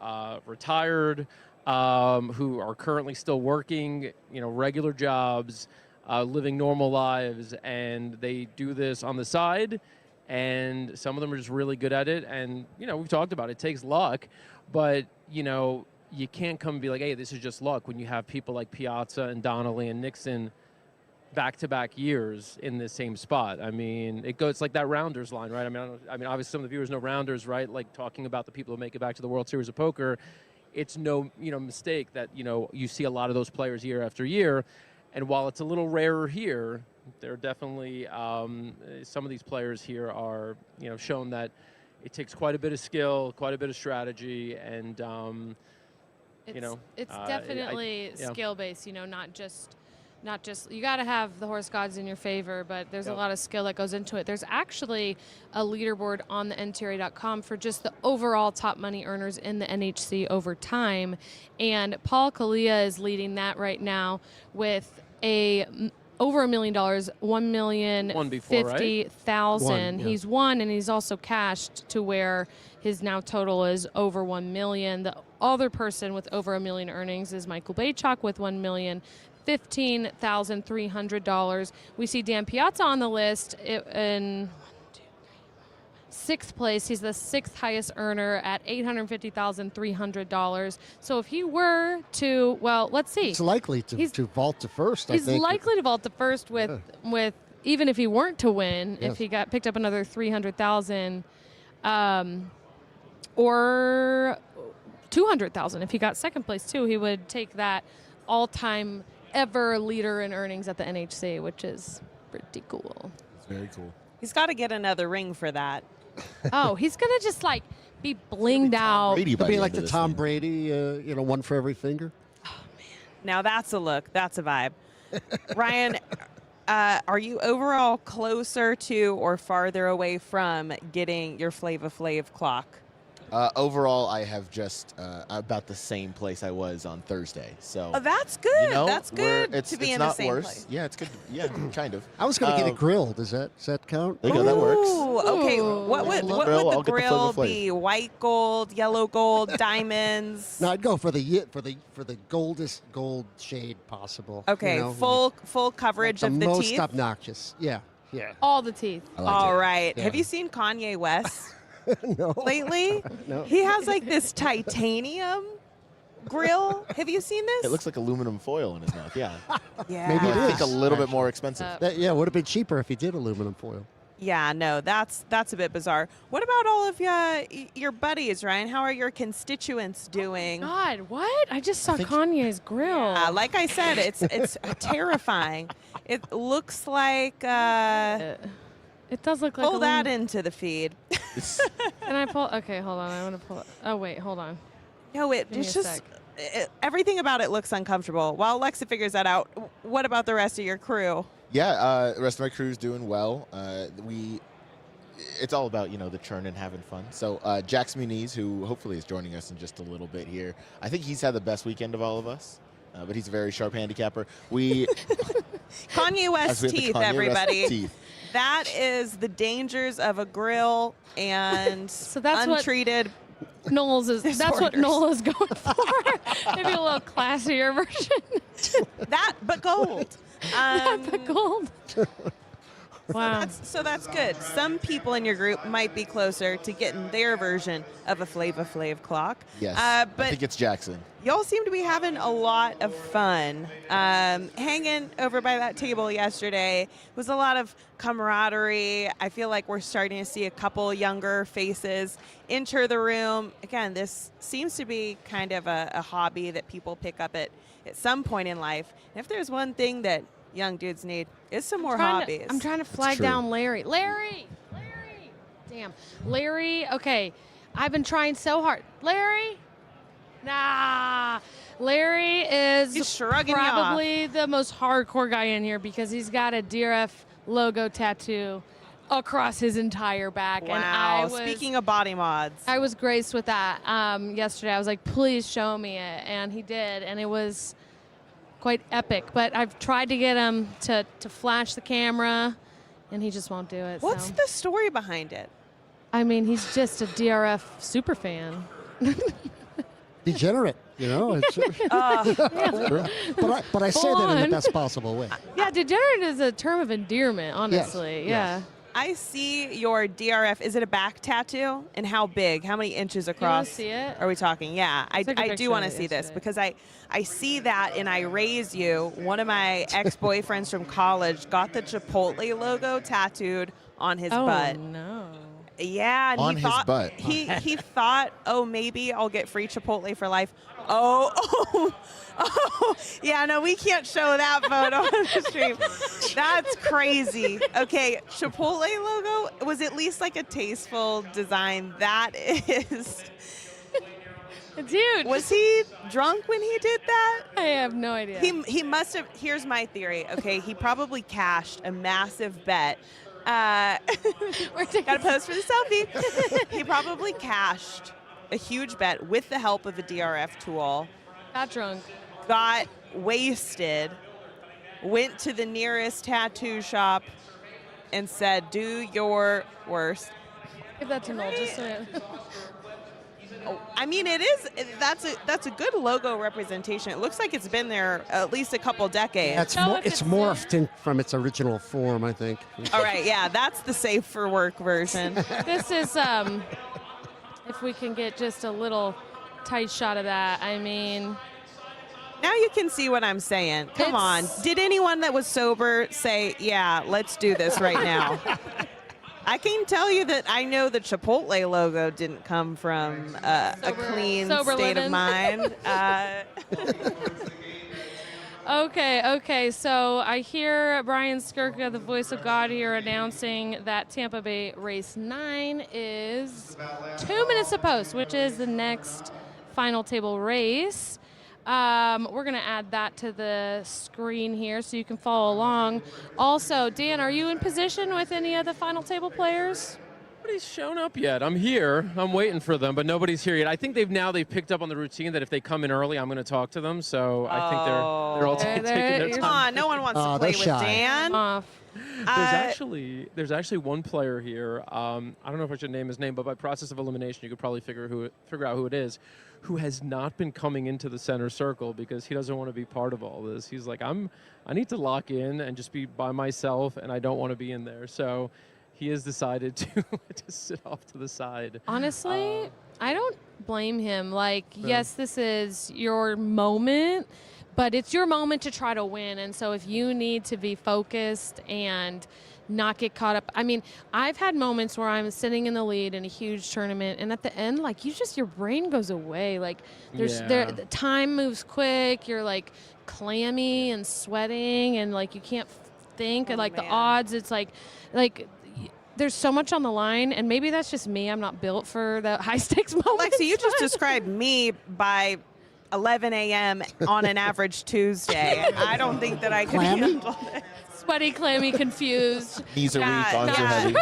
retired, who are currently still working, regular jobs, living normal lives, and they do this on the side. And some of them are just really good at it. And, we've talked about it. It takes luck. But, you can't come and be like, hey, this is just luck, when you have people like Piazza and Donnelly and Nixon back-to-back years in the same spot. I mean, it's like that Rounders line, right? I mean, obviously some of the viewers know Rounders, right? Like talking about the people who make it back to the World Series of Poker. It's no, mistake that, you see a lot of those players year after year. And while it's a little rarer here, there are definitely some of these players here are, shown that it takes quite a bit of skill, quite a bit of strategy, and it's definitely skill-based. Not just you got to have the horse gods in your favor, but there's a lot of skill that goes into it. There's actually a leaderboard on the NTRA.com for just the overall top money earners in the NHC over time, and Paul Kalia is leading that right now with over $1 million, $1,050,000. He's won, and he's also cashed to where his now total is over $1 million. The other person with over $1 million earnings is Michael Baychok with $1,015,300. We see Dan Piazza on the list, and sixth place. He's the sixth highest earner at $850,300. So if he were to, well, let's see. He's likely to vault to first, I think. He's likely to vault to first with even if he weren't to win, Yes. if he got picked up another 300,000, or 200,000. If he got second place too, he would take that all-time ever leader in earnings at the NHC, which is pretty cool. It's very cool. He's got to get another ring for that. Oh, he's gonna just like be blinged out. It'll be like the Tom Brady, one for every finger. Now that's a look. That's a vibe. Ryan, are you overall closer to or farther away from getting your Flava Flav clock? Overall, I have just about the same place I was on Thursday. So that's good. You know, That's good it's to be it's in not the same worse. place. Yeah, it's good. Yeah, kind of. I was going to get it grilled. Does that count? There you go. That works. Ooh, okay. What would Grill, the I'll get the grill Flava Flav. be? White gold, yellow gold, diamonds? No, I'd go for the goldest gold shade possible. Okay, full coverage the of the most teeth. obnoxious. Yeah. All the teeth. All right. Yeah. Have you seen Kanye West No. lately? No. He has like this titanium grill. Have you seen this? It looks like aluminum foil in his mouth. Yeah. Yeah. Maybe it I think is. a little bit more expensive. That would have been cheaper if he did aluminum foil. Yeah, no, that's a bit bizarre. What about all of your buddies, Ryan? How are your constituents doing? God, what? I just saw Kanye's grill. Like I said, it's terrifying. It looks like it does look like pull that into the feed. Can I pull? Okay, hold on. I want to pull it. Oh wait, hold on. No, Give me it's a just sec. everything about it looks uncomfortable. While Alexa figures that out, what about the rest of your crew? Yeah, the rest of my crew's doing well. It's all about, the churn and having fun. So Jax Muniz, who hopefully is joining us in just a little bit here, I think he's had the best weekend of all of us, but he's a very sharp handicapper. Kanye West As we have the teeth, Kanye West everybody. teeth. That is the dangers of a grill and that's what- untreated. Knowles is. That's what disorders. Noel is going for. Maybe a little classier version. That, but gold. But gold. Wow. So that's good. Some people in your group might be closer to getting their version of a Flava Flav clock. Yes, I But think it's Jackson. y'all seem to be having a lot of fun. Hanging over by that table yesterday was a lot of camaraderie. I feel like we're starting to see a couple younger faces enter the room. Again, this seems to be kind of a hobby that people pick up at some point in life. And if there's one thing that young dudes need, it's some more hobbies. I'm trying to flag down Larry. Larry! Damn. Larry, okay. I've been trying so hard. Larry? Nah. Larry is He's shrugging you off. probably the most hardcore guy in here because he's got a DRF logo tattoo across his entire back. Wow. And I was, Speaking of body mods. I was graced with that yesterday. I was like, please show me it. And he did. And it was quite epic. But I've tried to get him to flash the camera, and he just won't do it. What's so. the story behind it? I mean, he's just a DRF super fan. Degenerate, It's, but I say Full that in on. the best possible way. Yeah, degenerate is a term of endearment, honestly. yes. I see your DRF. Is it a back tattoo? And how big? How many inches across? see it? Are we talking? Yeah, I took a do picture want to of it see this yesterday. because I see that and I raise you. One of my ex-boyfriends from college got the Chipotle logo tattooed on his butt. No. Yeah, and On he his thought butt. he thought, oh, maybe I'll get free Chipotle for life. Oh, yeah, no, we can't show that photo on the stream. That's crazy. Okay, Chipotle logo was at least like a tasteful design. That is. Dude. Was he drunk when he did that? I have no idea. He must have. Here's my theory. Okay, he probably cashed a massive bet. Gotta pose for the selfie. He probably cashed a huge bet with the help of a DRF tool. Got drunk. Got wasted. Went to the nearest tattoo shop and said, "Do your worst." Give that to Noel, just so I mean, it is. That's a good logo representation. It looks like it's been there at least a couple decades. It's morphed from its original form, I think. All right, yeah, that's the safe for work version. This is, if we can get just a little tight shot of that, I mean. Now you can see what I'm saying. Come on. Did anyone that was sober say, yeah, let's do this right now? I can tell you that I know the Chipotle logo didn't come from a clean sober state living. of mind. Okay, so I hear Brian Skirka, the voice of God here, announcing that Tampa Bay Race 9 is 2 minutes to post, which is the next final table race. We're going to add that to the screen here so you can follow along. Also, Dan, are you in position with any of the final table players? Nobody's shown up yet. I'm here. I'm waiting for them, but nobody's here yet. I think they've picked up on the routine that if they come in early, I'm going to talk to them. So I think they're all taking their time. Come on, no one wants to play with Dan. There's actually one player here. I don't know if I should name his name, but by process of elimination, you could probably figure out who it is, who has not been coming into the center circle because he doesn't want to be part of all this. He's like, I need to lock in and just be by myself, and I don't want to be in there. So he has decided to sit off to the side. Honestly, I don't blame him. Like, yes, this is your moment, but it's your moment to try to win. And so if you need to be focused and not get caught up. I mean, I've had moments where I'm sitting in the lead in a huge tournament, and at the end, like, your brain goes away. Like, the time moves quick. You're like clammy and sweating, and like you can't think. And like the odds, it's like there's so much on the line, and maybe that's just me. I'm not built for the high stakes moments. Lexi, you just described me by 11 a.m. on an average Tuesday. I don't think that I could handle it. Sweaty, clammy, confused. Knees are weak, arms are heavy.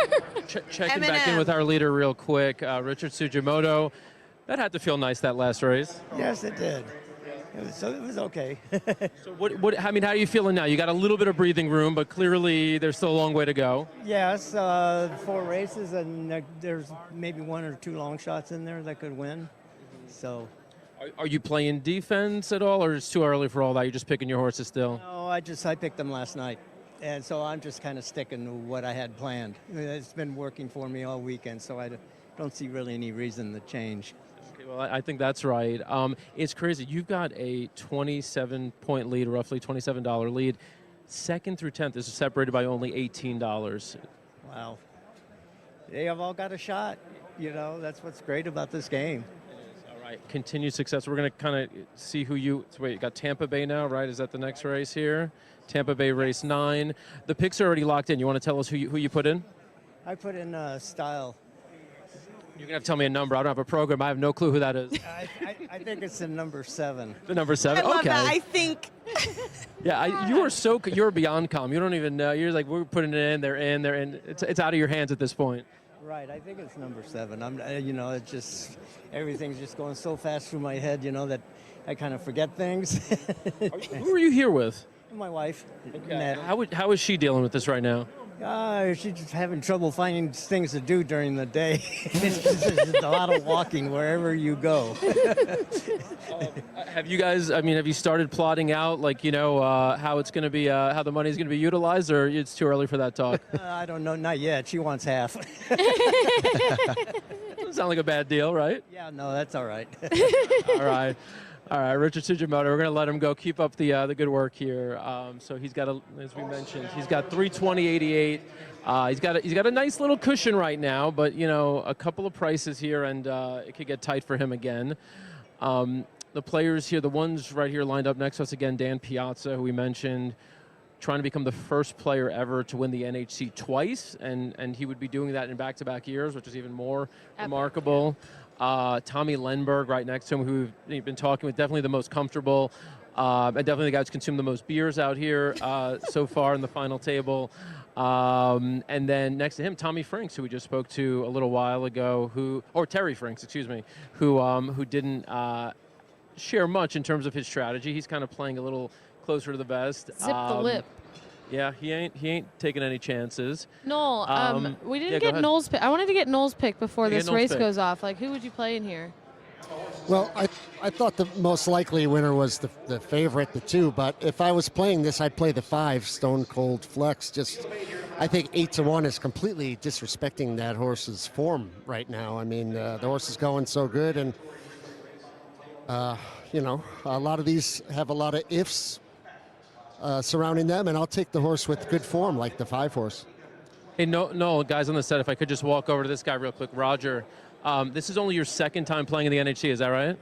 Checking back in with our leader real quick, Richard Sugimoto. That had to feel nice, that last race. Yes, it did. It was okay. So how are you feeling now? You got a little bit of breathing room, but clearly there's still a long way to go. Yes, 4 races, and there's maybe 1 or 2 long shots in there that could win. So. Are you playing defense at all, or it's too early for all that? You're just picking your horses still? No, I picked them last night. And so I'm just kind of sticking to what I had planned. It's been working for me all weekend, so I don't see really any reason to change. Okay, well, I think that's right. It's crazy. You've got a 27-point lead, roughly $27 lead. 2nd through 10th is separated by only $18. Wow. They have all got a shot. That's what's great about this game. All right, continued success. We're going to kind of see who you got Tampa Bay now, right? Is that the next race here? Tampa Bay Race 9. The picks are already locked in. You want to tell us who you put in? I put in Style. You're going to have to tell me a number. I don't have a program. I have no clue who that is. I think it's the number 7. The number 7? I love okay. that. I think. Yeah, you're beyond calm. You don't even know. You're like, we're putting it in. They're in. It's out of your hands at this point. Right. I think it's number 7. It's just everything's just going so fast through my head, that I kind of forget things. Who are you here with? My wife. Okay. How is she dealing with this right now? She's just having trouble finding things to do during the day. It's a lot of walking wherever you go. Have you started plotting out, how it's going to be, how the money's going to be utilized, or it's too early for that talk? I don't know, not yet. She wants half. Doesn't sound like a bad deal, right? Yeah, no, that's all right. All right, Richard Sugimoto, we're going to let him go. Keep up the good work here. So he's got, as we mentioned, he's got 320.88. He's got a nice little cushion right now, but a couple of prices here, and it could get tight for him again. The players here, the ones right here lined up next to us again, Dan Piazza, who we mentioned, trying to become the first player ever to win the NHC twice, and he would be doing that in back-to-back years, which is even more remarkable. Tommy Lenberg right next to him, who we've been talking with, definitely the most comfortable, and definitely the guy who's consumed the most beers out here so far in the final table. And then next to him, Tommy Franks, who we just spoke to a little while ago, Terry Franks, excuse me, who didn't share much in terms of his strategy. He's kind of playing a little closer to the vest. Zip the lip. Yeah, he ain't taking any chances. Noel, we didn't go get ahead. Noel's pick. I wanted to get Noel's pick before Yeah, this Noel's race pick. goes off. Like, who would you play in here? Well, I thought the most likely winner was the favorite, the 2. But if I was playing this, I'd play the 5, Stone Cold Flex. Just, I think 8-1 is completely disrespecting that horse's form right now. I mean, the horse is going so good, and you know, a lot of these have a lot of ifs surrounding them, and I'll take the horse with good form, like the 5 horse. Hey, no, guys on the set, if I could just walk over to this guy real quick, Roger. This is only your second time playing in the NHC, is that right?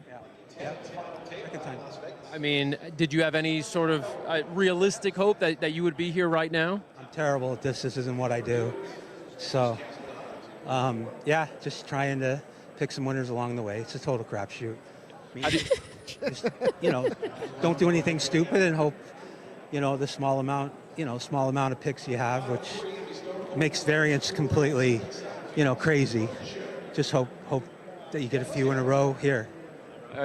Yeah, second time. I mean, did you have any sort of realistic hope that you would be here right now? I'm terrible at this. This isn't what I do. So, yeah, just trying to pick some winners along the way. It's a total crapshoot. I mean, just, you know, don't do anything stupid and hope, you know, the small amount of picks you have, which makes variance completely, you know, crazy. Just hope that you get a few in a row here.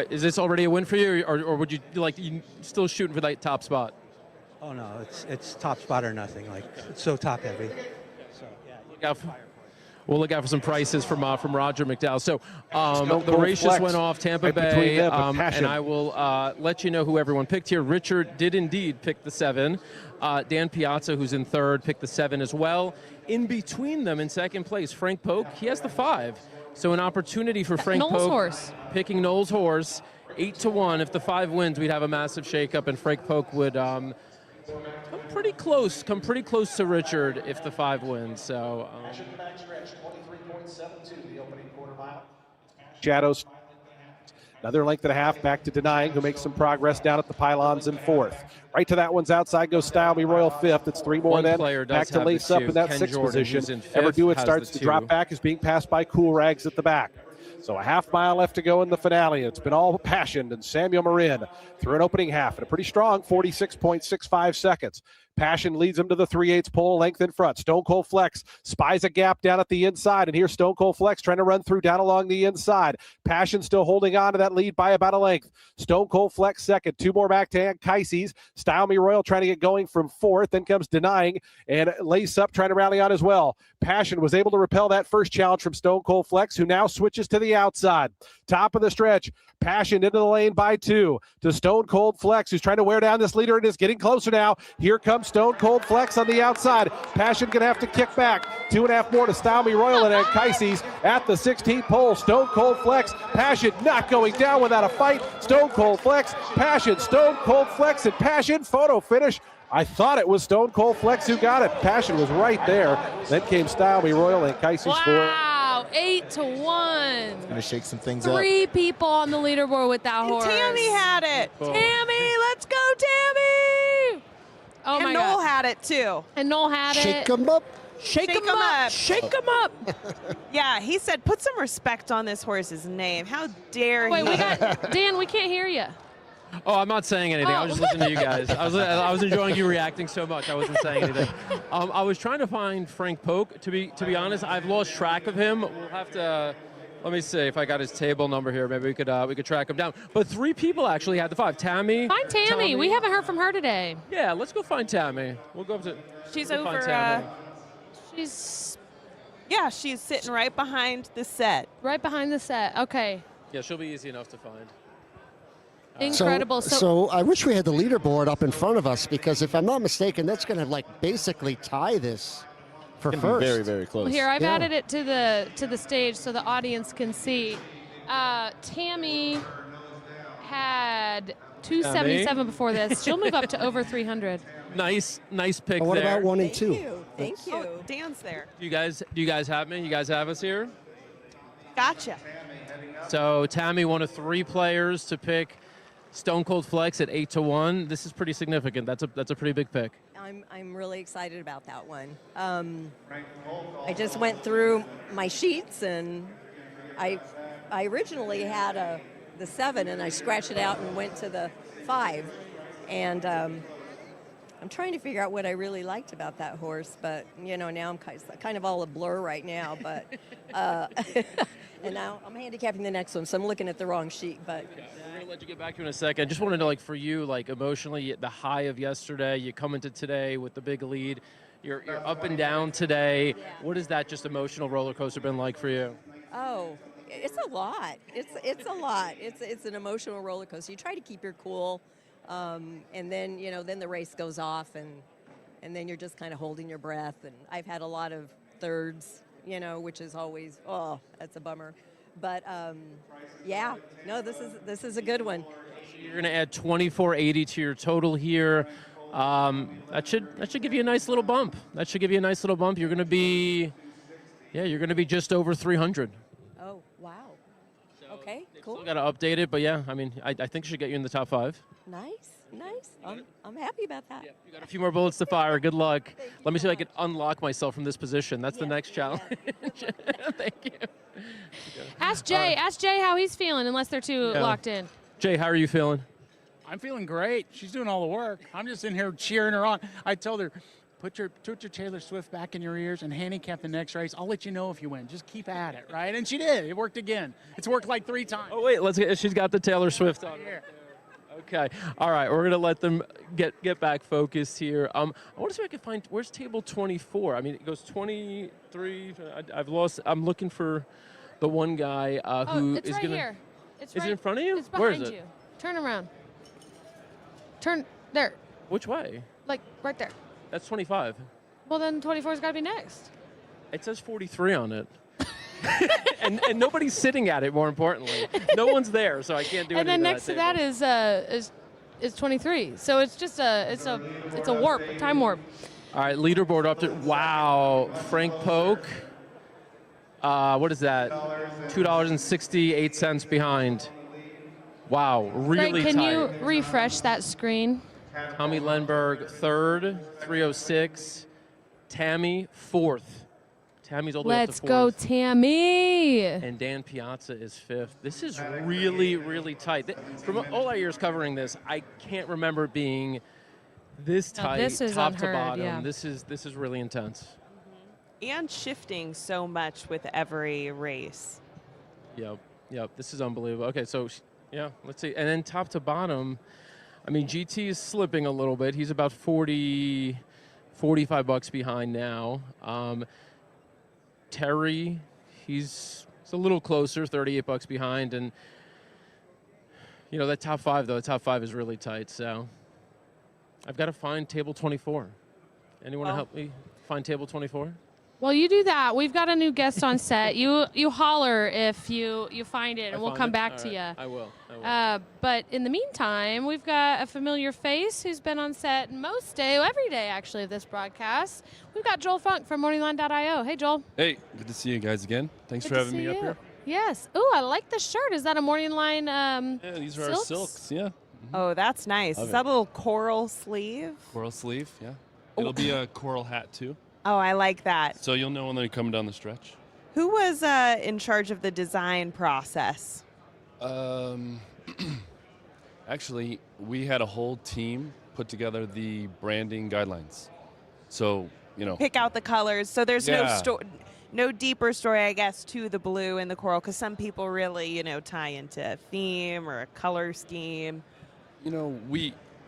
Is this already a win for you, or would you you still shooting for that top spot? Oh no, it's top spot or nothing. Like, it's so top heavy. So yeah, we'll look out for some prices from Roger McDowell. So the race just went off, Tampa Bay, and I will let you know who everyone picked here. Richard did indeed pick the 7. Dan Piazza, who's in 3rd, picked the 7 as well. In between them, in 2nd place, Frank Polk, he has the 5. So an opportunity for Frank Knowles Polk horse. Picking Knowles horse, 8-1. If the 5 wins, we'd have a massive shakeup, and Frank Polk would come pretty close to Richard if the 5 wins. So. Shadows. Another length and a half back to Denying, who makes some progress down at the pylons in 4th. Right to that one's outside goes Style Me Royal 5th. It's 3 more then. Back to Lace Up in that 6th position. Ever It starts to drop back, is being passed by Cool Rags at the back. So a half mile left to go in the finale. It's been all passioned, and Samuel Marin through an opening half at a pretty strong 46.65 seconds. Passion leads him to the 3/8 pole length in front. Stone Cold Flex spies a gap down at the inside, and here's Stone Cold Flex trying to run through down along the inside. Passion still holding on to that lead by about a length. Stone Cold Flex 2nd. 2 more back to Anchises. Style Me Royal trying to get going from 4th. Then comes Denying, and Lace Up trying to rally on as well. Passion was able to repel that first challenge from Stone Cold Flex, who now switches to the outside. Top of the stretch. Passion into the lane by 2 to Stone Cold Flex, who's trying to wear down this leader and is getting closer now. Here comes Stone Cold Flex on the outside. Passion gonna have to kick back. 2.5 more to Style Me Royal and Anchises at the 16th pole. Stone Cold Flex. Passion not going down without a fight. Stone Cold Flex. Passion. Stone Cold Flex and Passion. Photo finish. I thought it was Stone Cold Flex who got it. Passion was right there. Then came Style Me Royal and Anchises for. Wow, 8-1. Gonna shake some things up. 3 people on the leaderboard with that horse. Tammy had it. Tammy, let's go, Tammy. Oh and my Noel God. had it too. And Noel had Shake it. them up. Shake him up. Shake him up. Yeah, he said, put some respect on this horse's name. How dare Wait, he? we got Dan. We can't hear you. Oh, I'm not saying anything. I was just listening to you guys. I was enjoying you reacting so much. I wasn't saying anything. I was trying to find Frank Polk. To be honest, I've lost track of him. We'll have to. Let me see if I got his table number here. Maybe we could track him down. But 3 people actually had the 5. Tammy. Find Tammy. Tommy. We haven't heard from her today. Yeah, let's go find Tammy. We'll go up to. She's we'll find over. Tammy. Yeah, she's sitting right behind the set. Right behind the set. Okay. Yeah, she'll be easy enough to find. Incredible. So I wish we had the leaderboard up in front of us, because if I'm not mistaken, that's going to like basically tie this for It's first. gonna be very, very close. Well, here, I've added it to the stage so the audience can see. Tammy had 277 before this. She'll move up to over 300. Nice pick But what there. about 1 and 2? Thank you. Oh, Dan's there. Do you guys have me? You guys have us here? Gotcha. So Tammy, one of 3 players to pick Stone Cold Flex at 8-1. This is pretty significant. That's a pretty big pick. I'm really excited about that one. I just went through my sheets, and I originally had the 7, and I scratched it out and went to the 5. And I'm trying to figure out what I really liked about that horse, but now I'm kind of all a blur right now. But and now I'm handicapping the next one, so I'm looking at the wrong sheet. But we're gonna let you get back to in a second. Just wanted to for you, emotionally, the high of yesterday, you come into today with the big lead. You're up and down today. What has that just emotional roller coaster been like for you? oh, It's a lot. It's a lot. It's an emotional roller coaster. You try to keep your cool, and then then the race goes off, and then you're just kind of holding your breath. And I've had a lot of thirds, which is always that's a bummer. But yeah, no, this is a good one. You're going to add 2480 to your total here. That should give you a nice little bump. You're going to be just over 300. Oh, wow. Okay, cool. Still got to update it, but yeah, I mean, I think it should get you in the top 5. Nice. I'm happy about that. You got a few more bullets to fire. Good luck. Let me see if I can unlock myself from this position. That's the next challenge. Thank you. Ask Jay how he's feeling, unless they're too locked in. Jay, how are you feeling? I'm feeling great. She's doing all the work. I'm just in here cheering her on. I told her, put your Taylor Swift back in your ears and handicap the next race. I'll let you know if you win. Just keep at it, right? And she did. It worked again. It's worked like 3 times. Oh, wait. She's got the Taylor Swift on. Okay. All right. We're going to let them get back focused here. I want to see if I can find, where's table 24? I mean, it goes 23. I'm looking for the one guy who it's is right going to. here. Is it in front of you? It's behind Where is it? you. Turn around. Turn there. Which way? Like right there. That's 25. Well, then 24's got to be next. It says 43 on it. and nobody's sitting at it, more importantly. No one's there, so I can't do anything. And then next to that is 23. So it's just it's a warp, a time warp. All right, leaderboard up to, wow, Frank Polk. What is that? $2.68 behind. Wow, really Frank, can tight. you refresh that screen? Tommy Lenberg, 3rd, 306. Tammy, 4th. Tammy's all the way up to 4th. Let's go, Tammy. And Dan Piazza is 5th. This is really, really tight. From all our years covering this, I can't remember it being this tight, this is top to unheard, bottom. yeah. This is really intense. And shifting so much with every race. Yep. This is unbelievable. Okay, so yeah, let's see. And then top to bottom, I mean, GT is slipping a little bit. He's about $45 behind now. Terry, he's a little closer, $38 behind. And that top 5 though, the top 5 is really tight. So I've got to find table 24. Anyone to help me find table 24? Well, you do that. We've got a new guest on set. You holler if you find it, and we'll come back to you. I will. But in the meantime, we've got a familiar face who's been on set every day, actually, of this broadcast. We've got Joel Funk from MorningLine.io. Hey, Joel. Hey, good to see you guys again. Thanks for having me up here. Yes. Ooh, I like the shirt. Is that a Morning Line Yeah, these are our silks, yeah. Oh, that's nice. Is that a little coral sleeve? Coral sleeve, yeah. It'll be a coral hat, too. Oh, I like that. So you'll know when they're coming down the stretch. Who was in charge of the design process? Actually, we had a whole team put together the branding guidelines. So, Pick out the colors. So there's Yeah. no deeper story, I guess, to the blue and the coral, because some people really, tie into a theme or a color scheme.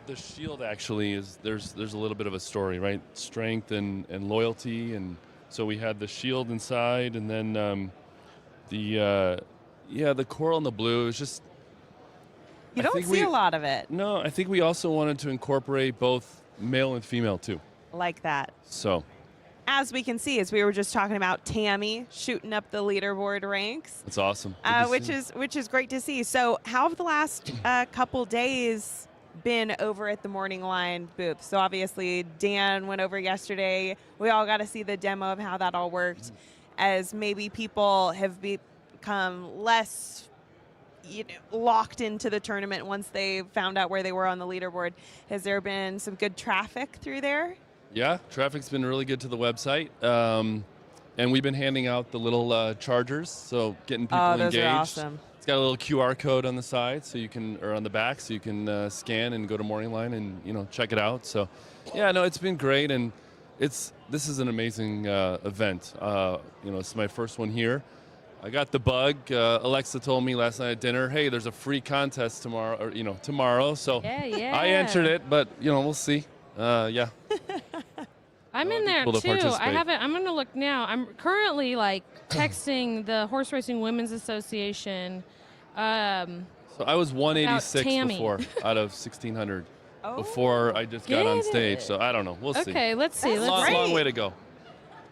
The shield actually is, there's a little bit of a story, right? Strength and loyalty. And so we had the shield inside, and then the coral and the blue is just... You don't see a lot of it. No, I think we also wanted to incorporate both male and female too. Like that. So, as we can see, as we were just talking about, Tammy shooting up the leaderboard ranks. that's awesome. Which is great to see. So how have the last couple days been over at the Morning Line booth? So obviously Dan went over yesterday. We all got to see the demo of how that all worked. As maybe people have become less locked into the tournament once they found out where they were on the leaderboard. Has there been some good traffic through there? Yeah, traffic's been really good to the website. And we've been handing out the little chargers, so getting people engaged. Are awesome. It's got a little QR code on the side, or on the back, so you can scan and go to Morning Line and check it out. So, yeah, no, it's been great, and this is an amazing event. It's my first one here. I got the bug. Alexa told me last night at dinner, hey, there's a free contest tomorrow. So yeah. I answered it, but we'll see. Yeah. I'm I'm in there cool to too. participate. I haven't. I'm gonna look now. I'm currently like texting the Horse Racing Women's Association. So I was 186 Tammy. before out of 1,600 before I just got on stage. So I don't know. We'll see. Okay, let's see. Long way to go.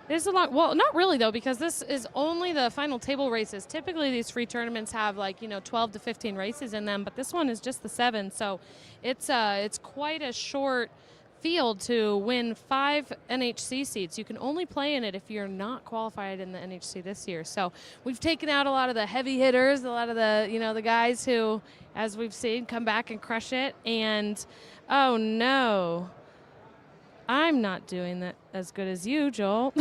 There's a lot. Well, not really though, because this is only the final table races. Typically, these free tournaments have 12 to 15 races in them, but this one is just the 7. So it's quite a short field to win 5 NHC seats. You can only play in it if you're not qualified in the NHC this year. So we've taken out a lot of the heavy hitters, a lot of the the guys who, as we've seen, come back and crush it. And oh no. I'm not doing that as good as you, Joel.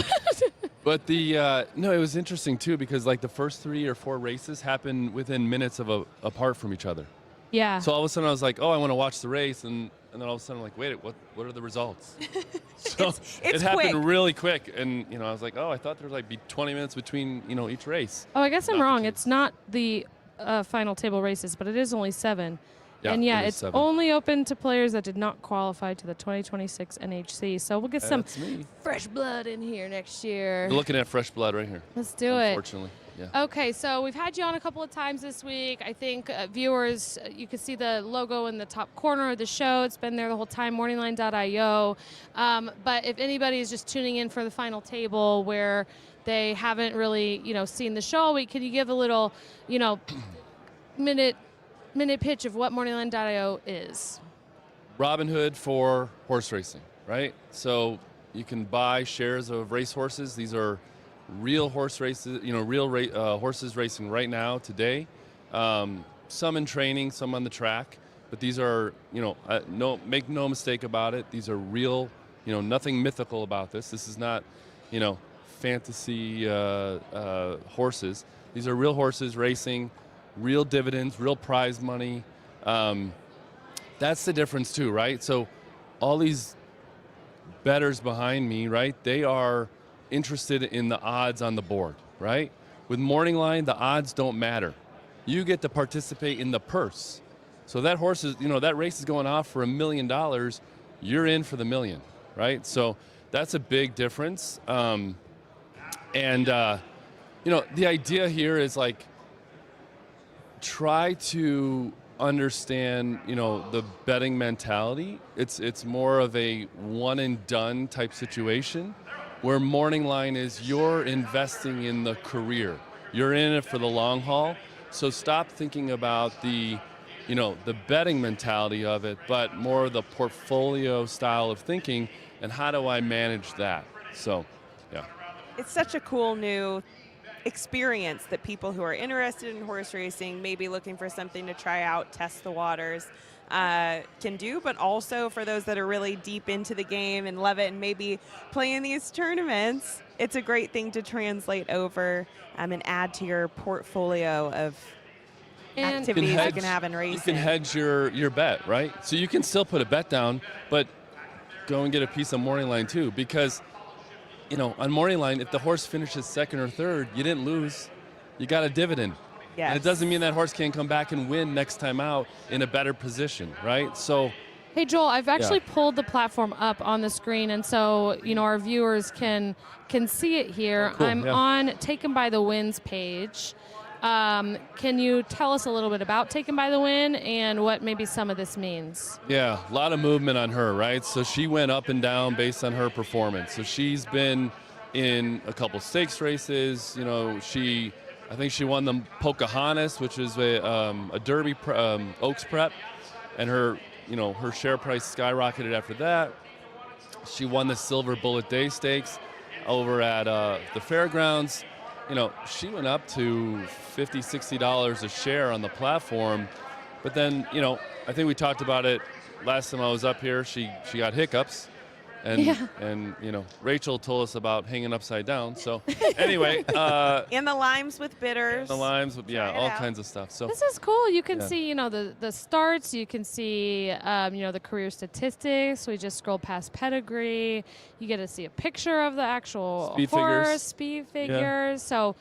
But no, it was interesting too because the first 3 or 4 races happened within minutes apart from each other. Yeah. So all of a sudden I was like, oh, I want to watch the race, and then all of a sudden I'm like, wait, what are the results? So it happened quick. really quick, and I was like, oh, I thought there would be 20 minutes between each race. Oh, I guess I'm wrong. It's not the final table races, but it is only 7. Yeah, and it is it's 7. only open to players that did not qualify to the 2026 NHC. So we'll get some That's me. fresh blood in here next year. We're looking at fresh blood right here. Let's do it. Unfortunately, yeah. Okay, so we've had you on a couple of times this week. I think viewers, you can see the logo in the top corner of the show. It's been there the whole time, morningline.io. But if anybody is just tuning in for the final table where they haven't really, seen the show all week, can you give a little, minute pitch of what morningline.io is? Robinhood for horse racing, right? So you can buy shares of race horses. These are real horse races, horses racing right now, today. Some in training, some on the track. But these are, make no mistake about it. These are real, nothing mythical about this. This is not, fantasy horses. These are real horses racing, real dividends, real prize money. That's the difference too, right? So all these bettors behind me, right, they are interested in the odds on the board, right? With Morning Line, the odds don't matter. You get to participate in the purse. So that horse is, that race is going off for $1 million. You're in for the million, right? So that's a big difference. The idea here is try to understand, the betting mentality. It's more of a one and done type situation, where Morning Line is you're investing in the career. You're in it for the long haul. So stop thinking about the betting mentality of it, but more the portfolio style of thinking and how do I manage that? So, yeah. It's such a cool new experience that people who are interested in horse racing, maybe looking for something to try out, test the waters, can do, but also for those that are really deep into the game and love it and maybe play in these tournaments, it's a great thing to translate over and add to your portfolio of activities you can have in racing. You can hedge your bet, right? So you can still put a bet down, but go and get a piece of Morning Line too, because on Morning Line, if the horse finishes second or third, you didn't lose. You got a dividend. Yes. And it doesn't mean that horse can't come back and win next time out in a better position, right? So, hey, Joel, I've actually pulled the platform up on the screen, and so, our viewers can see it here. Oh, cool. I'm on Taken by the Win's page. Can you tell us a little bit about Taken by the Win and what maybe some of this means? yeah, a lot of movement on her, right? So she went up and down based on her performance. So she's been in a couple stakes races. I think she won the Pocahontas, which is a Derby Oaks prep, and her share price skyrocketed after that. She won the Silver Bullet Day Stakes over at the fairgrounds. She went up to $50, $60 a share on the platform. But then, I think we talked about it last time I was up here. She got hiccups. And Rachel told us about hanging upside down. So anyway. And the limes with bitters. The limes, all kinds of stuff. So this is cool. You can see, the starts. You can see, the career statistics. We just scrolled past pedigree. You get to see a picture of the actual speed figures. Yeah. So,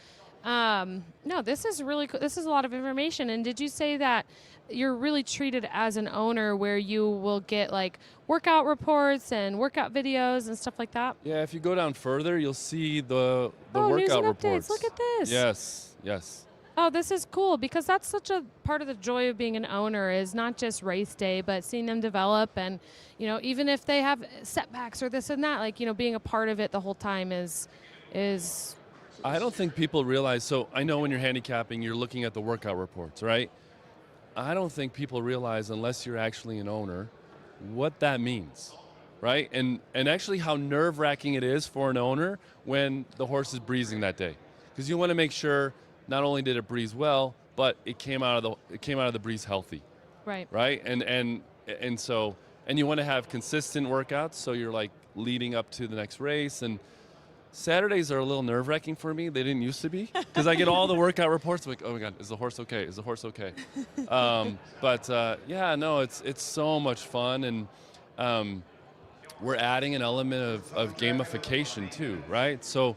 no, this is really cool. This is a lot of information. And did you say that you're really treated as an owner where you will get like workout reports and workout videos and stuff like that? Yeah, if you go down further, you'll see the news workout and reports. updates. Look at this. Yes. Oh, this is cool because that's such a part of the joy of being an owner is not just race day, but seeing them develop and, even if they have setbacks or this and that, like, being a part of it the whole time is. I don't think people realize, so I know when you're handicapping, you're looking at the workout reports, right? I don't think people realize, unless you're actually an owner, what that means, right? And actually how nerve-wracking it is for an owner when the horse is breezing that day. Because you want to make sure not only did it breeze well, but it came out of the breeze healthy. Right. Right? And so you want to have consistent workouts, so you're like leading up to the next race. And Saturdays are a little nerve-wracking for me. They didn't used to be, because I get all the workout reports. I'm like, oh my God, is the horse okay? Is the horse okay? It's so much fun, and we're adding an element of gamification too, right? So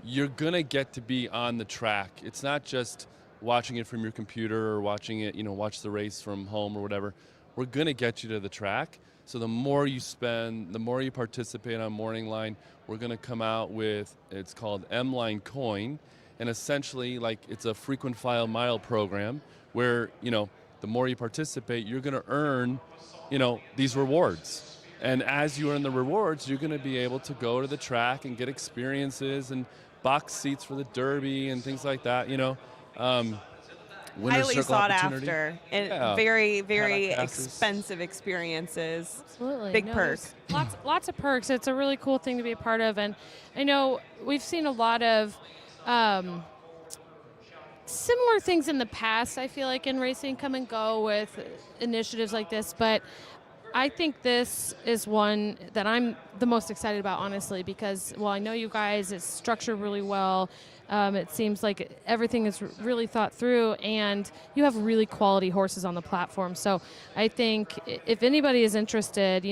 you're gonna get to be on the track. It's not just watching it from your computer or watching it, watch the race from home or whatever. We're gonna get you to the track. So the more you spend, the more you participate on Morning Line, we're going to come out with, it's called M-Line Coin, and essentially like it's a frequent flyer mile program where, the more you participate, you're going to earn, these rewards. And as you earn the rewards, you're going to be able to go to the track and get experiences and box seats for the Derby and things like that, Highly sought after and very, very expensive experiences. Absolutely. Big perk. Lots of perks. It's a really cool thing to be a part of. And I know we've seen a lot of similar things in the past, I feel like, in racing come and go with initiatives like this. But I think this is one that I'm the most excited about, honestly, because, I know you guys, it's structured really well. It seems like everything is really thought through, and you have really quality horses on the platform. So I think if anybody is interested,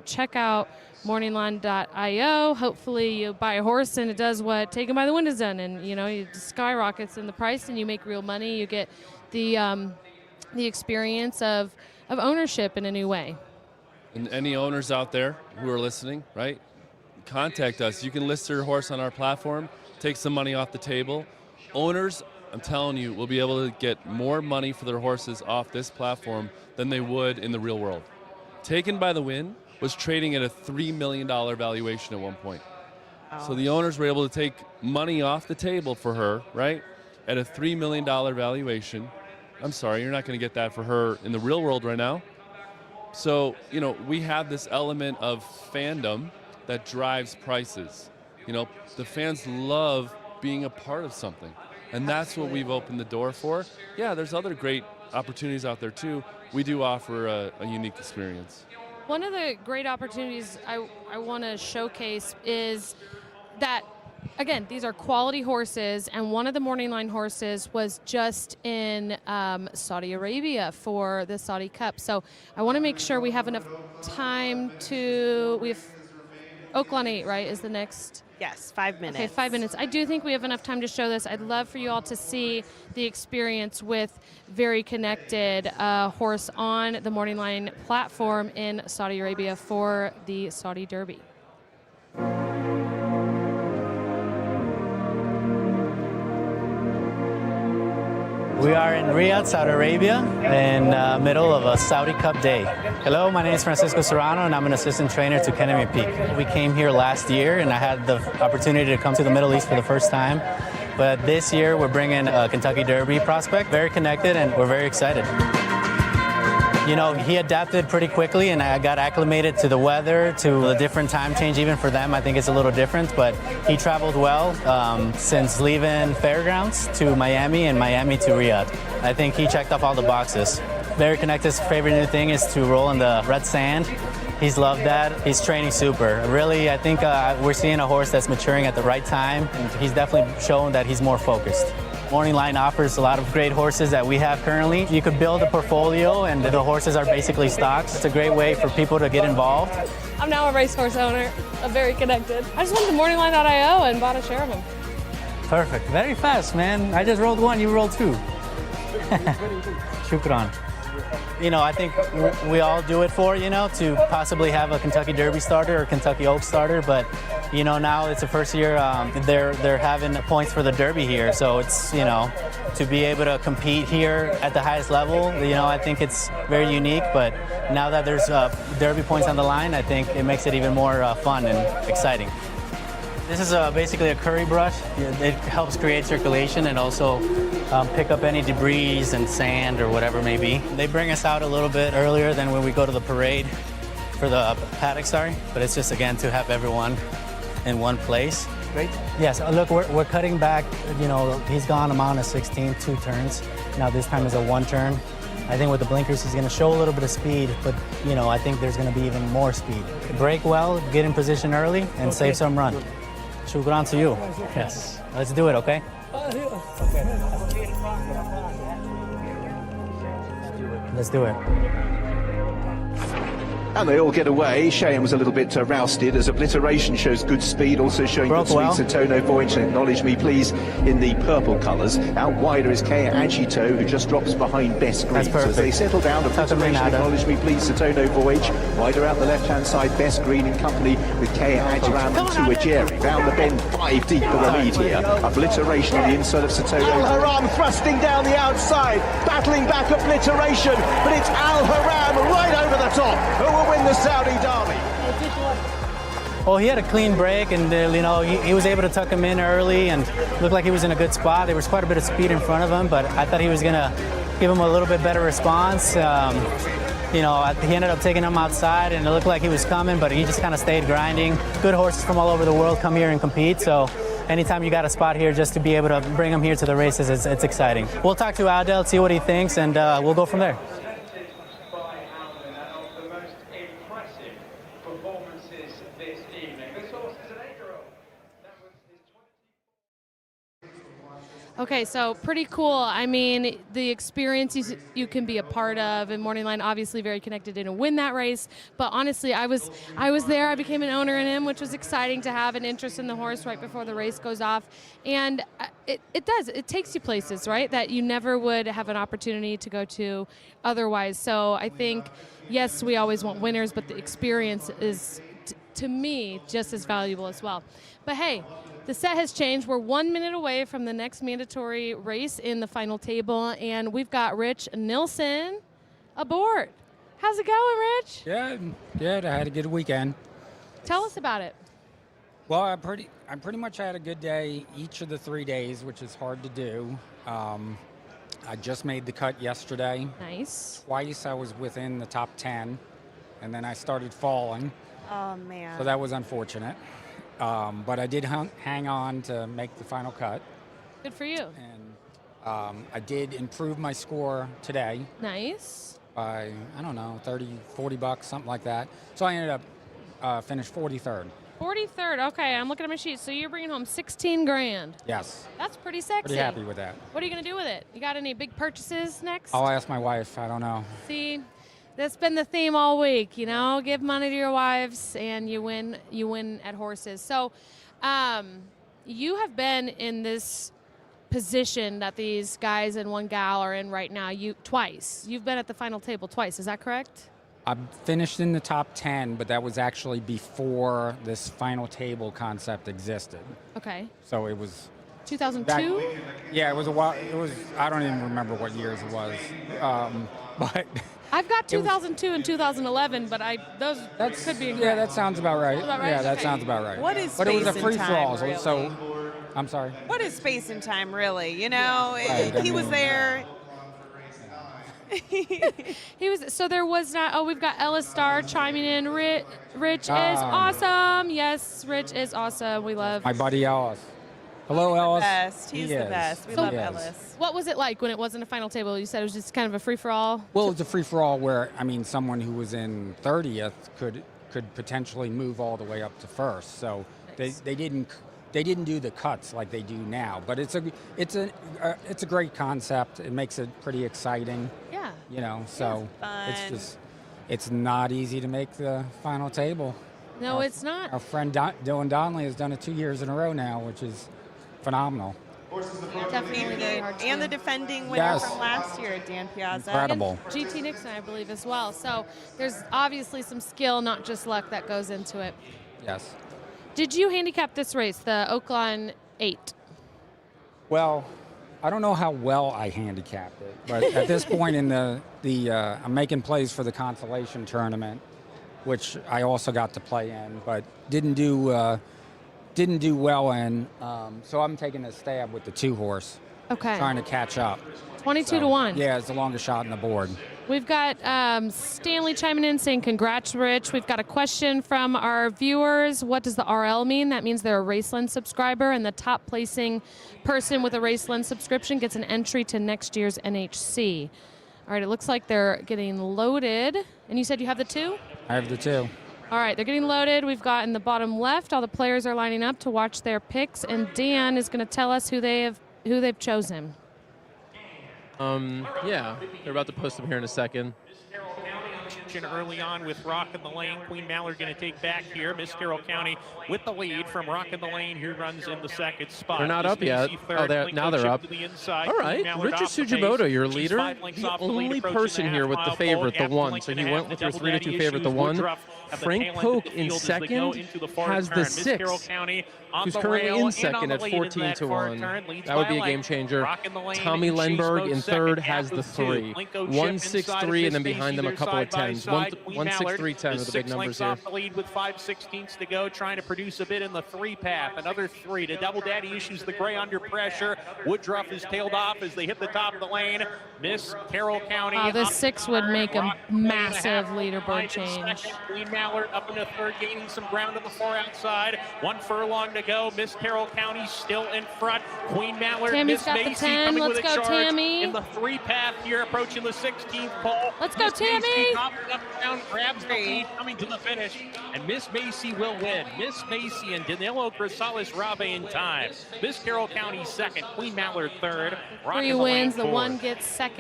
check out morningline.io. Hopefully you buy a horse and it does what Taken by the Wind has done, and it skyrockets in the price and you make real money. You get the experience of ownership in a new way. And any owners out there who are listening, right? Contact us. You can list your horse on our platform, take some money off the table. Owners, I'm telling you, will be able to get more money for their horses off this platform than they would in the real world. Taken by the Wind was trading at a $3 million valuation at one point. So the owners were able to take money off the table for her, right, at a $3 million valuation. I'm sorry, you're not going to get that for her in the real world right now. So, we have this element of fandom that drives prices. The fans love being a part of something, and that's what we've opened the door for. Yeah, there's other great opportunities out there too. We do offer a unique experience. One of the great opportunities I want to showcase is that, again, these are quality horses, and one of the Morning Line horses was just in Saudi Arabia for the Saudi Cup. So I want to make sure we have enough time Oaklawn 8, right, is the next? Yes, 5 minutes. Okay, 5 minutes. I do think we have enough time to show this. I'd love for you all to see the experience with Very Connected, horse on the Morning Line platform in Saudi Arabia for the Saudi Derby. We are in Riyadh, Saudi Arabia, in the middle of a Saudi Cup day. Hello, my name is Francisco Serrano, and I'm an assistant trainer to Kenemy Peak. We came here last year, and I had the opportunity to come to the Middle East for the first time. But this year, we're bringing a Kentucky Derby prospect, Very Connected, and we're very excited. He adapted pretty quickly, and I got acclimated to the weather, to the different time change. Even for them, I think it's a little different, but he traveled well since leaving Fairgrounds to Miami and Miami to Riyadh. I think he checked off all the boxes. Very Connected's favorite new thing is to roll in the red sand. He's loved that. He's training super. Really, I think we're seeing a horse that's maturing at the right time, and he's definitely shown that he's more focused. Morning Line offers a lot of great horses that we have currently. You could build a portfolio, and the horses are basically stocks. It's a great way for people to get involved. I'm now a racehorse owner. I'm Very Connected. I just went to morningline.io and bought a share of them. Perfect. Very fast, man. I just rolled one. You rolled two. Shukran. I think we all do it for, to possibly have a Kentucky Derby starter or Kentucky Oaks starter. But, now it's the first year they're having points for the Derby here. So it's, to be able to compete here at the highest level, I think it's very unique. But now that there's Derby points on the line, I think it makes it even more fun and exciting. This is basically a curry brush. It helps create circulation and also pick up any debris and sand or whatever it may be. They bring us out a little bit earlier than when we go to the parade for the paddock, but it's just, again, to have everyone in one place. Great. Yes, look, we're cutting back. He's gone a mount of 16, 2 turns. Now this time is a 1 turn. I think with the blinkers, he's going to show a little bit of speed, but, I think there's going to be even more speed. Brake well, get in position early, and save some run. Shukran to you. Yes. Let's do it, okay? Let's do it. And they all get away. Cheyenne was a little bit rousted as Obliteration shows good speed, also showing good speed. Satono Voynich, acknowledge me please, in the purple colours. Out wider is Kea Agito, who just drops behind Best Green. So as they settle down, Obliteration, acknowledge me please, Satono Voynich. Wider out the left-hand side, Best Green in company with Kea Agiram and Tuajeri. Round the bend, 5 deep for the lead here. Obliteration on the inside of Satono. Al Haram thrusting down the outside, battling back Obliteration, but it's Al Haram right over the top, who will win the Saudi Derby. Well, he had a clean break, and he was able to tuck him in early and looked like he was in a good spot. There was quite a bit of speed in front of him, but I thought he was going to give him a little bit better response. He ended up taking him outside, and it looked like he was coming, but he just kind of stayed grinding. Good horses from all over the world come here and compete, so anytime you got a spot here, just to be able to bring him here to the races, it's exciting. We'll talk to Adel, see what he thinks, and we'll go from there. Okay, so pretty cool. I mean, the experience you can be a part of, and Morning Line obviously very connected, didn't win that race, but honestly, I was there. I became an owner in him, which was exciting to have an interest in the horse right before the race goes off, and it takes you places, right, that you never would have an opportunity to go to otherwise. So I think, yes, we always want winners, but the experience is, to me, just as valuable as well. But hey, the set has changed. We're 1 minute away from the next mandatory race in the final table, and we've got Rich Nilsson aboard. How's it going, Rich? Yeah, good. I had a good weekend. Tell us about it. Well, I pretty much had a good day each of the 3 days, which is hard to do. I just made the cut yesterday. Nice. Twice I was within the top 10, and then I started falling. Oh, man. So that was unfortunate. But I did hang on to make the final cut. Good for you. And I did improve my score today. Nice. By, I don't know, 30, 40 bucks, something like that. So I ended up finished 43rd. 43rd. Okay, I'm looking at my sheet. So you're bringing home 16 grand. Yes. That's pretty sexy. Pretty happy with that. What are you going to do with it? You got any big purchases next? I'll ask my wife. I don't know. See, that's been the theme all week, give money to your wives and you win at horses. So you have been in this position that these guys and one gal are in right now, twice. You've been at the final table twice, is that correct? I finished in the top 10, but that was actually before this final table concept existed. Okay. So it was 2002? Yeah, it was a while. I don't even remember what years it was. But I've got 2002 and 2011, but those could be. Yeah, that sounds about right. Yeah, that sounds about right. What is but it was a free space for all, and time, really? so I'm sorry. What is space and time, really? Right, he was there. He was. So there was not. Oh, we've got Ellis Starr chiming in. Rich is awesome. Yes, Rich is awesome. We love my buddy Ellis. Hello, Ellis. He's the best. We love Ellis. What was it like when it wasn't a final table? You said it was just kind of a free-for-all? Well, it was a free-for-all where, someone who was in 30th could potentially move all the way up to first. So nice. they didn't do the cuts like they do now. But it's a great concept. It makes it pretty exciting. Yeah. So it's not easy to make the final table. No, it's not. Our friend Dylan Donnelly has done it 2 years in a row now, which is phenomenal. Definitely very hard to And do. the defending winner Yes. from last year, Dan Piazza. Incredible. And GT Nixon, I believe, as well. So there's obviously some skill, not just luck, that goes into it. Yes. Did you handicap this race, the Oakland 8? Well, I don't know how well I handicapped it, but at this point in I'm making plays for the consolation tournament, which I also got to play in, but didn't do well in. So I'm taking a stab with the 2-horse. Okay. Trying to catch up. 22 to 1. Yeah, it's the longest shot on the board. We've got Stanley chiming in saying, congrats, Rich. We've got a question from our viewers. What does the RL mean? That means they're a Raceland subscriber, and the top placing person with a Raceland subscription gets an entry to next year's NHC. All right, it looks like they're getting loaded. And you said you have the 2? I have the 2. All right, they're getting loaded. We've got in the bottom left, all the players are lining up to watch their picks, and Dan is going to tell us who they've chosen. Yeah, they're about to post them here in a second. Early on with Rock in the Lane. Queen Mallard going to take back here. Miss Carroll County with the lead from Rock in the Lane, who runs in the second spot. They're not up yet. Oh, now they're up. All right, Richard Sugimoto, your leader, the only person here with the favorite, the 1. So he went with your 3-2 favorite, the 1. Frank Polk in second has the 6, who's currently in second at 14 to 1. That would be a game changer. Tommy Lenberg in third has the 3. 1-6-3, and then behind them a couple of 10s. 1-6-3-10 are the big numbers here. Off the lead with 5/16 to go, trying to produce a bit in the 3 path. Another 3 to Double Daddy issues the gray under pressure. Woodruff is tailed off as they hit the top of the lane. Miss Carroll County. This 6 would make a massive leaderboard change. Queen Mallard up into third, gaining some ground on the 4 outside. 1 furlong to go. Miss Carroll County still in front. Queen Mallard, Tammy's Miss got the Macy 10. coming Let's with a go, charge Tammy. in the 3 path here, approaching the 16th pole. Let's go, Miss Tammy. Macy dropping up and down, grabs the lead, coming to the finish, and Miss Macy will win. Miss Macy and Danilo Grisales Rabe in time. Miss Carroll County second, Queen Mallard third. 3 wins, the 1 gets second.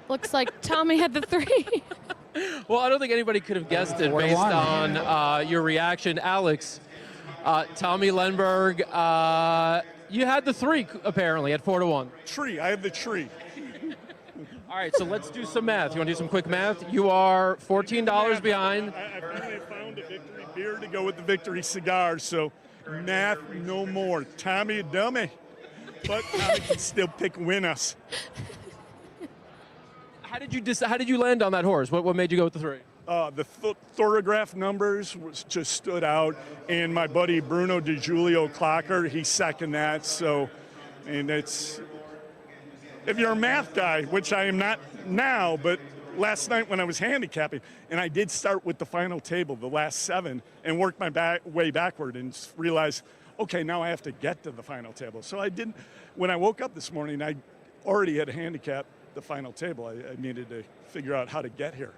Looks like Tommy had the 3. Well, I don't think anybody could have guessed it based on your reaction. Alex, Tommy Lenberg, you had the 3 apparently at 4 to 1. Tree, I have the tree. All right, so let's do some math. You want to do some quick math? You are $14 behind. I finally found a victory beer to go with the victory cigar, so math no more. Tommy a dummy, but Tommy can still pick winners. How did you land on that horse? What made you go with the 3? The thoragraph numbers just stood out, and my buddy Bruno DiGiulio Clocker, he seconded that. So, and it's, if you're a math guy, which I am not now, but last night when I was handicapping, and I did start with the final table, the last 7, and worked my way backward and realized, okay, now I have to get to the final table. So I didn't. When I woke up this morning, I already had handicapped the final table. I needed to figure out how to get here.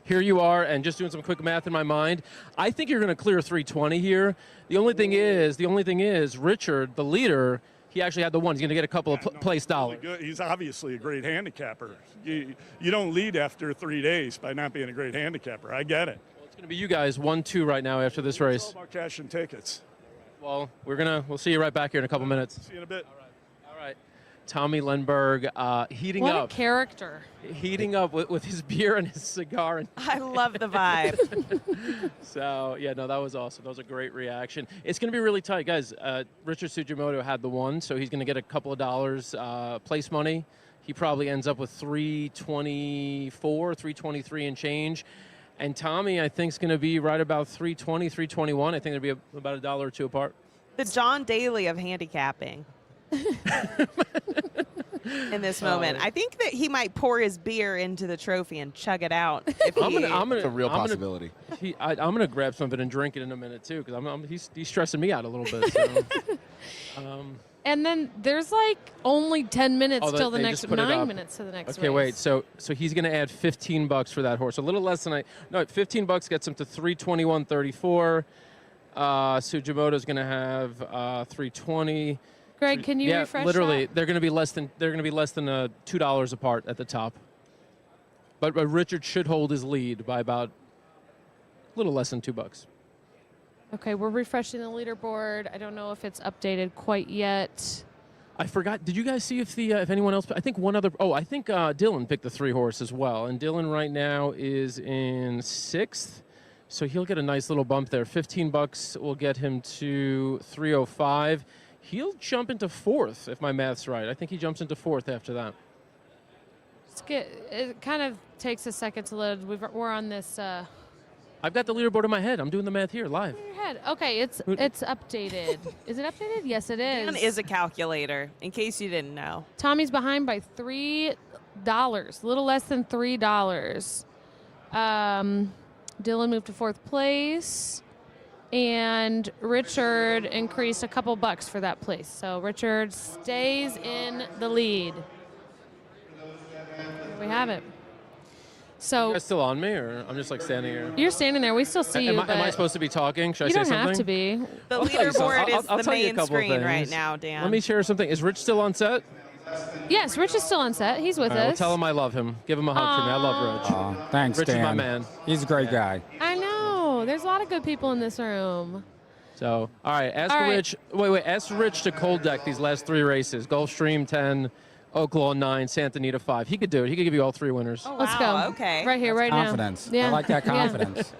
Here you are, and just doing some quick math in my mind. I think you're going to clear 320 here. The only thing is, Richard, the leader, he actually had the 1. He's going to get a couple of place dollars. Really, he's obviously a great handicapper. You don't lead after 3 days by not being a great handicapper. I get it. Well, it's going to be you guys 1-2 right now after this race. It's all about cash and tickets. Well, we'll see you right back here in a couple minutes. See you in a bit. All right. Tommy Lenberg heating up. What a character. Heating up with his beer and his cigar. I love the vibe. So, yeah, no, that was awesome. That was a great reaction. It's going to be really tight. Guys, Richard Sugimoto had the 1, so he's going to get a couple of dollars place money. He probably ends up with $324, $323 and change. And Tommy, I think, is going to be right about $320, $321. I think it'll be about $1 or 2 apart. The John Daly of handicapping. In this moment, I think that he might pour his beer into the trophy and chug it out. If It's a real possibility. I'm gonna grab something and drink it in a minute too, because he's stressing me out a little bit. So. And then there's like only 10 minutes till the they next just put it 9 up. minutes to the next Okay, race. wait. So he's gonna add $15 for that horse. A little less than $15 gets him to $321.34. Sugimoto's gonna have $320. Greg, can you refresh literally, that? they're going to be less than $2 apart at the top. But Richard should hold his lead by about a little less than $2. Okay, we're refreshing the leaderboard. I don't know if it's updated quite yet. I forgot. Did you guys see if anyone else? I think one other. Oh, I think Dylan picked the 3 horse as well, and Dylan right now is in 6th, so he'll get a nice little bump there. $15 will get him to 305. He'll jump into 4th if my math's right. I think he jumps into 4th after that. It kind of takes a second to load. We're on this. I've got the leaderboard in my head. I'm doing the math here live. Your head. Okay, it's updated. Is it updated? Yes, it is. Dan is a calculator, in case you didn't know. Tommy's behind by $3, a little less than $3. Dylan moved to 4th place, and Richard increased a couple bucks for that place. So Richard stays in the lead. There we have it. So you guys still on me, or I'm just like standing here? You're standing there. We still see you. Am I supposed to be talking? Should I say you don't something? have to be. The leaderboard is I'll the tell you a main couple of screen right things. now, Dan. Let me share something. Is Rich still on set? Yes, Rich is still on set. He's with All right, well, us. tell him I love him. Give him a hug for me. I love Rich. Thanks, Rich Dan. is my man. He's a great guy. I know. There's a lot of good people in this room. So, all right, ask Rich. Wait, ask Rich to cold deck these last 3 races. Gulfstream 10, Oaklaw 9, Santa Anita 5. He could do it. He could give you all 3 winners. Oh, Let's wow, go. Okay. Right here, right Confidence. now. Yeah. I like that confidence.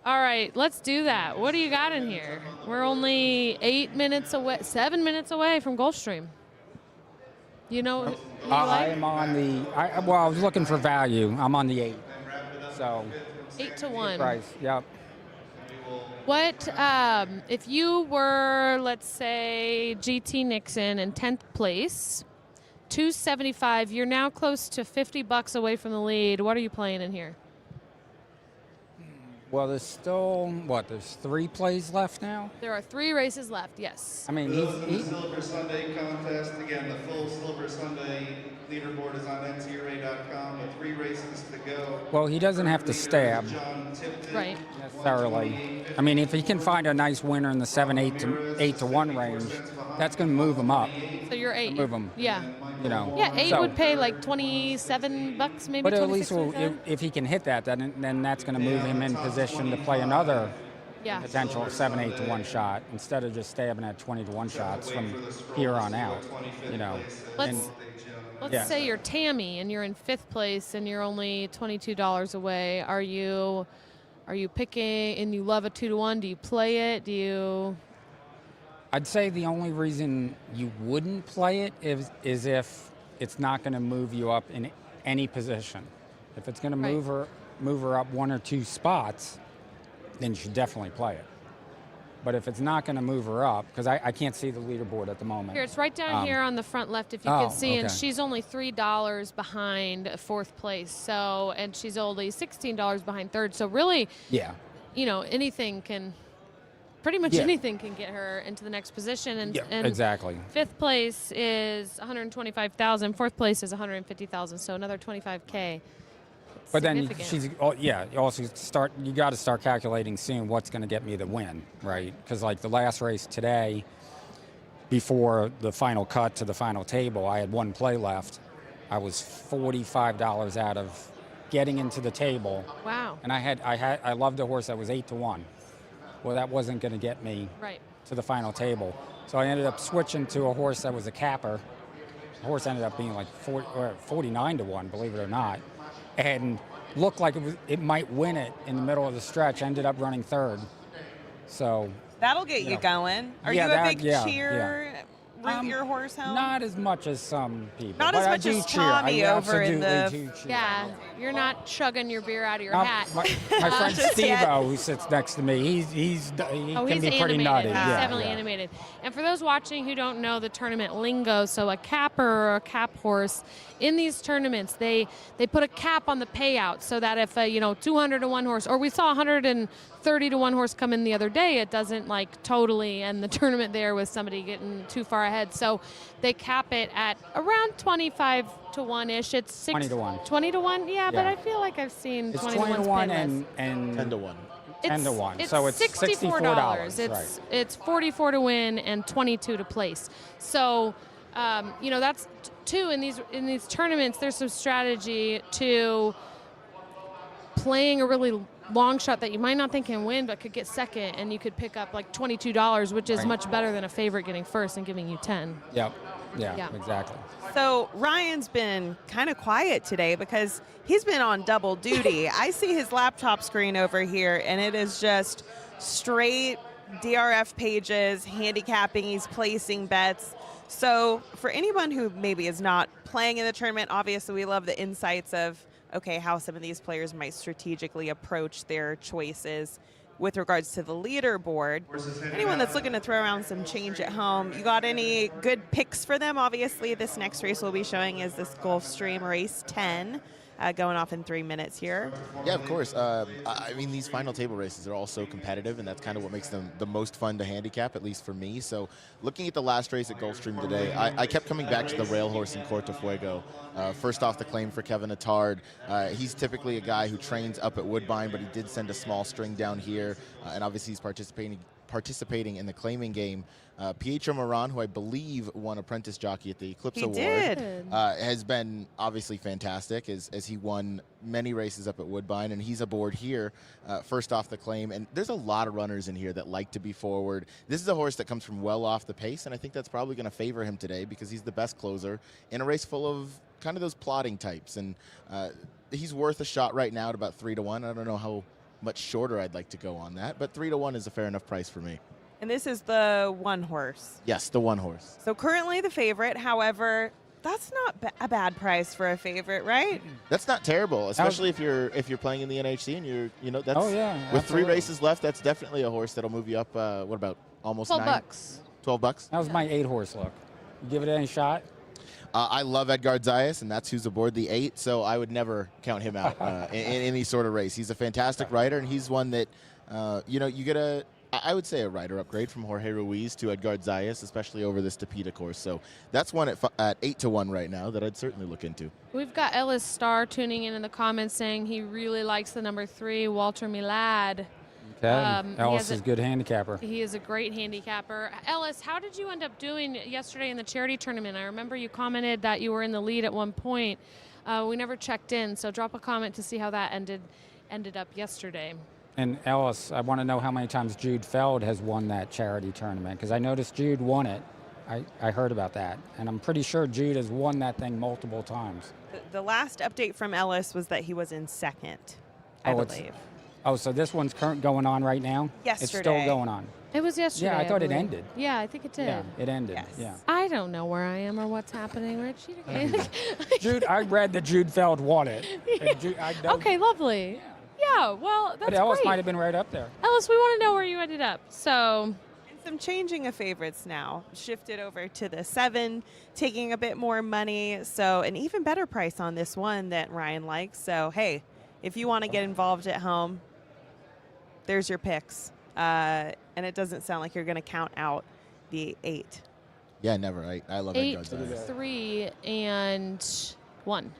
All right, let's do that. What do you got in here? We're only 7 minutes away from Gulfstream. You know who you I like? am on the. I was looking for value. I'm on the 8. So 8 to 1. Price. Yep. What if you were, let's say, GT Nixon in 10th place, 275? You're now close to $50 away from the lead. What are you playing in here? Well, there's still there's 3 plays left now. There are 3 races left. Yes. I mean, The Silver Sunday contest, again, the full Silver Sunday leaderboard is on NTRA.com with 3 races to go. Well, he doesn't have to stab Right. necessarily. I mean, if he can find a nice winner in the 7, 8 to 1 range, that's going to move him up. So you're 8. Move him. Yeah. You know. Yeah, 8 So- would pay like $27 maybe. But at 26, least 27? if he can hit that, then that's going to move him in position to play another Yeah. potential 7, 8 to 1 shot instead of just stabbing at 20 to 1 shots from here on out. You know. Let's yeah. say you're Tammy and you're in 5th place and you're only $22 away. Are you picking and you love a 2 to 1? Do you play it? Do you? I'd say the only reason you wouldn't play it is if it's not going to move you up in any position. If it's going to move her up 1 or 2 spots, then you should definitely play it. But if it's not going to move her up, because I can't see the leaderboard at the moment. Here, it's right down here on the front left, if you can see, and okay. she's only $3 behind 4th place. So, and she's only $16 behind 3rd. So really, Yeah. you know, anything can. Pretty much anything can get her into the next position, and Exactly. 5th place is $125,000. 4th place is $150,000. So another $25K. It's But then significant. you also you got to start calculating soon what's going to get me the win, right? Because like the last race today, before the final cut to the final table, I had 1 play left. I was $45 out of getting into the table. Wow. And I loved a horse that was 8 to 1. Well, that wasn't going to get me to the final table. So I ended up switching to a horse that was a capper. The horse ended up being like 49 to 1, believe it or not, and looked like it might win it in the middle of the stretch. Ended up running 3rd. So That'll get you going. Are you a big cheer? Root your horse home? Not as much as some people. Not but as I much do as cheer. Tommy I over in absolutely the. do cheer. Yeah, you're not chugging your beer out of your My hat. friend Steve-O, who sits next to me, he can be pretty animated. nutty. He's definitely animated. And for those watching who don't know the tournament lingo, so a capper or a cap horse, in these tournaments, they put a cap on the payout so that if a 200 to 1 horse, or we saw 130 to 1 horse come in the other day, it doesn't like totally end the tournament there with somebody getting too far ahead. So they cap it at around 25 to 1-ish. It's 20 to 1. 20 to 1, yeah, but Yeah. I feel like I've seen It's 20 20 to 1 and 10 to 1. 10 to 1. It's So it's $64. It's $44 to win and $22 to place. So, that's two in these tournaments. There's some strategy to playing a really long shot that you might not think can win, but could get second, and you could pick up like $22, which is much better than a favorite getting first and giving you 10. Yep. Yeah, exactly. So Ryan's been kind of quiet today because he's been on double duty. I see his laptop screen over here, and it is just straight DRF pages, handicapping, he's placing bets. So for anyone who maybe is not playing in the tournament, obviously we love the insights of, okay, how some of these players might strategically approach their choices with regards to the leaderboard. Anyone that's looking to throw around some change at home, you got any good picks for them? Obviously, this next race we'll be showing is this Gulfstream Race 10. Going off in 3 minutes here. Yeah, of course. I mean, these final table races are all so competitive, and that's kind of what makes them the most fun to handicap, at least for me. So looking at the last race at Gulfstream today, I kept coming back to the rail horse in Corte Fuego. First off the claim for Kevin Attard. He's typically a guy who trains up at Woodbine, but he did send a small string down here, and obviously he's participating in the claiming game. Pietro Moran, who I believe won Apprentice Jockey at the Eclipse Award, has been obviously fantastic as he won many races up at Woodbine, and he's aboard here first off the claim. And there's a lot of runners in here that like to be forward. This is a horse that comes from well off the pace, and I think that's probably going to favor him today because he's the best closer in a race full of kind of those plodding types. And he's worth a shot right now at about 3-1. I don't know how much shorter I'd like to go on that, but 3-1 is a fair enough price for me. And this is the one horse. Yes, the one horse. So currently the favorite. However, that's not a bad price for a favorite, right? That's not terrible, especially if you're playing in the NHC and that's with 3 races left. That's definitely a horse that'll move you up. What about almost 12 $9? bucks. $12. That was my 8-horse look. You give it any shot? I love Edgar Zayas, and that's who's aboard the 8, so I would never count him out in any sort of race. He's a fantastic rider, and he's one that, you get I would say a rider upgrade from Jorge Ruiz to Edgar Zayas, especially over this Tapeta course. So that's one at 8-1 right now that I'd certainly look into. We've got Ellis Starr tuning in the comments saying he really likes the number 3, Walter Milad. Okay. Ellis is a good handicapper. He is a great handicapper. Ellis, how did you end up doing yesterday in the charity tournament? I remember you commented that you were in the lead at one point. We never checked in, so drop a comment to see how that ended up yesterday. And Ellis, I want to know how many times Jude Feld has won that charity tournament, because I noticed Jude won it. I heard about that, and I'm pretty sure Jude has won that thing multiple times. The last update from Ellis was that he was in second, I believe. So this one's going on right now? Yesterday. It's still going on. It was yesterday. Yeah, I thought it ended. Yeah, I think it did. Yeah, it ended. Yes. Yeah. I don't know where I am or what's happening. We're cheating. Jude, I read that Jude Feld won it. Okay, lovely. Yeah, well, that's But Ellis great. might have been right up there. Ellis, we want to know where you ended up. So, And some changing of favorites now. Shifted over to the 7, taking a bit more money. So an even better price on this one that Ryan likes. So, hey, if you want to get involved at home, there's your picks. And it doesn't sound like you're going to count out the 8. Yeah, never. I love 8, Edgar Zayas. 3, and 1.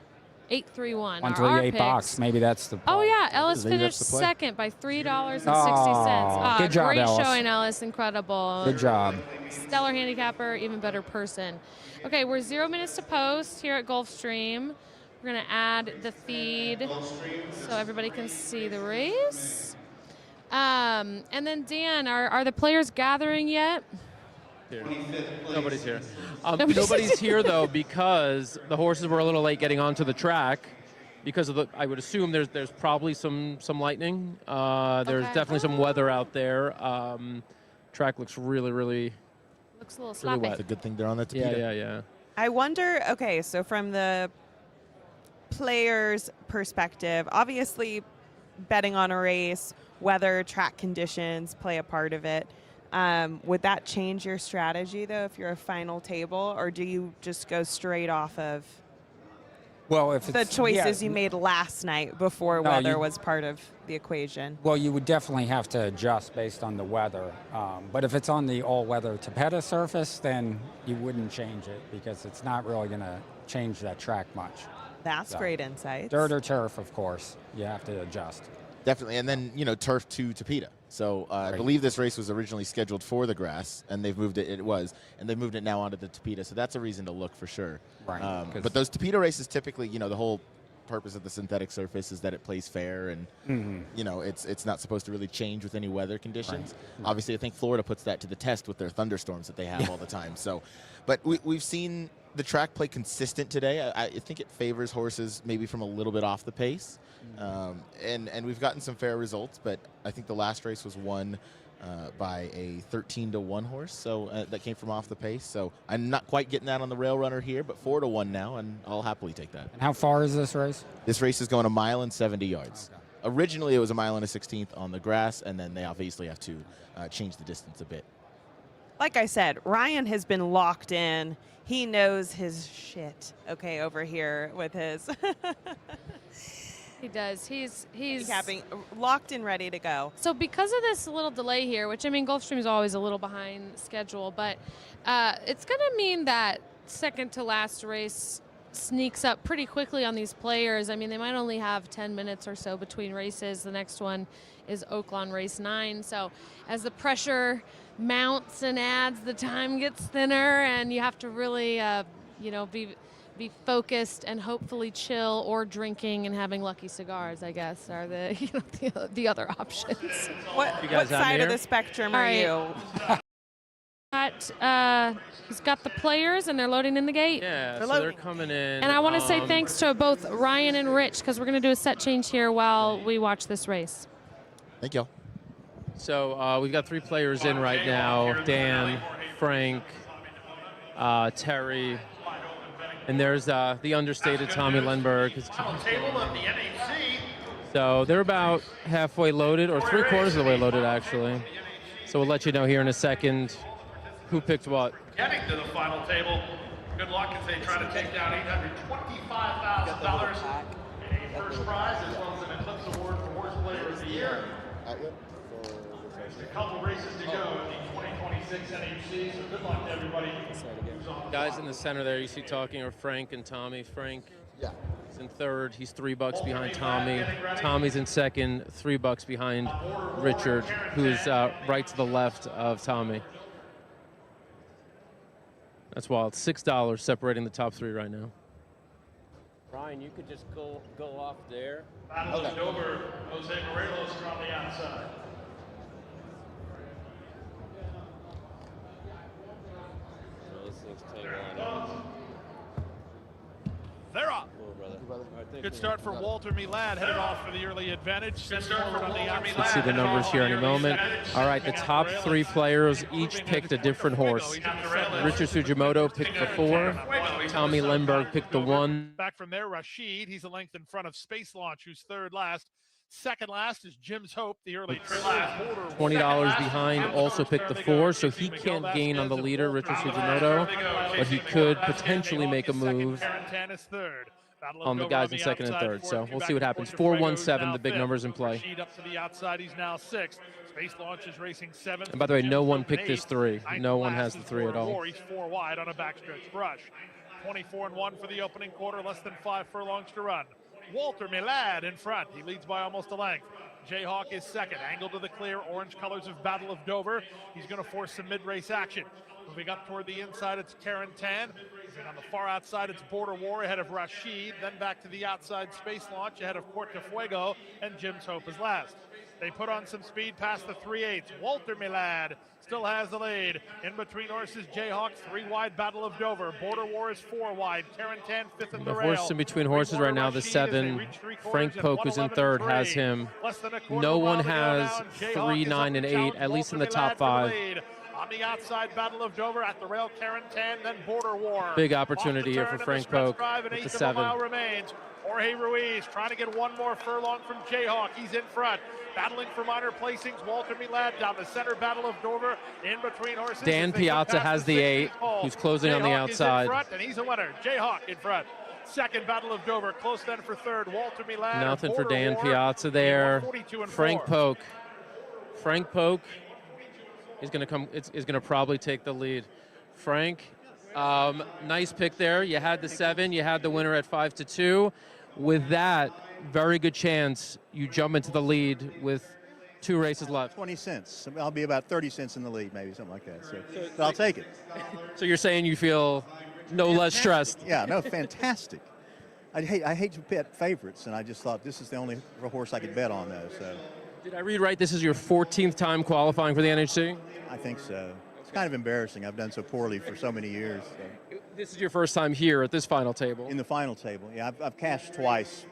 8-3-1. 138 box. Maybe that's the. Oh yeah, Ellis Maybe finished that's the play. second by $3.60. Oh, good job, great Ellis. showing, Ellis. Incredible. Good job. Stellar handicapper, even better person. Okay, we're 0 minutes to post here at Gulfstream. We're gonna add the feed so everybody can see the race. And then Dan, are the players gathering yet? Here. Nobody's here. Nobody's here though because the horses were a little late getting onto the track because of the. I would assume there's probably some lightning. There's definitely some weather out there. Track looks really looks a little really sloppy. wet. It's a good thing they're on the Tapeta. Yeah. I wonder, okay, so from the player's perspective, obviously betting on a race, weather, track conditions play a part of it. Would that change your strategy, though, if you're a final table, or do you just go straight off of if the choices you made last night before weather was part of the equation? Well, you would definitely have to adjust based on the weather. But if it's on the all-weather Tapeta surface, then you wouldn't change it because it's not really going to change that track much. That's great insight. Dirt or turf, of course, you have to adjust. Definitely, and then turf to Tapeta. So I believe this race was originally scheduled for the grass, and they've moved it. And they've moved it now onto the Tapeta. So that's a reason to look for sure. Right. But those Tapeta races typically, the whole purpose of the synthetic surface is that it plays fair, and you know, it's not supposed to really change with any weather conditions. Right. Obviously, I think Florida puts that to the test with their thunderstorms that they have all the time. So, but we've seen the track play consistent today. I think it favors horses maybe from a little bit off the pace, and we've gotten some fair results. But I think the last race was won by a 13-1 horse, so that came from off the pace. So I'm not quite getting that on the Rail Runner here, but 4-1 now, and I'll happily take that. And how far is this race? This race is going 1 mile and 70 yards. Okay. Originally, it was 1 mile and a 16th on the grass, and then they obviously have to change the distance a bit. Like I said, Ryan has been locked in. He knows his shit, okay, over here with his. He does. He's handicapping, locked and ready to go. So because of this little delay here, which I mean, Gulfstream is always a little behind schedule, but it's going to mean that second to last race sneaks up pretty quickly on these players. I mean, they might only have 10 minutes or so between races. The next one is Oaklawn race 9. So as the pressure mounts and adds, the time gets thinner, and you have to really, you know, be focused and hopefully chill, or drinking and having lucky cigars, I guess, are the, you know, the other options. What side of the spectrum are you? He's got the players, and they're loading in the gate. Yeah, they're coming in. And I want to say thanks to both Ryan and Rich, because we're going to do a set change here while we watch this race. Thank you. So we've got 3 players in right now: Dan, Frank, Terry, and there's the understated Tommy Lenberg. So they're about halfway loaded, or 3/4 of the way loaded, actually. So we'll let you know here in a second who picked what. Getting to the final table. Good luck as they try to take down $825,000 in a first prize, as well as an Eclipse Award for Horseplayer of the Year. A couple races to go in the 2026 NHC, so good luck to everybody. Guys in the center there, you see talking are Frank and Tommy. Frank, yeah, is in third. He's $3 behind Tommy. Tommy's in second, $3 behind Richard, who's right to the left of Tommy. That's wild. $6 separating the top 3 right now. Ryan, you could just go off there. Battle of Dover, Jose Morelos from the outside. They're up. Good start for Walter Milad, headed off for the early advantage. Good start for Walter Milad. Let's see the numbers here in a moment. All right, the top 3 players each picked a different horse. Richard Sugimoto picked the 4. Tommy Lenberg picked the 1. Back from there, Rashid. He's a length in front of Space Launch, who's third last. Second last is Jim's Hope, the early $20 behind, also picked the 4, so he can't gain on the leader, Richard Sugimoto, but he could potentially make a move on the guys in second and third. So we'll see what happens. 4-1-7, the big numbers in play. Up to the outside, he's now 6th. Space Launch is racing 7th. And by the way, no one picked this 3. No one has the 3 at all. He's 4 wide on a backstretch brush. 24-1 for the opening quarter, less than 5 furlongs to run. Walter Milad in front. He leads by almost a length. Jayhawk is second. Angled to the clear. Orange colors of Battle of Dover. He's going to force some mid-race action. Moving up toward the inside, it's Karen Tan. And on the far outside, it's Border War ahead of Rashid. Then back to the outside, Space Launch ahead of Corte Fuego. And Jim's Hope is last. They put on some speed past the 3/8. Walter Milad still has the lead. In between horses, Jayhawk, 3 wide, Battle of Dover. Border War is 4 wide. Karen Tan, 5th in the rail. The horse in between horses right now, the 7. Frank Polk, who's in third, has him. No one has 3, 9, and 8, at least in the top 5. On the outside, Battle of Dover at the rail, Karen Tan, then Border War. Big opportunity here for Frank Polk with the 7. Remains. Jorge Ruiz trying to get 1 more furlong from Jayhawk. He's in front. Battling for minor placings. Walter Milad down the center. Battle of Dover in between horses. Dan Piazza has the 8, who's closing on the outside. In front, and he's a winner. Jayhawk in front. Second, Battle of Dover. Close then for third. Walter Milad. Nothing for Dan Piazza there. Frank Polk. Frank Polk is going to come. Is going to probably take the lead. Frank, nice pick there. You had the 7. You had the winner at 5-2. With that, very good chance you jump into the lead with 2 races left. 20 cents. I'll be about 30 cents in the lead, maybe something like that. So but I'll take it. So you're saying you feel no less stressed? Yeah, no, fantastic. I hate to bet favorites, and I just thought this is the only horse I could bet on, though. So. Did I read right? This is your 14th time qualifying for the NHC? I think so. It's kind of embarrassing. I've done so poorly for so many years. So. This is your first time here at this final table? In the final table, yeah. I've cashed twice,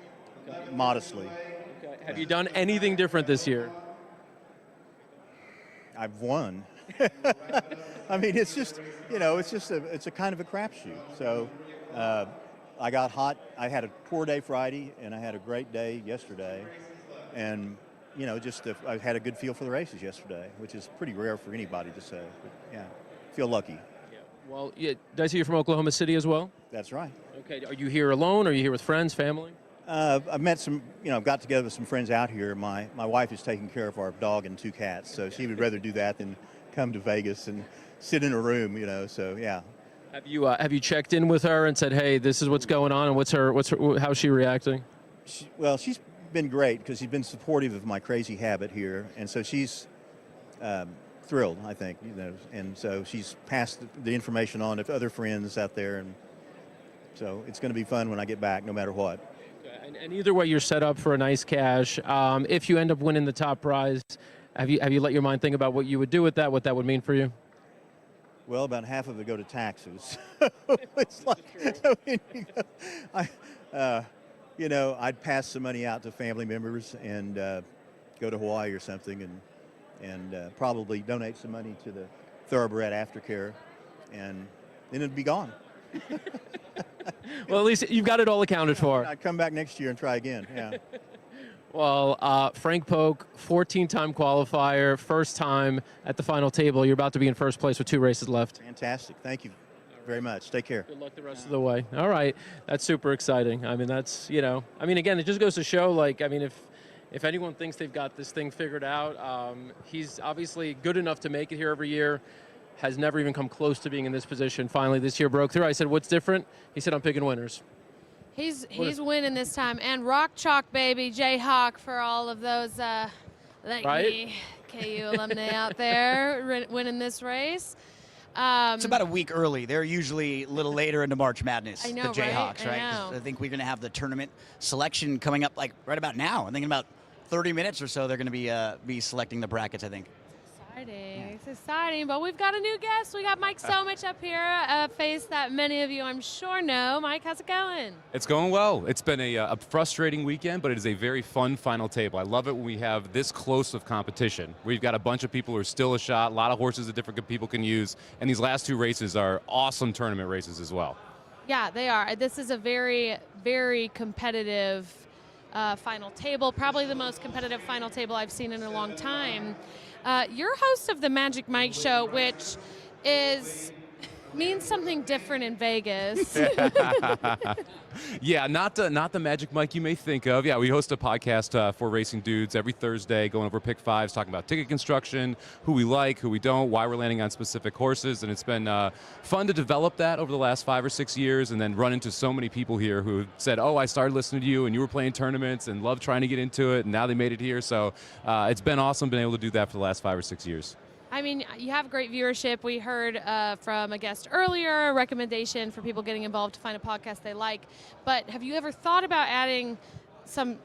modestly. Okay. Have you done anything different this year? I've won. I mean, it's just, it's a kind of a crapshoot. So I got hot. I had a poor day Friday, and I had a great day yesterday. And, I had a good feel for the races yesterday, which is pretty rare for anybody to say. But, yeah, feel lucky. Yeah. Well, did I see you from Oklahoma City as well? That's right. Okay. Are you here alone? Or are you here with friends, family? I've met some, got together with some friends out here. My wife is taking care of our dog and 2 cats, so she would rather do that than come to Vegas and sit in a room, so yeah. Have you checked in with her and said, hey, this is what's going on, and how's she reacting? She's been great because she's been supportive of my crazy habit here, and so she's thrilled, I think, and so she's passed the information on to other friends out there, and so it's going to be fun when I get back, no matter what. And either way, you're set up for a nice cash. If you end up winning the top prize, have you let your mind think about what you would do with that, what that would mean for you? Well, about half of it go to taxes. It's like, I'd pass some money out to family members and go to Hawaii or something, and probably donate some money to the Thoroughbred Aftercare, and then it'd be gone. Well, at least you've got it all accounted for. I'd come back next year and try again, yeah. Well, Frank Polk, 14-time qualifier, first time at the final table. You're about to be in first place with 2 races left. Fantastic. Thank you very much. Take care. Good luck the rest of the way. All right. That's super exciting. I mean, that's, again, it just goes to show, if anyone thinks they've got this thing figured out, he's obviously good enough to make it here every year. Has never even come close to being in this position. Finally, this year broke through. I said, what's different? He said, I'm picking winners. He's winning this time. And Rock Chalk, baby, Jayhawk for all of those me, KU alumni out there winning this race. It's about a week early. They're usually a little later into March Madness, I know, the Jayhawks, right? I know. I think we're going to have the tournament selection coming up right about now. I think in about 30 minutes or so they're going to be selecting the brackets, I think. It's exciting, but we've got a new guest. We got Mike Somich up here, a face that many of you, I'm sure, know. Mike, how's it going? It's going well. It's been a frustrating weekend, but it is a very fun final table. I love it when we have this close of competition. We've got a bunch of people who are still a shot, a lot of horses that different people can use, and these last 2 races are awesome tournament races as well. Yeah, they are. This is a very, very competitive final table, probably the most competitive final table I've seen in a long time. You're host of the Magic Mike Show, which means something different in Vegas. Yeah, not the Magic Mike you may think of. Yeah, we host a podcast for racing dudes every Thursday, going over pick 5s, talking about ticket construction, who we like, who we don't, why we're landing on specific horses, and it's been fun to develop that over the last 5 or 6 years, and then run into so many people here who said, oh, I started listening to you, and you were playing tournaments, and loved trying to get into it, and now they made it here. So it's been awesome being able to do that for the last 5 or 6 years. I mean, you have great viewership. We heard from a guest earlier, a recommendation for people getting involved to find a podcast they like. But have you ever thought about adding some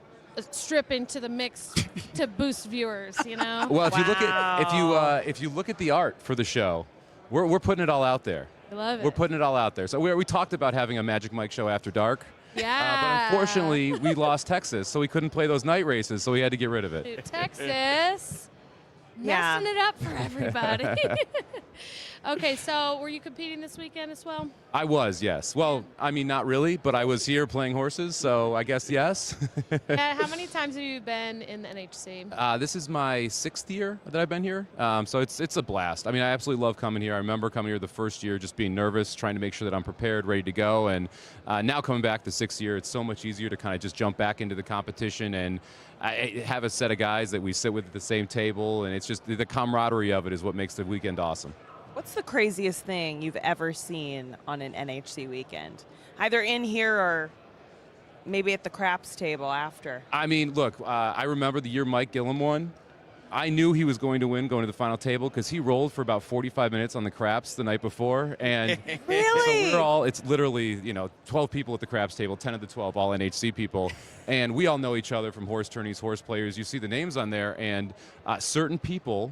strip into the mix to boost viewers, Well, if you look at the art for the show, we're putting it all out there. I love it. We're putting it all out there. So we talked about having a Magic Mike Show after dark. Yeah. But unfortunately, we lost Texas, so we couldn't play those night races, so we had to get rid of it. Texas. Messing it up for everybody. Okay, so were you competing this weekend as well? I was, yes. Well, I mean, not really, but I was here playing horses, so I guess yes. How many times have you been in the NHC? This is my 6th year that I've been here, so it's a blast. I mean, I absolutely love coming here. I remember coming here the first year just being nervous, trying to make sure that I'm prepared, ready to go, and now coming back the 6th year, it's so much easier to kind of just jump back into the competition, and I have a set of guys that we sit with at the same table, and it's just the camaraderie of it is what makes the weekend awesome. What's the craziest thing you've ever seen on an NHC weekend? Either in here or maybe at the craps table after. I mean, look, I remember the year Mike Gillum won. I knew he was going to win going to the final table because he rolled for about 45 minutes on the craps the night before. And Really? so we're all, it's literally, 12 people at the craps table, 10 of the 12 all NHC people. And we all know each other from horse tourneys, horse players. You see the names on there, and certain people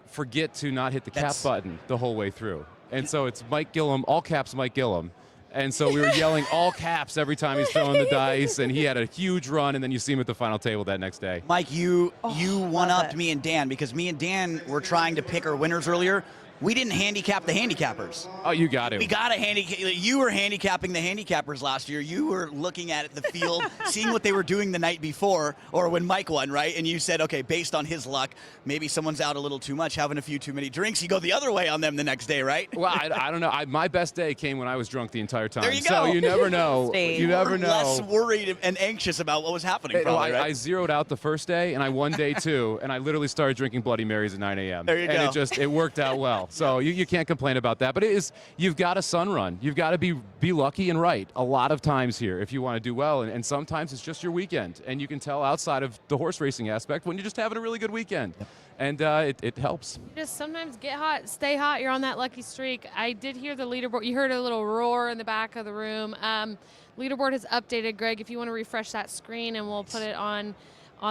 forget to not hit the cap button the whole way through. And so it's Mike Gillum, all caps Mike Gillum. And so we were yelling all caps every time he's throwing the dice, and he had a huge run, and then you see him at the final table that next day. Mike, you one-upped me and Dan, because me and Dan were trying to pick our winners earlier. We didn't handicap the handicappers. Oh, you got it. We got to handicap. You were handicapping the handicappers last year. You were looking at the field, seeing what they were doing the night before, or when Mike won, right? And you said, okay, based on his luck, maybe someone's out a little too much, having a few too many drinks. You go the other way on them the next day, right? Well, I don't know. My best day came when I was drunk the entire time. There you go. So you never know. You never know. Less worried and anxious about what was happening. Probably, right? I zeroed out the first day, and I won day 2, and I literally started drinking Bloody Marys at 9 a.m. There you go. And it worked out well. So you can't complain about that. But you've got a sun run. You've got to be lucky and right a lot of times here if you want to do well. And sometimes it's just your weekend. And you can tell outside of the horse racing aspect when you're just having a really good weekend. And it helps. Just sometimes get hot, stay hot. You're on that lucky streak. I did hear the leaderboard. You heard a little roar in the back of the room. Leaderboard has updated, Greg. If you want to refresh that screen, and we'll put it on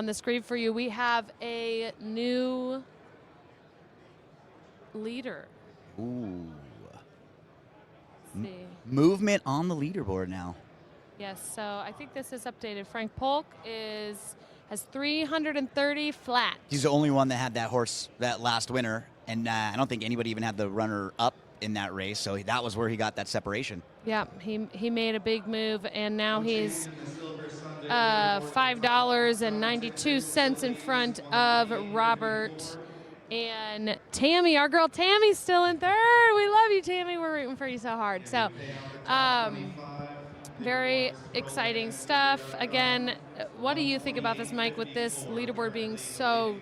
the screen for you. We have a new leader. Ooh. Let's see. Movement on the leaderboard now. Yes, so I think this is updated. Frank Polk has 330 flat. He's the only one that had that horse, that last winner, and I don't think anybody even had the runner up in that race, so that was where he got that separation. Yeah, he made a big move, and now he's $5.92 in front of Robert. And Tammy, our girl Tammy's still in third. We love you, Tammy. We're rooting for you so hard. So, very exciting stuff. Again, what do you think about this, Mike, with this leaderboard being so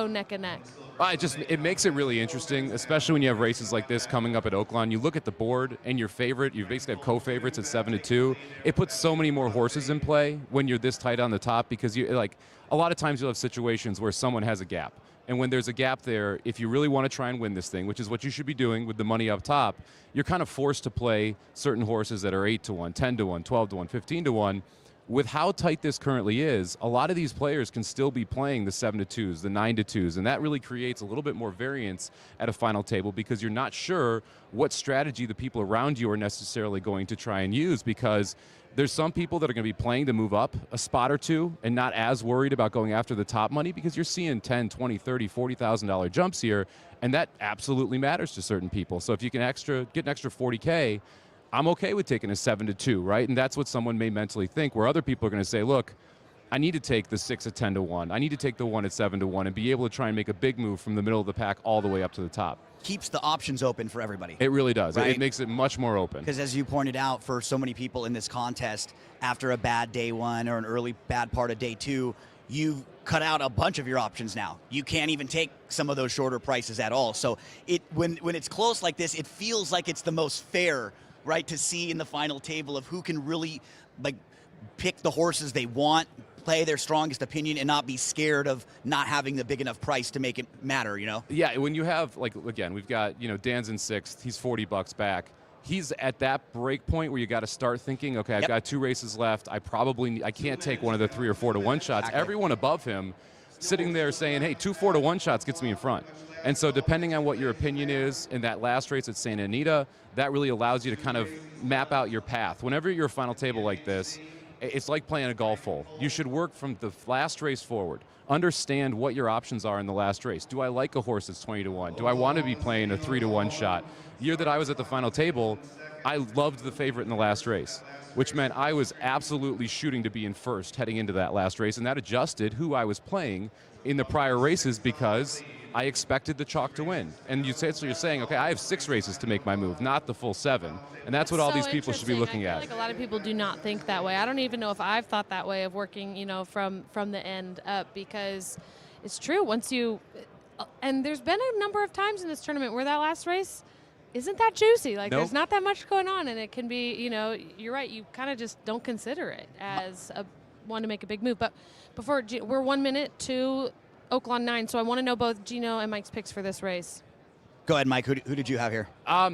neck and neck? It makes it really interesting, especially when you have races like this coming up at Oaklawn. You look at the board, and your favorite, you basically have co-favorites at 7-2. It puts so many more horses in play when you're this tight on the top, because a lot of times you'll have situations where someone has a gap. And when there's a gap there, if you really want to try and win this thing, which is what you should be doing with the money up top, you're kind of forced to play certain horses that are 8-1, 10-1, 12-1, 15-1. With how tight this currently is, a lot of these players can still be playing the 7-2s, the 9-2s, and that really creates a little bit more variance at a final table, because you're not sure what strategy the people around you are necessarily going to try and use, because there's some people that are going to be playing to move up a spot or two and not as worried about going after the top money, because you're seeing $10, $20, $30, $40,000 jumps here, and that absolutely matters to certain people. So if you can get an extra $40K, I'm okay with taking a 7-2, right? And that's what someone may mentally think, where other people are going to say, look, I need to take the 6 at 10-1. I need to take the 1 at 7-1 and be able to try and make a big move from the middle of the pack all the way up to the top. Keeps the options open for everybody. It really does. Right? It makes it much more open. Because as you pointed out, for so many people in this contest, after a bad day 1 or an early bad part of day 2, you've cut out a bunch of your options now. You can't even take some of those shorter prices at all. So when it's close like this, it feels like it's the most fair, right, to see in the final table of who can really pick the horses they want, play their strongest opinion, and not be scared of not having the big enough price to make it matter, Yeah, when you have, again, we've got, Dan's in 6th, he's $40 back. He's at that break point where you got to start thinking, okay, I've got 2 races left. I can't take one of the 3 or 4-1 shots. Exactly. Everyone above him sitting there saying, hey, 2 4-1 shots gets me in front. And so depending on what your opinion is in that last race at Santa Anita, that really allows you to kind of map out your path. Whenever you're a final table like this, it's like playing a golf hole. You should work from the last race forward. Understand what your options are in the last race. Do I like a horse that's 20-1? Do I want to be playing a 3-1 shot? The year that I was at the final table, I loved the favorite in the last race, which meant I was absolutely shooting to be in first heading into that last race, and that adjusted who I was playing in the prior races because I expected the chalk to win. And you're saying, okay, I have 6 races to make my move, not the full 7. And that's what all these people should be looking at. I feel like a lot of people do not think that way. I don't even know if I've thought that way of working, from the end up, because it's true. And there's been a number of times in this tournament where that last race isn't that juicy. Nope. There's not that much going on, and it can be, you're right, you kind of just don't consider it as one to make a big move. But before, we're 1 minute to Oaklawn 9, so I want to know both Gino and Mike's picks for this race. Go ahead, Mike. Who did you have here?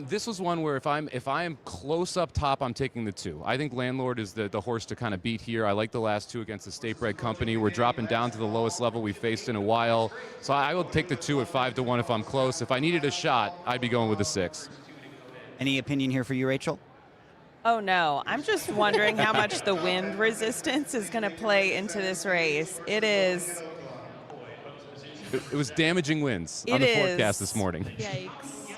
This was one where if I am close up top, I'm taking the 2. I think Landlord is the horse to kind of beat here. I like the last 2 against the State Bred Company. We're dropping down to the lowest level we've faced in a while. So I will take the 2 at 5-1 if I'm close. If I needed a shot, I'd be going with the 6. Any opinion here for you, Rachel? Oh, no. I'm just wondering how much the wind resistance is going to play into this race. It is. It was damaging winds on It the is. forecast this morning. Yikes.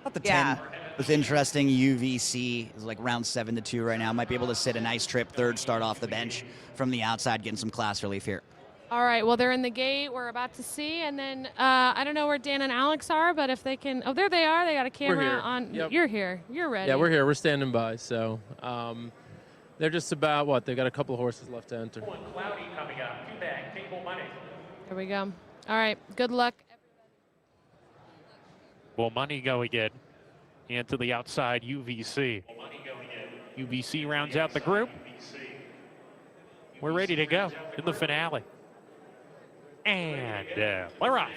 About the 10 was interesting. UVC is like round 7-2 right now. Might be able to sit a nice trip, third start off the bench from the outside, getting some class relief here. All right, well, they're in the gate. We're about to see. And then I don't know where Dan and Alex are, but if they can. Oh, there they are. They got a camera here. on. Yep. You're here. You're ready. Yeah, we're here. We're standing by. So they're just about, what, they've got a couple of horses left to enter. Cloudy coming up. 2-bag, table money. Here we go. All right, good luck. Will money go again? And to the outside, UVC. UVC rounds out the group. We're ready to go in the finale. And we're off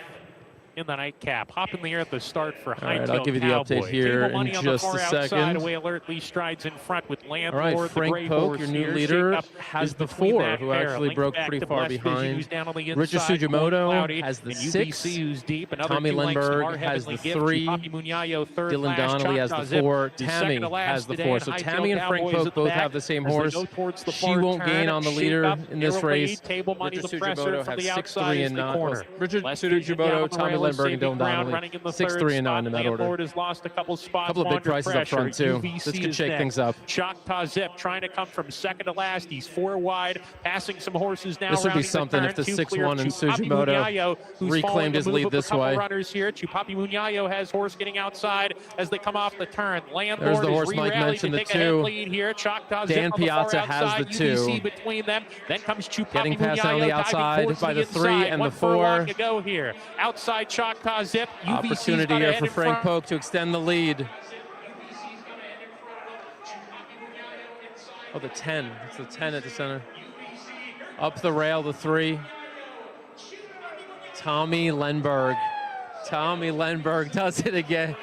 in the nightcap. Hop in the air at the start for All right, High I'll give you the Cowboy. update here Table money in on just the a far outside. second. Away Alert Lee strides in front with All Landlord. right, Frank the Polk, your new leader, has the 4, who actually broke pretty far behind. Richard Sugimoto has the 6. Tommy Lindbergh has the 3. Dylan Donnelly has the 4. Tammy has the 4. So Tammy and Frank Polk both have the same horse. She won't gain on the leader in this race. Richard Sugimoto has 6-3 and 9. Richard Sugimoto, Tommy Lindbergh, and Dylan Donnelly 6-3 and 9 in that order. Has lost a couple spots. Couple of big prices up front too. UVC This could is shake next. things up. Choctaw Zepp trying to come from second to last. He's 4 wide, passing some horses now. This would be rounding something the if the turn. 6-1 and Chupapi Sugimoto Munyayo, who's reclaimed following his the move lead of a this couple way. Runners here. Chupapi Munyayo has horse getting outside as they come off the turn. Landlord There's the horse is Mike re-rallied mentioned, to the take a head 2. lead here. Choctaw Dan Zepp on the far Piazza has outside, the 2. UVC between them. Then comes Chupapi Getting past on Munyayo the diving outside towards by the 3 inside. and the 1 furlong 4. to go here. Outside Choctaw Zepp. Opportunity here for Frank Polk to extend the lead. Oh, the 10. It's the 10 at the center. Up the rail, the 3. Tommy Lindbergh. Tommy Lindbergh does it again.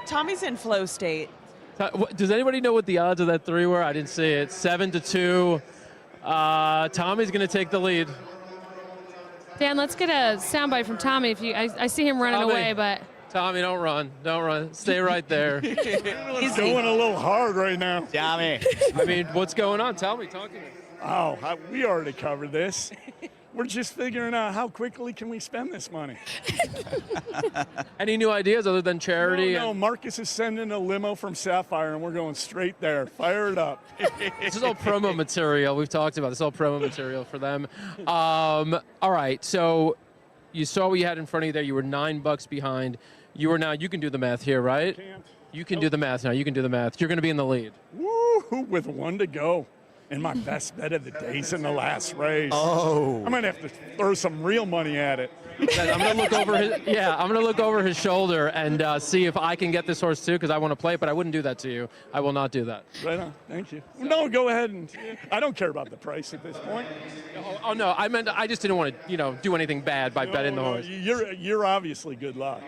Tommy's in flow state. Does anybody know what the odds of that 3 were? I didn't see it. 7-2. Tommy's going to take the lead. Dan, let's get a soundbite from Tommy. If you, I see him running Tommy. away, but Tommy, don't run. Don't run. Stay right there. He's going a little hard right now. Tommy. I mean, what's going on? Tell me. Talk to me. Oh, we already covered this. We're just figuring out how quickly can we spend this money. Any new ideas other than charity? No, Marcus is sending a limo from Sapphire, and we're going straight there. Fire it up. This is all promo material. We've talked about this. All promo material for them. All right. So you saw what you had in front of you there. You were $9 behind. You are now. You can do the math here, right? You can do the math now. You can do the math. You're going to be in the lead. Woo! With 1 to go. And my best bet of the day's in the last race. Oh. I might have to throw some real money at it. I'm going to look over his. Yeah, I'm going to look over his shoulder and see if I can get this horse too, because I want to play it. But I wouldn't do that to you. I will not do that. Right on. Thank you. No, go ahead and. I don't care about the price at this point. Oh no, I meant I just didn't want to, do anything bad by betting the horse. You're obviously good luck.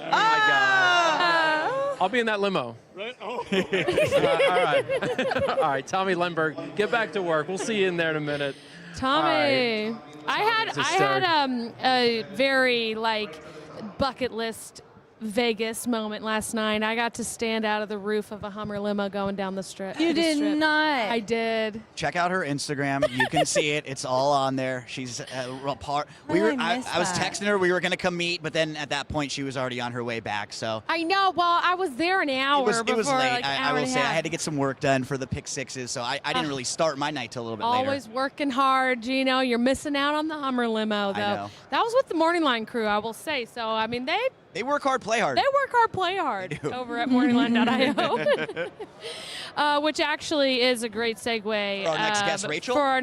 Oh my God. I'll be in that limo. Right? Oh. All right. All right, Tommy Lindbergh, get back to work. We'll see you in there in a minute. Tommy, All right. I had a very bucket list Vegas moment last night. I got to stand out of the roof of a Hummer limo going down the strip. You did not. I did. Check out her Instagram. You can see it. It's all on there. She's a part. I was texting her. We were going to come meet, but then at that point she was already on her way back. So I know. Well, I was there an hour it was before. late. An I hour will and a say I half. had to get some work done for the pick sixes, so I didn't really start my night till a little bit later. Always working hard, Gino. You're missing out on the Hummer limo, though. know. That was with the Morning Line crew, I will say. So, I mean, they They work hard, play hard. They work hard, play hard over at morningline.io. Which actually is a great segue. For our next guest, Rachel? For our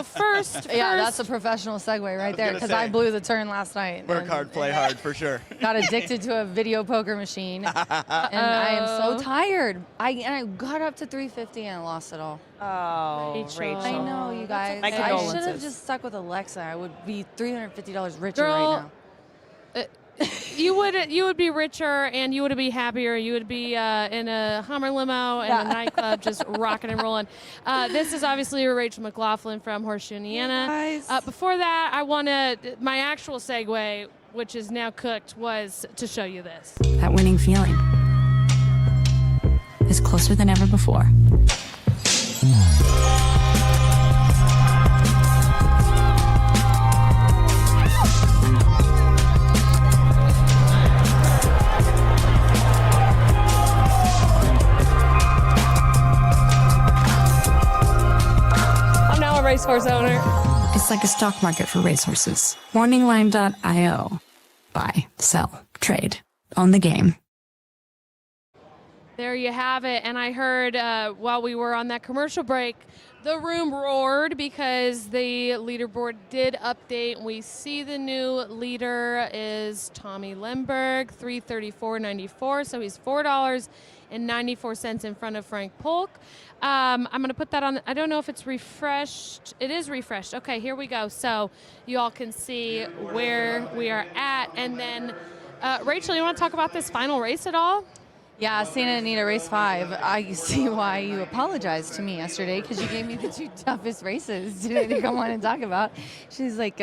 first. Yeah, that's a professional segue right there because I blew the turn last night. Work hard, play hard, for sure. Got addicted to a video poker machine, and I am so tired. I got up to 350 and I lost it all. Oh, Rachel. I know, you guys. My I condolences. should have just stuck with Alexa. I would be $350 richer Girl, right now. You would be richer, and you would be happier. You would be in a Hummer limo and a nightclub, just rocking and rolling. This is obviously Rachel McLaughlin from Horseshoe, Indiana. Before that, my actual segue, which is now cooked, was to show you this. That winning feeling is closer than ever before. Racehorse owner. It's like a stock market for racehorses. Morningline.io. Buy, sell, trade. Own the game. There you have it. And I heard while we were on that commercial break, the room roared because the leaderboard did update. We see the new leader is Tommy Lemberg, $334.94. So he's $4.94 in front of Frank Polk. I'm going to put that on. I don't know if it's refreshed. It is refreshed. Okay, here we go. So you all can see where we are at. And then, Rachel, you want to talk about this final race at all? Yeah, Santa Anita race 5. I see why you apologized to me yesterday because you gave me the 2 toughest races today to come on and talk about. She's like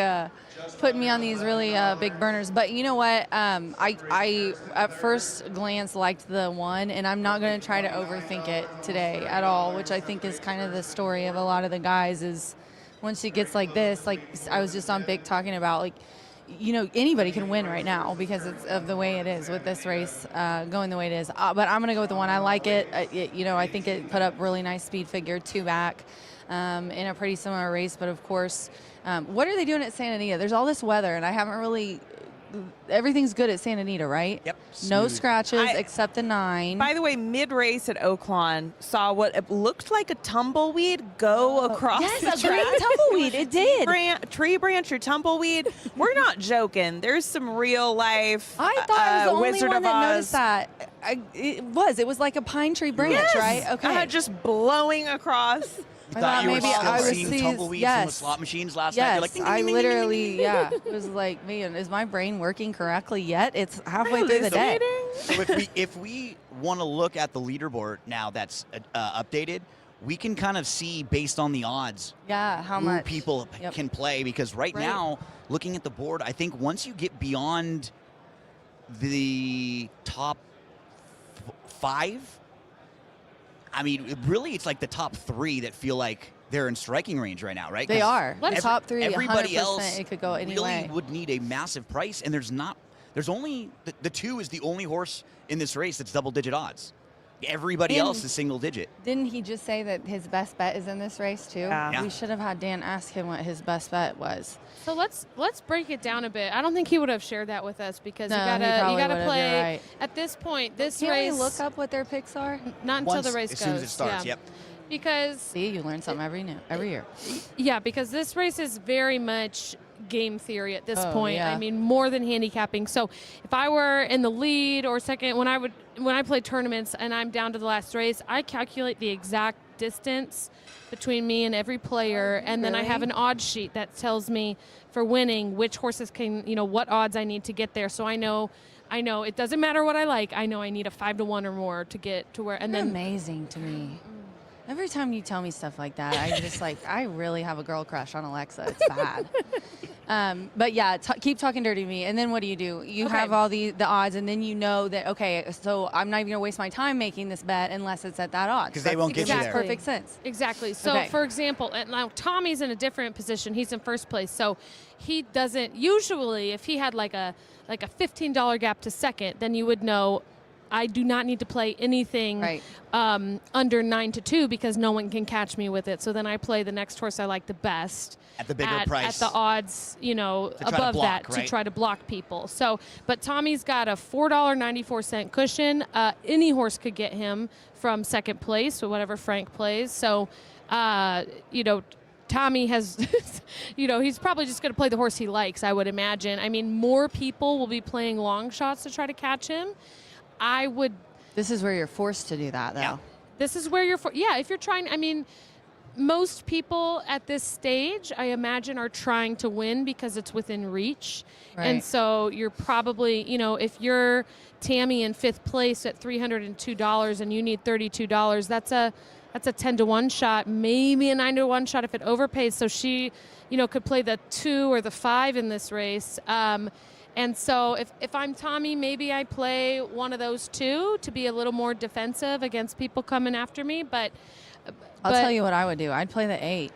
putting me on these really big burners. But you know what? I at first glance liked the 1, and I'm not going to try to overthink it today at all, which I think is kind of the story of a lot of the guys is once it gets like this, like I was just on Big talking about, like, you know, anybody can win right now because it's of the way it is with this race going the way it is. But I'm going to go with the 1. I like it. You know, I think it put up really nice speed figure 2 back in a pretty similar race. But, of course, what are they doing at Santa Anita? There's all this weather, and I haven't really – everything's good at Santa Anita, right? Yep. No scratches except the 9. By the way, mid-race at Oaklawn, saw what it looked like a tumbleweed go across the track. Yes, a green tumbleweed. It did. Tree branch or tumbleweed. We're not joking. There's some real life. I thought I was the only Wizard one of that Oz. noticed that. It was like a pine tree branch, Yes. right? Okay. Just blowing across. You thought you were maybe still I would seeing see- tumbleweeds from the yes. slot machines last night. Yes, You're like, ding, ding, I ding, ding, ding, literally, ding, ding, yeah. ding. It was like, man, is my brain working correctly yet? It's halfway through the day. So if we want to look at the leaderboard now that's updated, we can kind of see based on the odds how who much people can play, because right now, looking at the board, I think once you get beyond the top 5, I mean, really, it's like the top 3 that feel like they're in striking range right now, right? They are. The top 3, Everybody 100%, else it could go any really way. would need a massive price, and there's only the 2 is the only horse in this race that's double-digit odds. Everybody else is single-digit. Didn't he just say that his best bet is in this race too? Yeah. We should have had Dan ask him what his best bet was. So let's break it down a bit. I don't think he would have shared that with us because No, you he gotta probably play would've, you're right. at this point. This Can't race. we look up what their picks are? Not until the race as goes. soon as it starts. Yeah. Yep. Because see, you learn something every year. Yeah, because this race is very much game theory at this Oh, point. yeah. I mean, more than handicapping. So if I were in the lead or second, when I play tournaments and I'm down to the last race, I calculate the exact distance between me and every player, and then I have an odds sheet that tells me for winning which horses can, what odds I need to get there. So I know it doesn't matter what I like. I know I need a 5-1 or more to get to where. And You're then amazing to me. Every time you tell me stuff like that, I just I really have a girl crush on Alexa. It's bad. But yeah, keep talking dirty to me. And then what do? You have all the odds, and then you know that, okay, so I'm not even going to waste my time making this bet unless it's at that odds. Because they won't get you there. Makes perfect sense. Exactly. So, Okay. for example, now Tommy's in a different position. He's in first place. So he doesn't usually, if he had like a $15 gap to second, then you would know I do not need to play anything under 9-2 because no one can catch me with it. So then I play the next horse I like the best. At the bigger price. At the odds, above block, that right? to try to block people. So, but Tommy's got a $4.94 cushion. Any horse could get him from second place or whatever Frank plays. So, Tommy has, he's probably just going to play the horse he likes, I would imagine. I mean, more people will be playing long shots to try to catch him. This is where you're forced to do that, though. Yeah. This is where if you're trying, most people at this stage, I imagine, are trying to win because it's within reach. Right. And so you're probably, if you're Tammy in 5th place at $302 and you need $32, that's a 10-to-1 shot, maybe a 9-to-1 shot if it overpays. So she, could play the 2 or the 5 in this race. And so if I'm Tommy, maybe I play one of those 2 to be a little more defensive against people coming after me. But I'll tell you what I would do. I'd play the 8.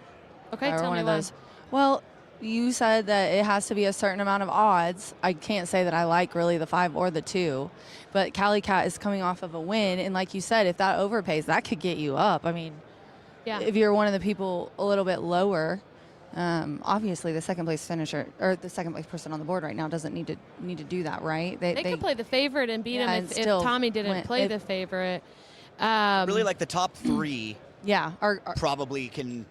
Okay, or tell one me of why. those. Well, you said that it has to be a certain amount of odds. I can't say that I like really the 5 or the 2, but Cali Cat is coming off of a win, and like you said, if that overpays, that could get you up. If you're one of the people a little bit lower, obviously the second place finisher or the second place person on the board right now doesn't need to do that, right? They could play the favorite and beat him if Tommy didn't play the favorite. Really, like the top 3. Yeah, probably can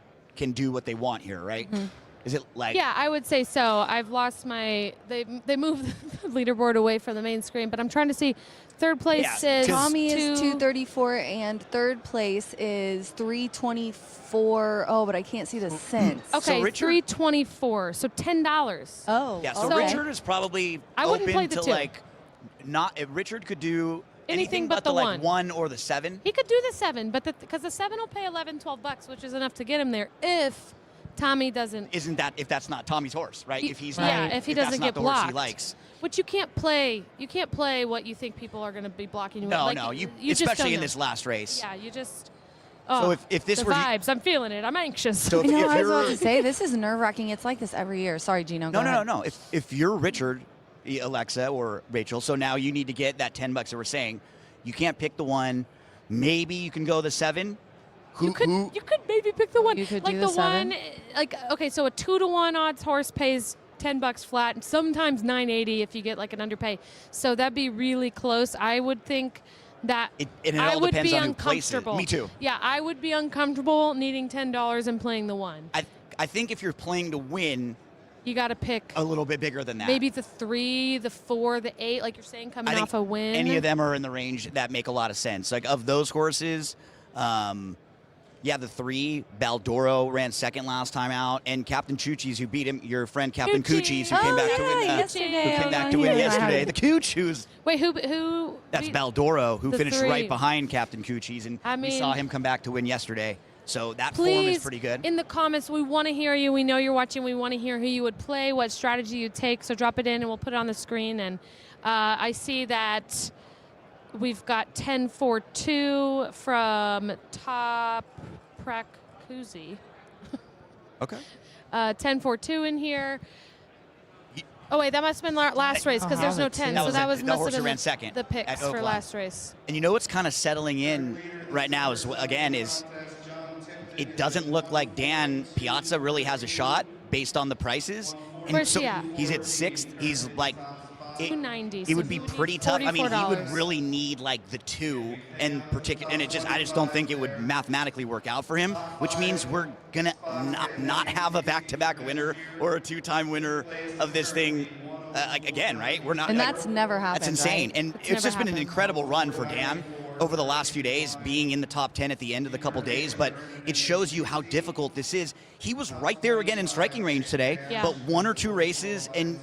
do what they want here, right? Mhm. Is it like? Yeah, I would say so. I've lost my. They moved the leaderboard away from the main screen, but I'm trying to see. Third place is Tommy is 234, and third place is 324. Oh, but I can't see the cents. Okay, 324. So $10. Oh, Yeah. So Richard is probably I wouldn't play open the to 2. like not. Richard could do Anything but the the like 1. 1 or the 7. He could do the 7, but because the 7 will pay $11-12, which is enough to get him there if Tommy doesn't. Isn't that if that's not Tommy's horse, right? If he's if he doesn't that's get not the blocked. horse he likes. Which you can't play. You can't play what you think people are going to be blocking you with. No, you especially just don't in know. this last race. Yeah, you just. So Oh, if this the were vibes, I'm feeling it. I'm anxious. So I know, I was about to say, this is nerve-wracking. It's like this every year. Sorry, Gino. Go ahead. No. If you're Richard, Alexa, or Rachel, so now you need to get that $10 that we're saying. You can't pick the 1. Maybe you can go the 7. You could maybe pick the 1. You could like do the the 7. 1. Okay, so a 2-to-1 odds horse pays $10 flat, and sometimes $9.80 if you get like an underpay. So that'd be really close. I would think that it I all would depends be on who places it. uncomfortable. Me too. Yeah, I would be uncomfortable needing $10 and playing the 1. I think if you're playing to win, You got to pick a little bit bigger than that. maybe the 3, the 4, the 8, like you're saying, coming I think off a win. Any of them are in the range that make a lot of sense. Like of those horses, the 3, Baldoro ran second last time out, and Captain Chuchis, who beat him, your friend Captain Coochies, who came back to win yesterday. who came back to win yesterday. The Cooch, who's Wait, who? that's beat- Baldoro, who the finished 3? right behind Captain Coochies, and I we mean- saw him come back to win yesterday. So that form Please, is pretty good. in the comments, we want to hear you. We know you're watching. We want to hear who you would play, what strategy you'd take. So drop it in, and we'll put it on the screen. And I see that we've got 10-4-2 from Top Prakuzi. Okay. 10-4-2 in here. Oh, wait, that must have been last race because there's no 10. That so was that the- was the must horse have who been ran second the picks at for Oakland. last race. And you know what's kind of settling in right now is it doesn't look like Dan Piazza really has a shot based on the prices. And Where's so he at? He's at 6th. He's like $290. it would be pretty tough. I mean, he would $44. really need like the 2 and I just don't think it would mathematically work out for him, which means we're gonna not have a back-to-back winner or a 2-time winner of this thing again, right? We're not. And that's never happened. That's insane. Right? And it's just been an incredible run for Dan over the last few days, being in the top 10 at the end of the couple days. But it shows you how difficult this is. He was right there again in striking range today, but 1 or 2 races, and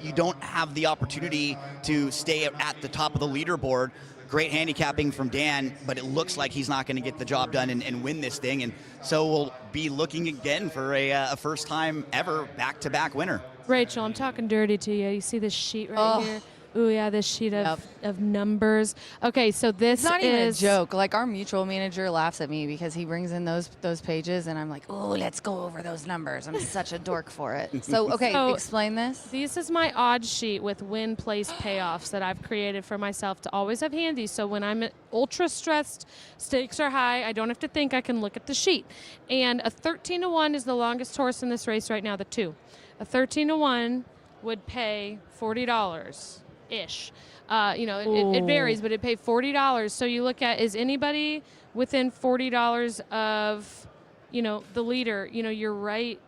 you don't have the opportunity to stay at the top of the leaderboard. Great handicapping from Dan, but it looks like he's not going to get the job done and win this thing. And so we'll be looking again for a first time ever back-to-back winner. Rachel, I'm talking dirty to you. You see this sheet right here? Ooh, yeah, this sheet of numbers. Okay, so this It's not even a is joke. Like, our mutual manager laughs at me because he brings in those pages, and I'm like, oh, let's go over those numbers. I'm such a dork for it. So, okay, So, explain this. This is my odds sheet with win, place, payoffs that I've created for myself to always have handy. So when I'm ultra stressed, stakes are high, I don't have to think, I can look at the sheet. And a 13-1 is the longest horse in this race right now, the 2. A 13-1 would pay $40-ish. It varies, but it'd pay $40. So you look at, is anybody within $40 of, the leader? You're right.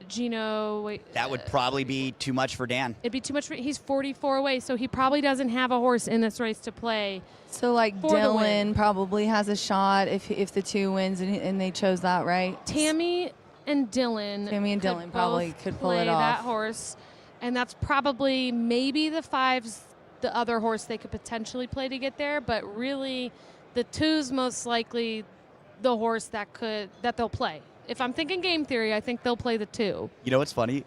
Gino, That would probably be too much for Dan. It'd be too much. He's 44 away, so he probably doesn't have a horse in this race to play. So, like, Dylan probably has a shot if the 2 wins, and they chose that, right? Tammy and Dylan probably could pull it off. That horse, and that's probably maybe the 5's the other horse they could potentially play to get there, but really the 2's most likely the horse that they'll play. If I'm thinking game theory, I think they'll play the 2. You know what's funny?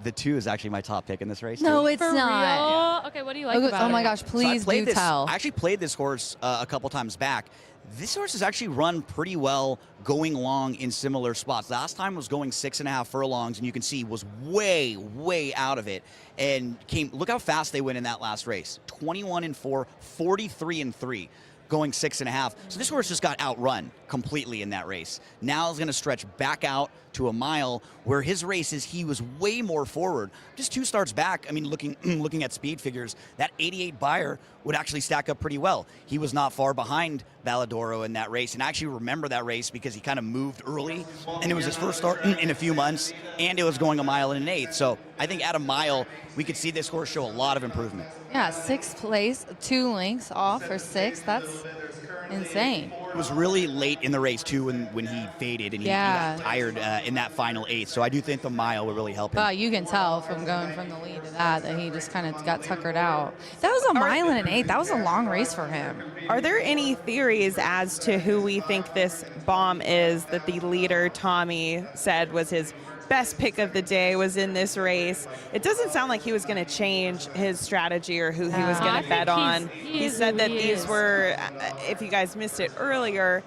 The 2 is actually my top pick in this race. No, too. it's not. Real? Okay, what do you like about it? Oh my gosh, please do tell. I actually played this horse a couple times back. This horse has actually run pretty well going long in similar spots. Last time was going 6.5 furlongs, and you can see was way, way out of it. And look how fast they went in that last race. 21-4, 43-3. Going 6.5. So this horse just got outrun completely in that race. Now he's going to stretch back out to a mile where his races, he was way more forward. Just 2 starts back, I mean, looking at speed figures, that 88 buyer would actually stack up pretty well. He was not far behind Valadoro in that race, and I actually remember that race because he kind of moved early, and it was his first start in a few months, and it was going 1 mile and 1/8. So I think at a mile, we could see this horse show a lot of improvement. Yeah, 6th place, 2 lengths off for 6th. That's insane. It was really late in the race, too, when he faded and he got tired in that final 8th. So I do think the mile will really help him. You can tell from going from the lead to that he just kind of got tuckered out. That was 1 mile and 1/8. That was a long race for him. Are there any theories as to who we think this bomb is that the leader, Tommy, said was his best pick of the day was in this race? It doesn't sound like he was going to change his strategy or who he was going to bet on. He said that these were, if you guys missed it earlier,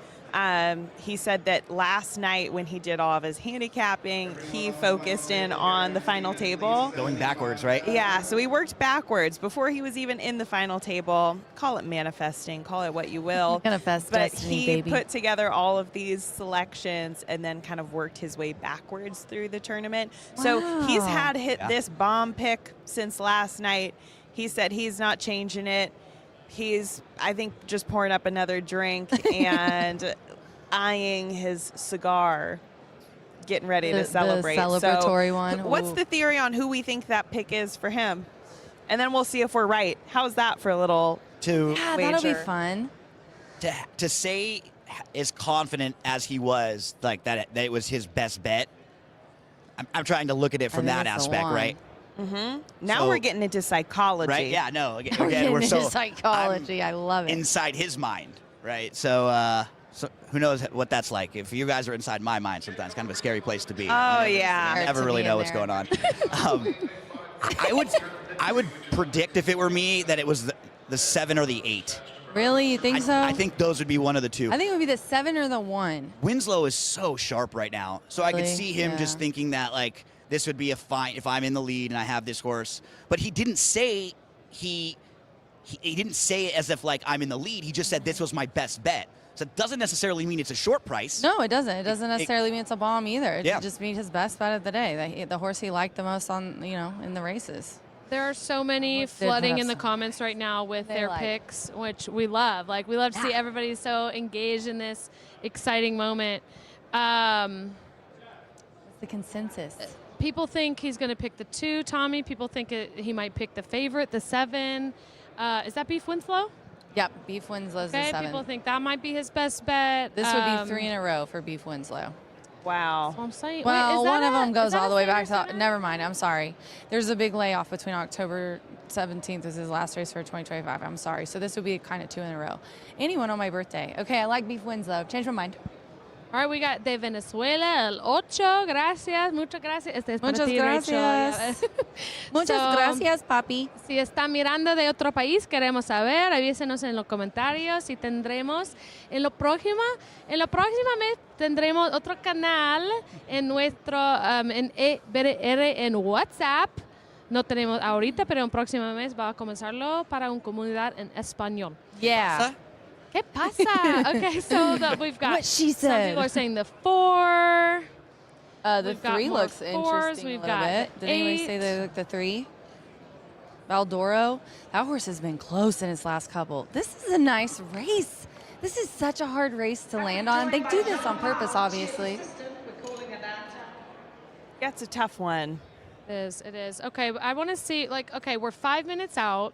he said that last night when he did all of his handicapping, he focused in on the final table. Going backwards, right? Yeah, so he worked backwards before he was even in the final table. Call it manifesting, call it what you will. Manifest but destiny, he baby. put together all of these selections and then kind of worked his way backwards through the tournament. So he's had this bomb pick since last night. He said he's not changing it. He's, I think, just pouring up another drink and eyeing his cigar, getting ready to celebrate. The celebratory one. What's the theory on who we think that pick is for him? And then we'll see if we're right. How's that for a little that'll be wager? fun. To say as confident as he was, like that it was his best bet, I'm trying to look at it from that aspect, right? Mm-hmm. Now So- we're getting into psychology. Right? Yeah, no. Again, We're getting we're into so psychology. I love it. inside his mind, right? So, so who knows what that's like? If you guys are inside my mind, sometimes kind of a scary place to be. Oh, yeah. I never really know what's going on. I would predict if it were me that it was the 7 or the 8. Really? You think so? I think those would be one of the 2. I think it would be the 7 or the 1. Winslow is so sharp right now, so I could Really? see him Yeah. just thinking that like this would be a fine if I'm in the lead and I have this horse. But he didn't say he didn't say it as if like I'm in the lead. He just said this was my best bet. So it doesn't necessarily mean it's a short price. No, it doesn't. It doesn't necessarily mean it's a bomb either. It Yeah. just means his best bet of the day. The horse he liked the most on, in the races. There are so many flooding in the comments right now with their picks, which we love. Like, we love to see everybody so engaged in this exciting moment. What's the consensus? People think he's going to pick the 2, Tommy. People think he might pick the favorite, the 7. Is that Beef Winslow? Yep, Beef Winslow's the 7. People think that might be his best bet. This would be 3 in a row for Beef Winslow. Wow. That's what I'm saying. Well, Wait, one of them goes all the way back to. to. Never mind. I'm sorry. There's a big layoff between October 17th is his last race for 2025. I'm sorry. So this would be kind of 2 in a row. Anyone on my birthday. Okay, I like Beef Winslow. Change my mind. All All right, we got de Venezuela, el 8. Gracias, muchas gracias. Este es para Muchas ti, Rachel. gracias. Muchas gracias, papi. Si está mirando de otro país, queremos saber, avísenos en los comentarios y tendremos en la próxima mes tendremos otro canal en nuestro en EBR en WhatsApp. No tenemos ahorita, pero en próximo mes va a comenzarlo para una comunidad en español. Yeah. ¿Qué pasa? Okay, so we've got What she some said. people are saying the 4. The We've got 3 more looks 4s. interesting We've a little got bit. Did anybody say they look the 3? Valdoro, that horse has been close in his last couple. This is a nice race. This is such a hard race to land on. They do this on purpose, obviously. That's a tough one. It is. Okay, I want to see, okay, we're 5 minutes out.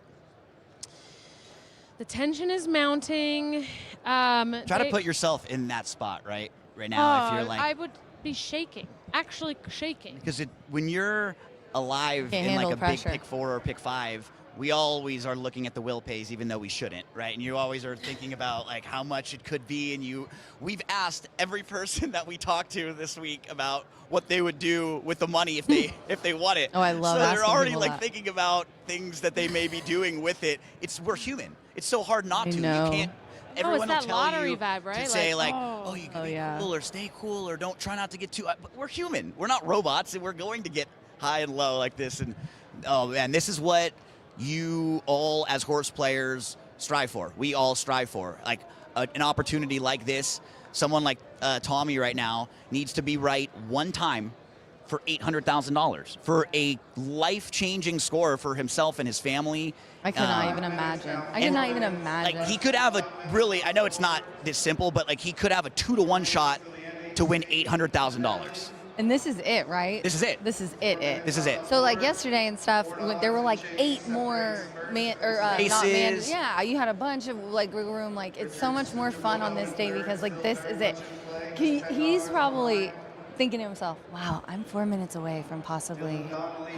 The tension is mounting. Try to put yourself in that spot, right now, if you're like. I would be shaking, actually shaking. Because when you're alive Can't in like handle a pressure. big pick 4 or pick 5, we always are looking at the will pays, even though we shouldn't, right? And you always are thinking about like how much it could be. And we've asked every person that we talked to this week about what they would do with the money if they won it. Oh, I love So they're asking already people like that. thinking about things that they may be doing with it. We're human. It's so hard not to. know. You can't. Oh, Everyone it's that will tell lottery you vibe, right? to say Like, oh, you can be yeah. cool or stay cool or don't try not to get too. But we're human. We're not robots, and we're going to get high and low like this. And oh man, this is what you all as horse players strive for. We all strive for like an opportunity like this. Someone like Tommy right now needs to be right one time for $800,000 for a life-changing score for himself and his family. I cannot even imagine. I cannot even imagine. Like he could have I know it's not this simple, but like he could have a 2-to-1 shot to win $800,000. And this is it, right? This is it. This is it. This is it. So like yesterday and stuff, there were like 8 more not man. Aces. Yeah, you had a bunch of like wiggle room. Like it's so much more fun on this day because like this is it. He's probably thinking to himself, "Wow, I'm 4 minutes away from possibly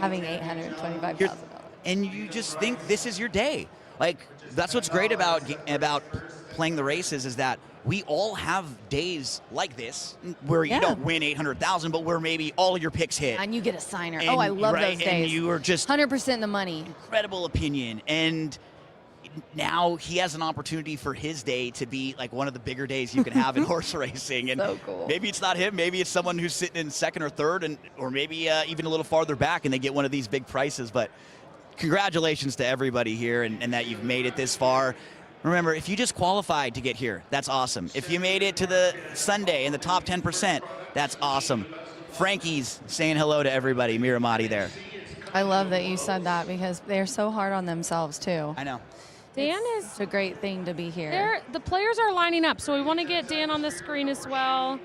having $825,000." And you just think this is your day. Like that's what's great about playing the races is that we all have days like this where you don't win 800,000, but where maybe all your picks hit. And you get a signer. And, I love right, those days. And you are just 100% in the money. Incredible opinion. And now he has an opportunity for his day to be like one of the bigger days you can have in horse racing. And so cool. Maybe it's not him. Maybe it's someone who's sitting in second or third, or maybe even a little farther back, and they get one of these big prices. But congratulations to everybody here, and that you've made it this far. Remember, if you just qualified to get here, that's awesome. If you made it to the Sunday in the top 10%, that's awesome. Frankie's saying hello to everybody. Miramati there. I love that you said that because they're so hard on themselves too. I know. Dan It's a great thing to be here. The players are lining up, so we want to get Dan on the screen as well.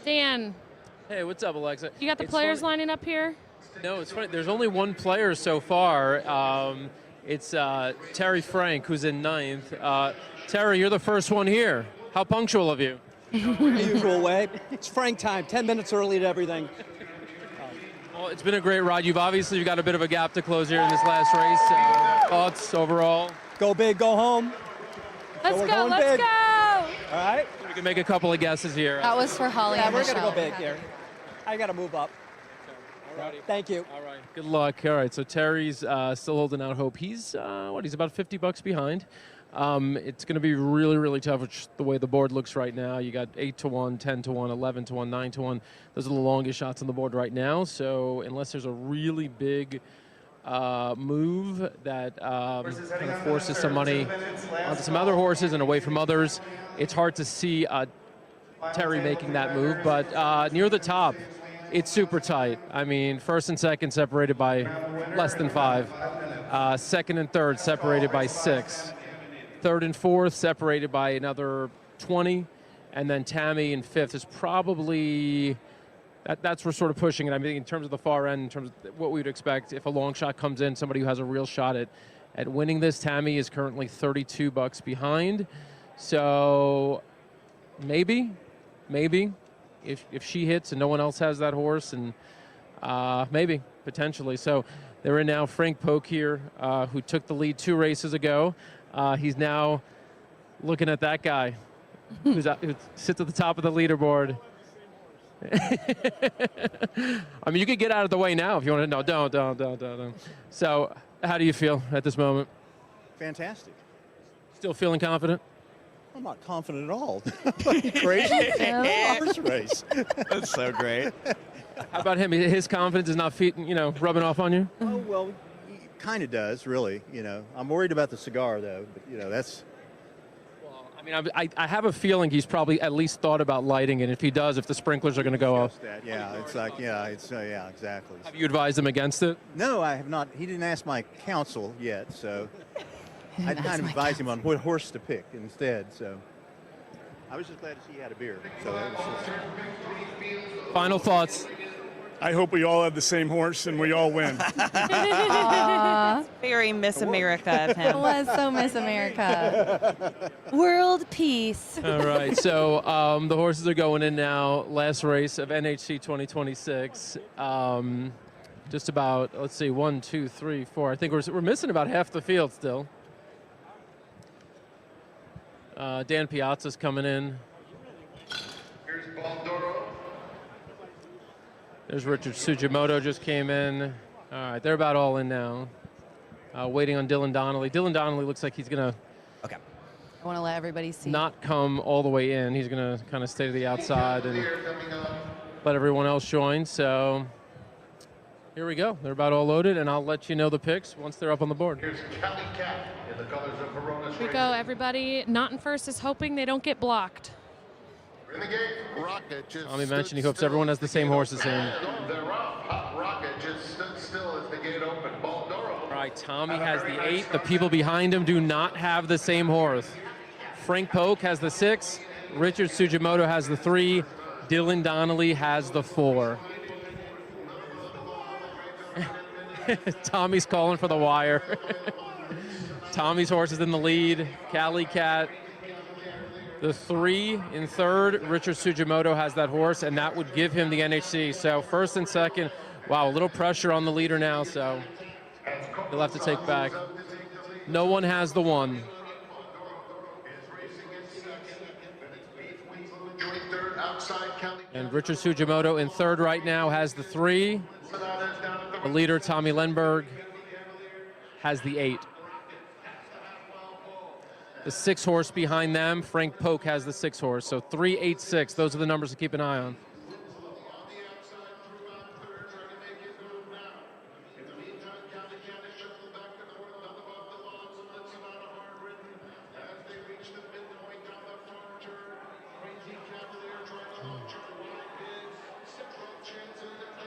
Dan, Hey, what's up, Alexa? you got the It's players funny- lining up here? No, it's funny. There's only one player so far. It's Terry Frank, who's in 9th. Terry, you're the first one here. How punctual of you. The usual way. It's Frank time, 10 minutes early to everything. Well, it's been a great ride. You've got a bit of a gap to close here in this last race. Thoughts overall? Go big, go home. Let's we're go, going let's big. go. All right? We can make a couple of guesses here. That was for Holly Yeah, and we're going to Michelle. go big here. I got to move up. Thank you. All right. Good luck. All right, so Terry's still holding out hope. He's he's about $50 behind. It's going to be really, really tough, which the way the board looks right now. You got 8-1, 10-1, 11-1, 9-1. Those are the longest shots on the board right now. So unless there's a really big move that kind of forces some money onto some other horses and away from others, it's hard to see Terry making that move. But near the top, it's super tight. I mean, first and second separated by less than 5. Second and third separated by 6. Third and fourth separated by another 20. And then Tammy in 5th is probably, that's we're sort of pushing it. I mean, in terms of the far end, in terms of what we would expect, if a long shot comes in, somebody who has a real shot at winning this, Tammy is currently $32 behind. So maybe. If she hits and no one else has that horse, and maybe, potentially. So they're in now Frank Polk here, who took the lead 2 races ago. He's now looking at that guy who sits at the top of the leaderboard. I mean, you could get out of the way now if you want to. No, don't. So, how do you feel at this moment? Fantastic. Still feeling confident? I'm not confident at all. Are you crazy? Horse race. That's so great. How about him? His confidence is not, rubbing off on you? Oh, well, he kind of does, really. I'm worried about the cigar, though. But, that's... I mean, I have a feeling he's probably at least thought about lighting it. If he does, if the sprinklers are going to go off. Yeah, it's like, yeah, exactly. Have you advised him against it? No, I have not. He didn't ask my counsel yet, so I kind of advised him on what horse to pick instead. So I was just glad to see he had a beer. So that was just... Final thoughts. I hope we all have the same horse and we all win. Very Miss America of him. It was so Miss America. World peace. All right, so the horses are going in now. Last race of NHC 2026. Just about, let's see, 1, 2, 3, 4. I think we're missing about half the field still. Dan Piazza's coming in. Here's Baldoro. There's Richard Sugimoto just came in. All right, they're about all in now. Waiting on Dylan Donnelly. Dylan Donnelly looks like he's going to I want to let everybody see. not come all the way in. He's going to kind of stay to the outside and let everyone else join. So here we go. They're about all loaded, and I'll let you know the picks once they're up on the board. Here's Cali Cat in the colors of Verona. Here we go, everybody. Not in first is hoping they don't get blocked. Rocket just Tommy mentioned he hopes everyone has the same horses in. They're off. Hot Rocket just stood still as the gate opened. Baldoro. All right, Tommy has the 8. The people behind him do not have the same horse. Frank Polk has the 6. Richard Sugimoto has the 3. Dylan Donnelly has the 4. Tommy's calling for the wire. Tommy's horse is in the lead. Cali Cat. The 3 in third, Richard Sugimoto has that horse, and that would give him the NHC. So first and second, wow, a little pressure on the leader now, so he'll have to take back. No one has the 1. And Richard Sugimoto in third right now has the 3. The leader, Tommy Lenberg, has the 8. The 6 horse behind them, Frank Polk has the 6 horse. So 3, 8, 6. Those are the numbers to keep an eye on.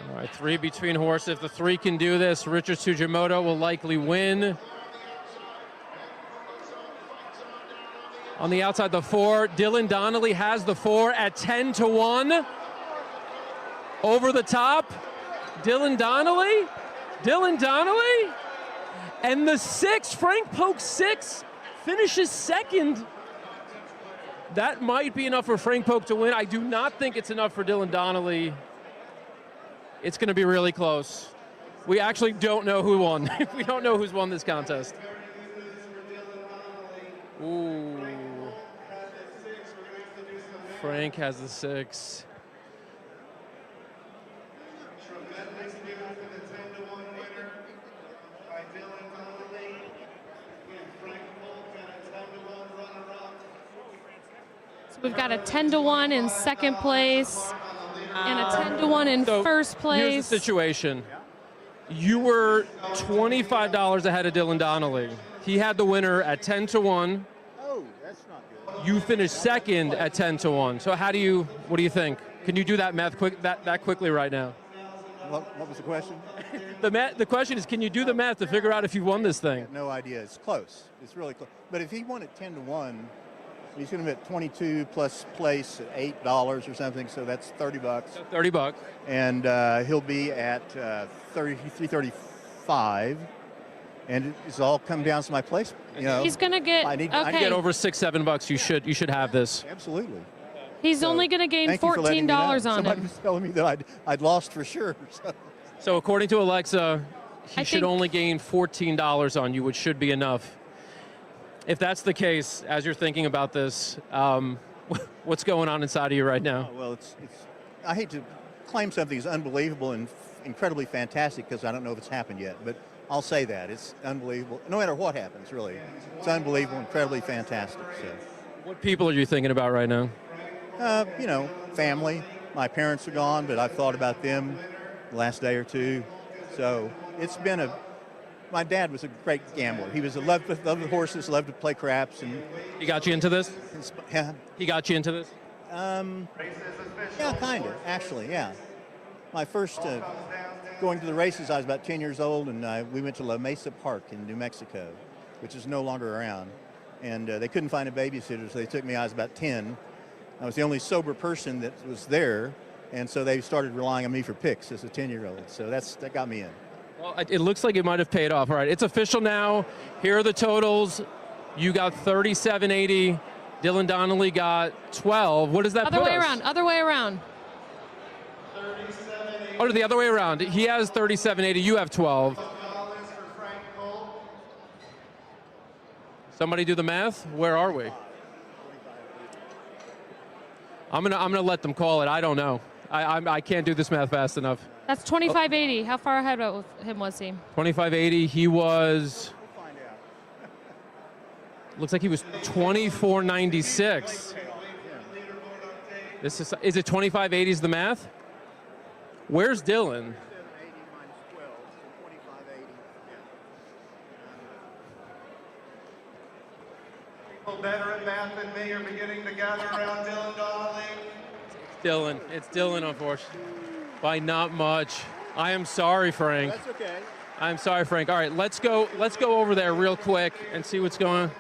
All right, 3 between horse. If the 3 can do this, Richard Sugimoto will likely win. On the outside, the 4, Dylan Donnelly has the 4 at 10-1. Over the top, Dylan Donnelly. And the 6, Frank Polk 6, finishes second. That might be enough for Frank Polk to win. I do not think it's enough for Dylan Donnelly. It's going to be really close. We actually don't know who won. We don't know who's won this contest. Ooh. Frank has the 6. So we've got a 10-1 in second place and a 10-1 in first place. Here's the situation. You were $25 ahead of Dylan Donnelly. He had the winner at 10-1. Oh, that's not good. You finished second at 10-1. So what do you think? Can you do that math that quickly right now? What was the question? The question is, can you do the math to figure out if you won this thing? No idea. It's close. It's really close. But if he won at 10-1, he's going to be at 22 plus place at $8 or something. So that's $30. $30. And he'll be at 33.35. And it's all come down to my place. He's going to get I get over $6-7. You should have this. Absolutely. He's only going to gain $14 on Somebody him. was telling me that I'd lost for sure. So according to Alexa, he should only gain $14 on you, which should be enough. If that's the case, as you're thinking about this, What's going on inside of you right now? Well, it's I hate to claim something is unbelievable and incredibly fantastic because I don't know if it's happened yet, but I'll say that. It's unbelievable. No matter what happens, really. It's unbelievable, incredibly fantastic. So, What people are you thinking about right now? you know, family. My parents are gone, but I've thought about them the last day or two. So it's been my dad was a great gambler. He was loved the horses, loved to play craps. And he got you into this? Yeah. He got you into this? Yeah, kind of, actually, yeah. My first going to the races, I was about 10 years old, and we went to La Mesa Park in New Mexico, which is no longer around. And they couldn't find a babysitter, so they took me. I was about 10. I was the only sober person that was there, and so they started relying on me for picks as a 10-year-old. So that got me in. Well, it looks like it might have paid off. All right, it's official now. Here are the totals. You got 37.80. Dylan Donnelly got 12. What does that Other put way us? around. Other way around. Oh, the other way around. He has 37.80. You have 12. Somebody do the math. Where are we? I'm gonna let them call it. I don't know. I can't do this math fast enough. That's 25.80. How far ahead of him was he? 25.80. He was. Looks like he was 24.96. This is it 25.80 is the math? Where's Dylan? People better at math than me are beginning to gather around Dylan Donnelly. It's Dylan, unfortunately. By not much. I am sorry, Frank. That's okay. I'm sorry, Frank. All right, let's go over there real quick and see what's going on.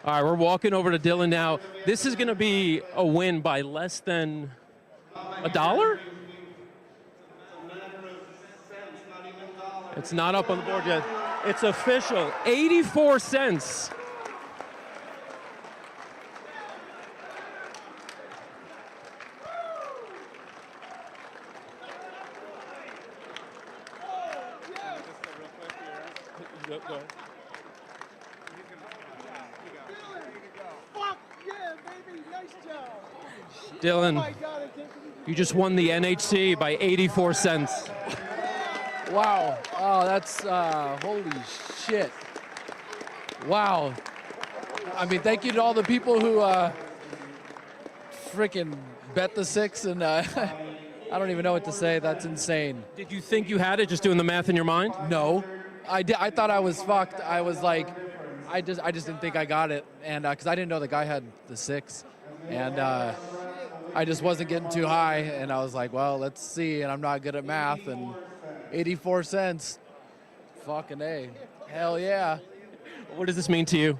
All right, we're walking over to Dylan now. This is going to be a win by less than $1? It's not up on the board yet. It's official. 84 cents. Go ahead. Dylan, you just won the NHC by 84 cents. Wow. Oh, that's holy shit. Wow. I mean, thank you to all the people who freaking bet the 6, and I don't even know what to say. That's insane. Did you think you had it just doing the math in your mind? No. I did. I thought I was fucked. I was like, I just didn't think I got it, and because I didn't know the guy had the 6, and I just wasn't getting too high, and I was like, well, let's see, and I'm not good at math, and 84 cents, fucking A, hell yeah. What does this mean to you?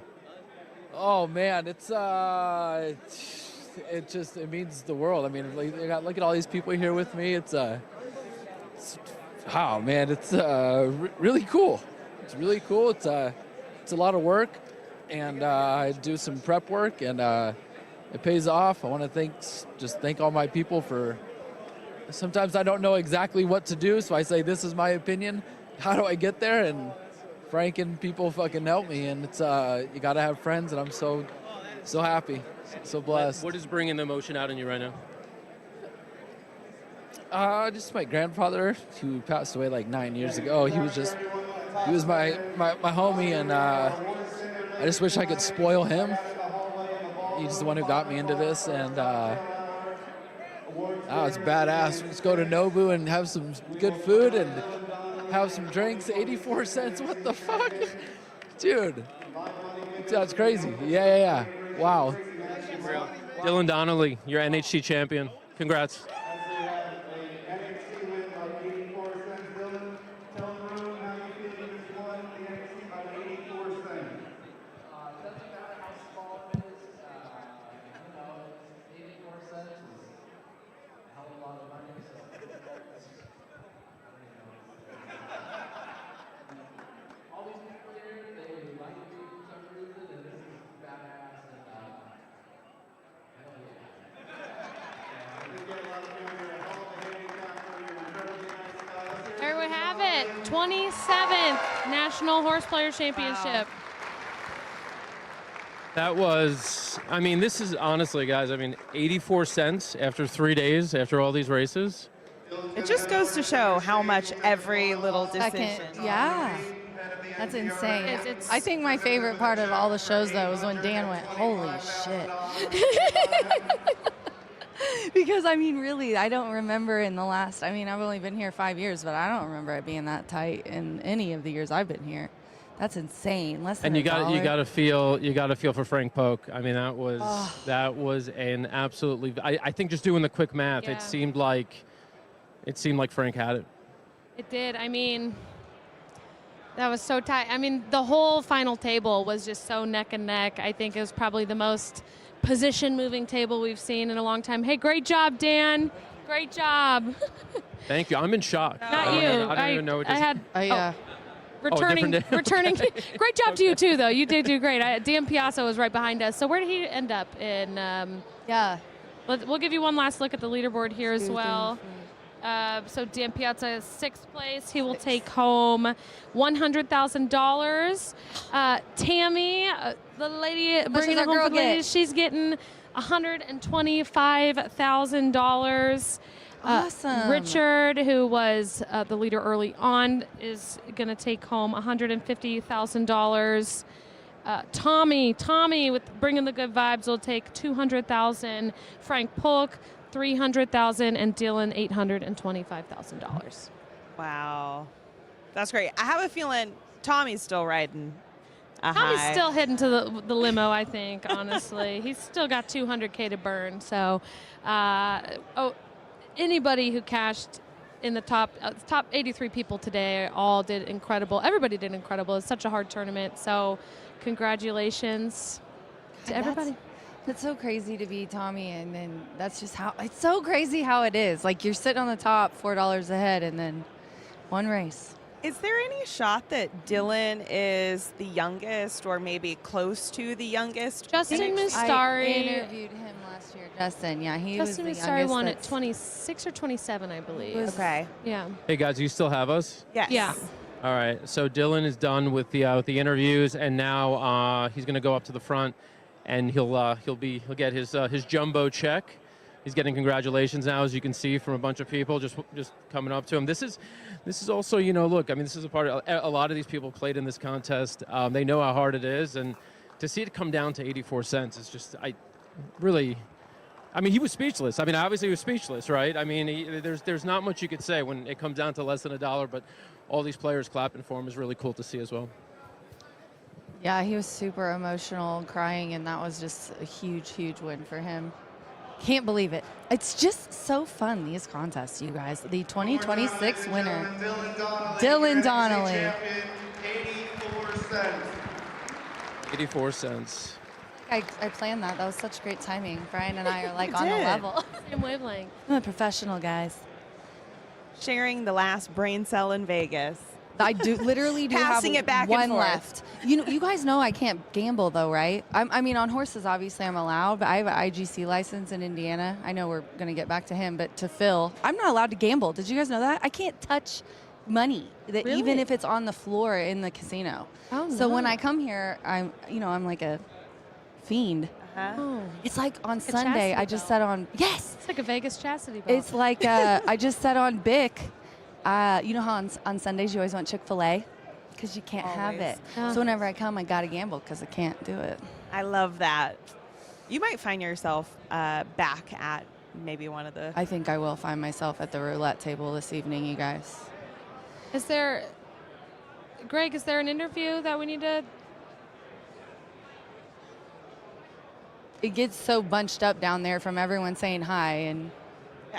Oh man, it means the world. I mean, look at all these people here with me. It's wow, man, it's really cool. It's really cool. It's a lot of work, and I do some prep work, and it pays off. I want to thank all my people for. Sometimes I don't know exactly what to do, so I say, this is my opinion. How do I get there? And Frank and people fucking help me, and it's you got to have friends, and I'm so happy, so blessed. What is bringing the emotion out in you right now? Just my grandfather, who passed away like 9 years ago. He was my homie, and I just wish I could spoil him. He's the one who got me into this, and it's badass. Let's go to Nobu and have some good food and have some drinks. 84 cents, what the fuck? Dude, that's crazy. Yeah. Wow. Dylan Donnelly, your NHC champion. Congrats. There we have it, 27th National Horseplayers Championship. That was, I mean, this is honestly, guys, I mean, 84 cents after 3 days, after all these races. It just goes to show how much every little decision. Yeah. That's insane. I think my favorite part of all the shows, though, was when Dan went, holy shit. Because, I mean, really, I don't remember in the last, I mean, I've only been here 5 years, but I don't remember it being that tight in any of the years I've been here. That's insane. Less than And you $1. got to feel for Frank Polk. I mean, that was an absolutely, I think just doing the quick math, Yeah. it seemed like Frank had it. It did. I mean, that was so tight. I mean, the whole final table was just so neck and neck. I think it was probably the most position-moving table we've seen in a long time. Hey, great job, Dan. Great job. Thank you. I'm in shock. Not you. I don't even know what Returning. different day. Great job to you, too, though. You did do great. Dan Piazza was right behind us. So where did he end up in? We'll give you one last look at the leaderboard here as well. So Dan Piazza is 6th place. He will take home $100,000. Tammy, the lady bringing it home for the ladies, she's getting $125,000. Awesome. Richard, who was the leader early on, is going to take home $150,000. Tommy, with bringing the good vibes, will take $200,000. Frank Polk, $300,000, and Dylan, $825,000. Wow. That's great. I have a feeling Tommy's still riding a Tommy's high. still heading to the limo, I think, honestly. He's still got $200K to burn. So, anybody who cashed in the top 83 people today all did incredible. Everybody did incredible. It's such a hard tournament. So, congratulations to everybody. That's so crazy to be Tommy, and then that's just how, it's so crazy how it is. Like, you're sitting on the top, $4 ahead, and then one race. Is there any shot that Dylan is the youngest or maybe close to the youngest? Justin Mustari. I interviewed him last year. Justin, yeah, he Justin was the Mustari youngest. won at 26 or 27, I believe. Okay. Yeah. Hey guys, you still have us? Yes. Yeah. All right. So Dylan is done with the interviews, and now he's going to go up to the front, and he'll get his jumbo check. He's getting congratulations now, as you can see, from a bunch of people just coming up to him. This is also, look, I mean, this is a part of, a lot of these people played in this contest. They know how hard it is, and to see it come down to 84 cents is just, he was speechless. I mean, obviously he was speechless, right? I mean, there's not much you could say when it comes down to less than $1, but all these players clapping for him is really cool to see as well. Yeah, he was super emotional, crying, and that was just a huge, huge win for him. Can't believe it. It's just so fun, these contests, you guys. The 2026 winner, Dylan Donnelly. 84 cents. I planned that. That was such great timing. Brian and I are like on the level. Same wavelength. I'm a professional, guys. Sharing the last brain cell in Vegas. I literally do Passing have it back one and forth. left. You guys know I can't gamble though, right? I mean, on horses, obviously I'm allowed, but I have an IGC license in Indiana. I know we're going to get back to him, but to Phil, I'm not allowed to gamble. Did you guys know that? I can't touch money, even if it's on the floor in the casino. Oh, so no. when I come here, I'm like a fiend. Oh. It's like on Like a Sunday, I chastity just belt. set on, yes! It's like a Vegas chastity belt. It's like I just set on Bic. You know how on Sundays you always want Chick-fil-A? Because you can't have it. Oh. So whenever I come, I got to gamble because I can't do it. I love that. You might find yourself back at maybe one of the... I think I will find myself at the roulette table this evening, you guys. Greg, is there an interview that we need to... It gets so bunched up down there from everyone saying hi, and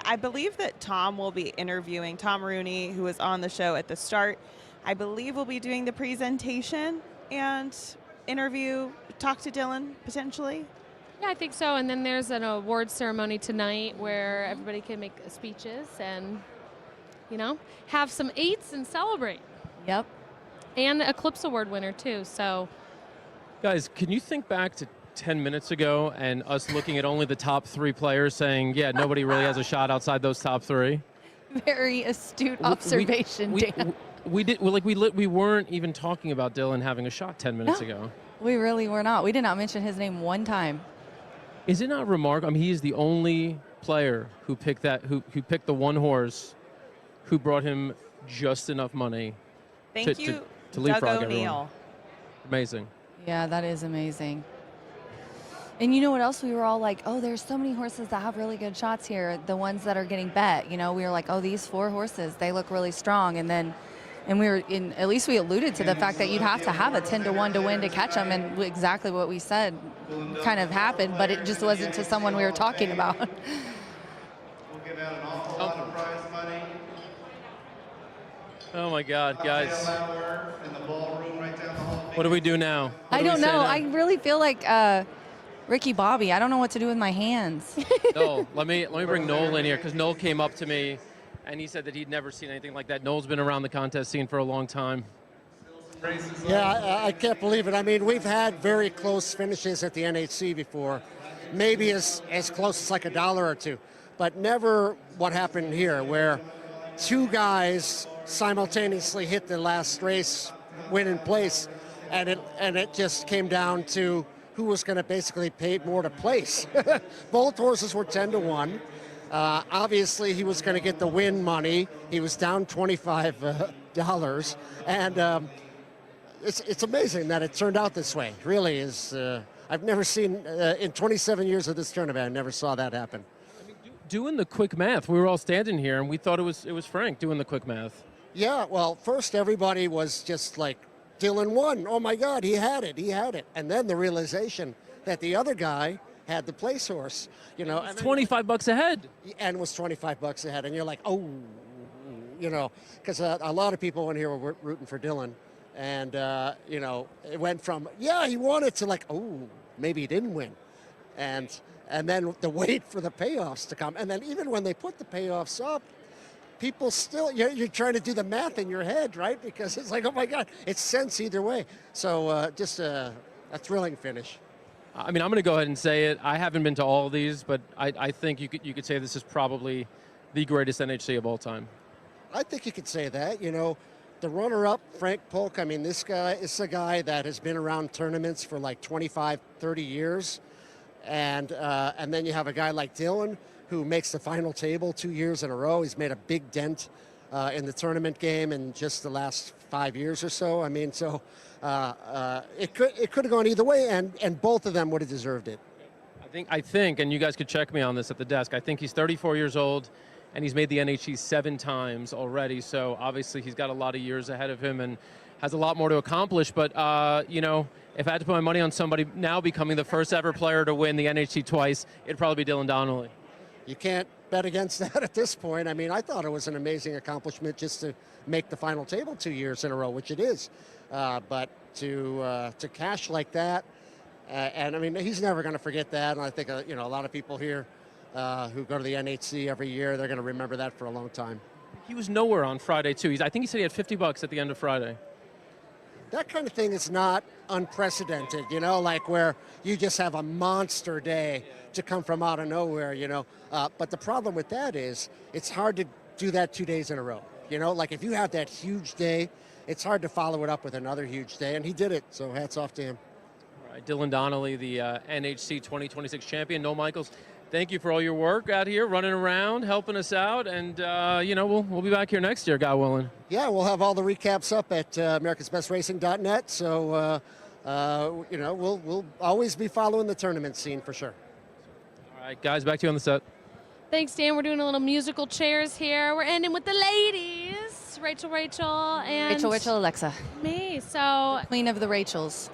I believe that Tom will be interviewing, Tom Rooney, who was on the show at the start. I believe we'll be doing the presentation and interview, talk to Dylan, potentially. Yeah, I think so. And then there's an award ceremony tonight where everybody can make speeches and, have some eats and celebrate. Yep. And Eclipse Award winner, too. So, Guys, can you think back to 10 minutes ago and us looking at only the top 3 players saying, yeah, nobody really has a shot outside those top 3? very astute observation, Dan. We weren't even talking about Dylan having a shot 10 minutes ago. We really were not. We did not mention his name one time. Is it not remarkable? I mean, he is the only player who picked who picked the one horse who brought him just enough money Thank to you, leapfrog Doug everyone. O'Neill. Amazing. Yeah, that is amazing. And you know what else? We were all like, oh, there's so many horses that have really good shots here. The ones that are getting bet, we were like, oh, these 4 horses, they look really strong. And we were at least we alluded to the fact that you'd have to have a 10-1 to win to catch them. And exactly what we said kind of happened, but it just wasn't to someone we were talking about. We'll give out an awful lot of prize money. Oh my God, guys. In the ballroom right down the hall. What do we do now? I don't know. I really feel like Ricky Bobby. I don't know what to do with my hands. No, let me bring Noel in here, because Noel came up to me and he said that he'd never seen anything like that. Noel's been around the contest scene for a long time. Yeah, I can't believe it. I mean, we've had very close finishes at the NHC before, maybe as close as like $1 or $2, but never what happened here, where 2 guys simultaneously hit the last race, win in place, and it just came down to who was going to basically pay more to place. Both horses were 10-1. Obviously, he was going to get the win money. He was down $25, and it's amazing that it turned out this way. It really is. I've never seen in 27 years of this tournament. I never saw that happen. Doing the quick math, we were all standing here and we thought it was Frank doing the quick math. Yeah. Well, first everybody was just like, Dylan won. Oh my God, he had it. And then the realization that the other guy had the place horse, and $25 ahead. And was $25 ahead. And you're like, oh, because a lot of people in here were rooting for Dylan. And, it went from, yeah, he won it to like, oh, maybe he didn't win. And then the wait for the payoffs to come. And then even when they put the payoffs up, people still, you're trying to do the math in your head, right? Because it's like, oh my God, it's cents either way. So just a thrilling finish. I mean, I'm going to go ahead and say it. I haven't been to all of these, but I think you could say this is probably the greatest NHC of all time. I think you could say that. The runner-up, Frank Polk, I mean, this guy is a guy that has been around tournaments for like 25, 30 years. And then you have a guy like Dylan, who makes the final table 2 years in a row. He's made a big dent in the tournament game in just the last 5 years or so. I mean, so it could have gone either way, and both of them would have deserved it. I think, and you guys could check me on this at the desk, I think he's 34 years old, and he's made the NHC 7 times already, so obviously he's got a lot of years ahead of him and has a lot more to accomplish, but, if I had to put my money on somebody now becoming the first ever player to win the NHC twice, it'd probably be Dylan Donnelly. You can't bet against that at this point. I mean, I thought it was an amazing accomplishment just to make the final table 2 years in a row, which it is. But to cash like that, and I mean, he's never going to forget that. And I think, a lot of people here who go to the NHC every year, they're going to remember that for a long time. He was nowhere on Friday, too. I think he said he had $50 at the end of Friday. That kind of thing is not unprecedented, like where you just have a monster day to come from out of nowhere, But the problem with that is it's hard to do that 2 days in a row, Like if you have that huge day, it's hard to follow it up with another huge day, and he did it, so hats off to him. All right, Dylan Donnelly, the NHC 2026 champion. Noel Michaels, thank you for all your work out here, running around, helping us out, and, we'll be back here next year, God willing. Yeah, we'll have all the recaps up at americasbestracing.net, so, we'll always be following the tournament scene for sure. All right, guys, back to you on the set. Thanks, Dan. We're doing a little musical chairs here. We're ending with the ladies. Rachel, and... Rachel, Alexa. Me, so... Queen of the Rachels.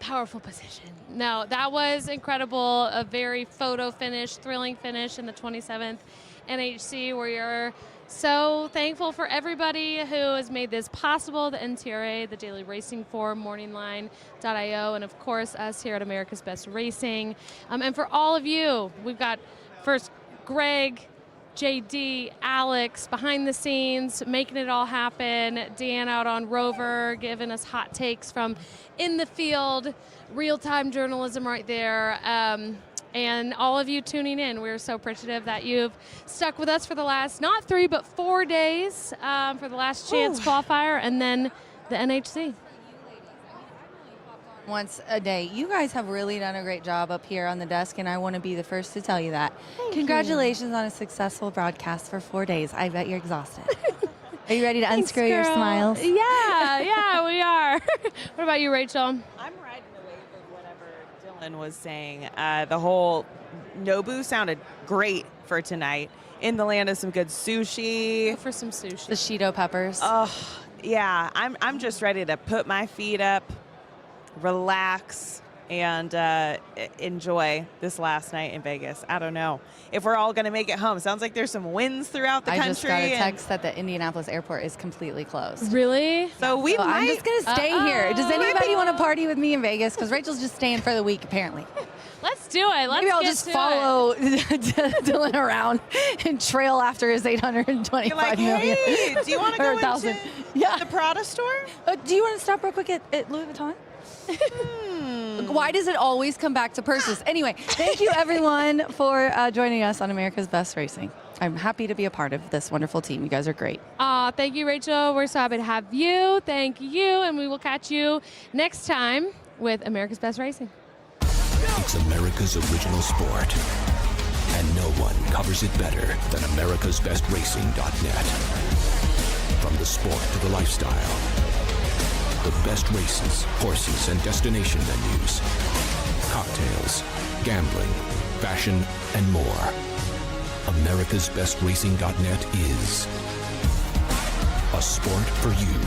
Powerful position. No, that was incredible. A very photo finish, thrilling finish in the 27th NHC. We're so thankful for everybody who has made this possible, the NTRA, the Daily Racing Forum, morningline.io, and of course us here at America's Best Racing. And for all of you, we've got first Greg, JD, Alex, behind the scenes, making it all happen. Dan out on Rover, giving us hot takes from in the field, real-time journalism right there. And all of you tuning in. We're so appreciative that you've stuck with us for the last, not 3, but 4 days for the last chance qualifier, and then the NHC. once a day. You guys have really done a great job up here on the desk, and I want to be the first to tell you that. Congratulations on a successful broadcast for 4 days. I bet you're exhausted. Are you ready to unscrew your smiles? Yeah, we are. What about you, Rachel? I'm riding the wave of whatever Dylan was saying. The whole Nobu sounded great for tonight. In the land of some good sushi. Go for some sushi. The Shido peppers. Oh, yeah. I'm just ready to put my feet up, relax, and enjoy this last night in Vegas. I don't know if we're all going to make it home. Sounds like there's some winds throughout the country. I just got a text that the Indianapolis airport is completely closed. Really? So I'm just going to stay here. Does anybody want to party with me in Vegas? Because Rachel's just staying for the week, apparently. Let's do it. Maybe I'll just follow Dylan around and trail after his 825 You're like, million. hey, do you want to go into 1,000. the Prada store? Do you want to stop real quick at Louis Vuitton? Why does it always come back to purses? Anyway, thank you everyone for joining us on America's Best Racing. I'm happy to be a part of this wonderful team. You guys are great. Thank you, Rachel. We're so happy to have you. Thank you. And we will catch you next time with America's Best Racing. It's America's original sport, and no one covers it better than americasbestracing.net. From the sport to the lifestyle, the best races, horses, and destination venues, cocktails, gambling, fashion, and more. americasbestracing.net is a sport for you.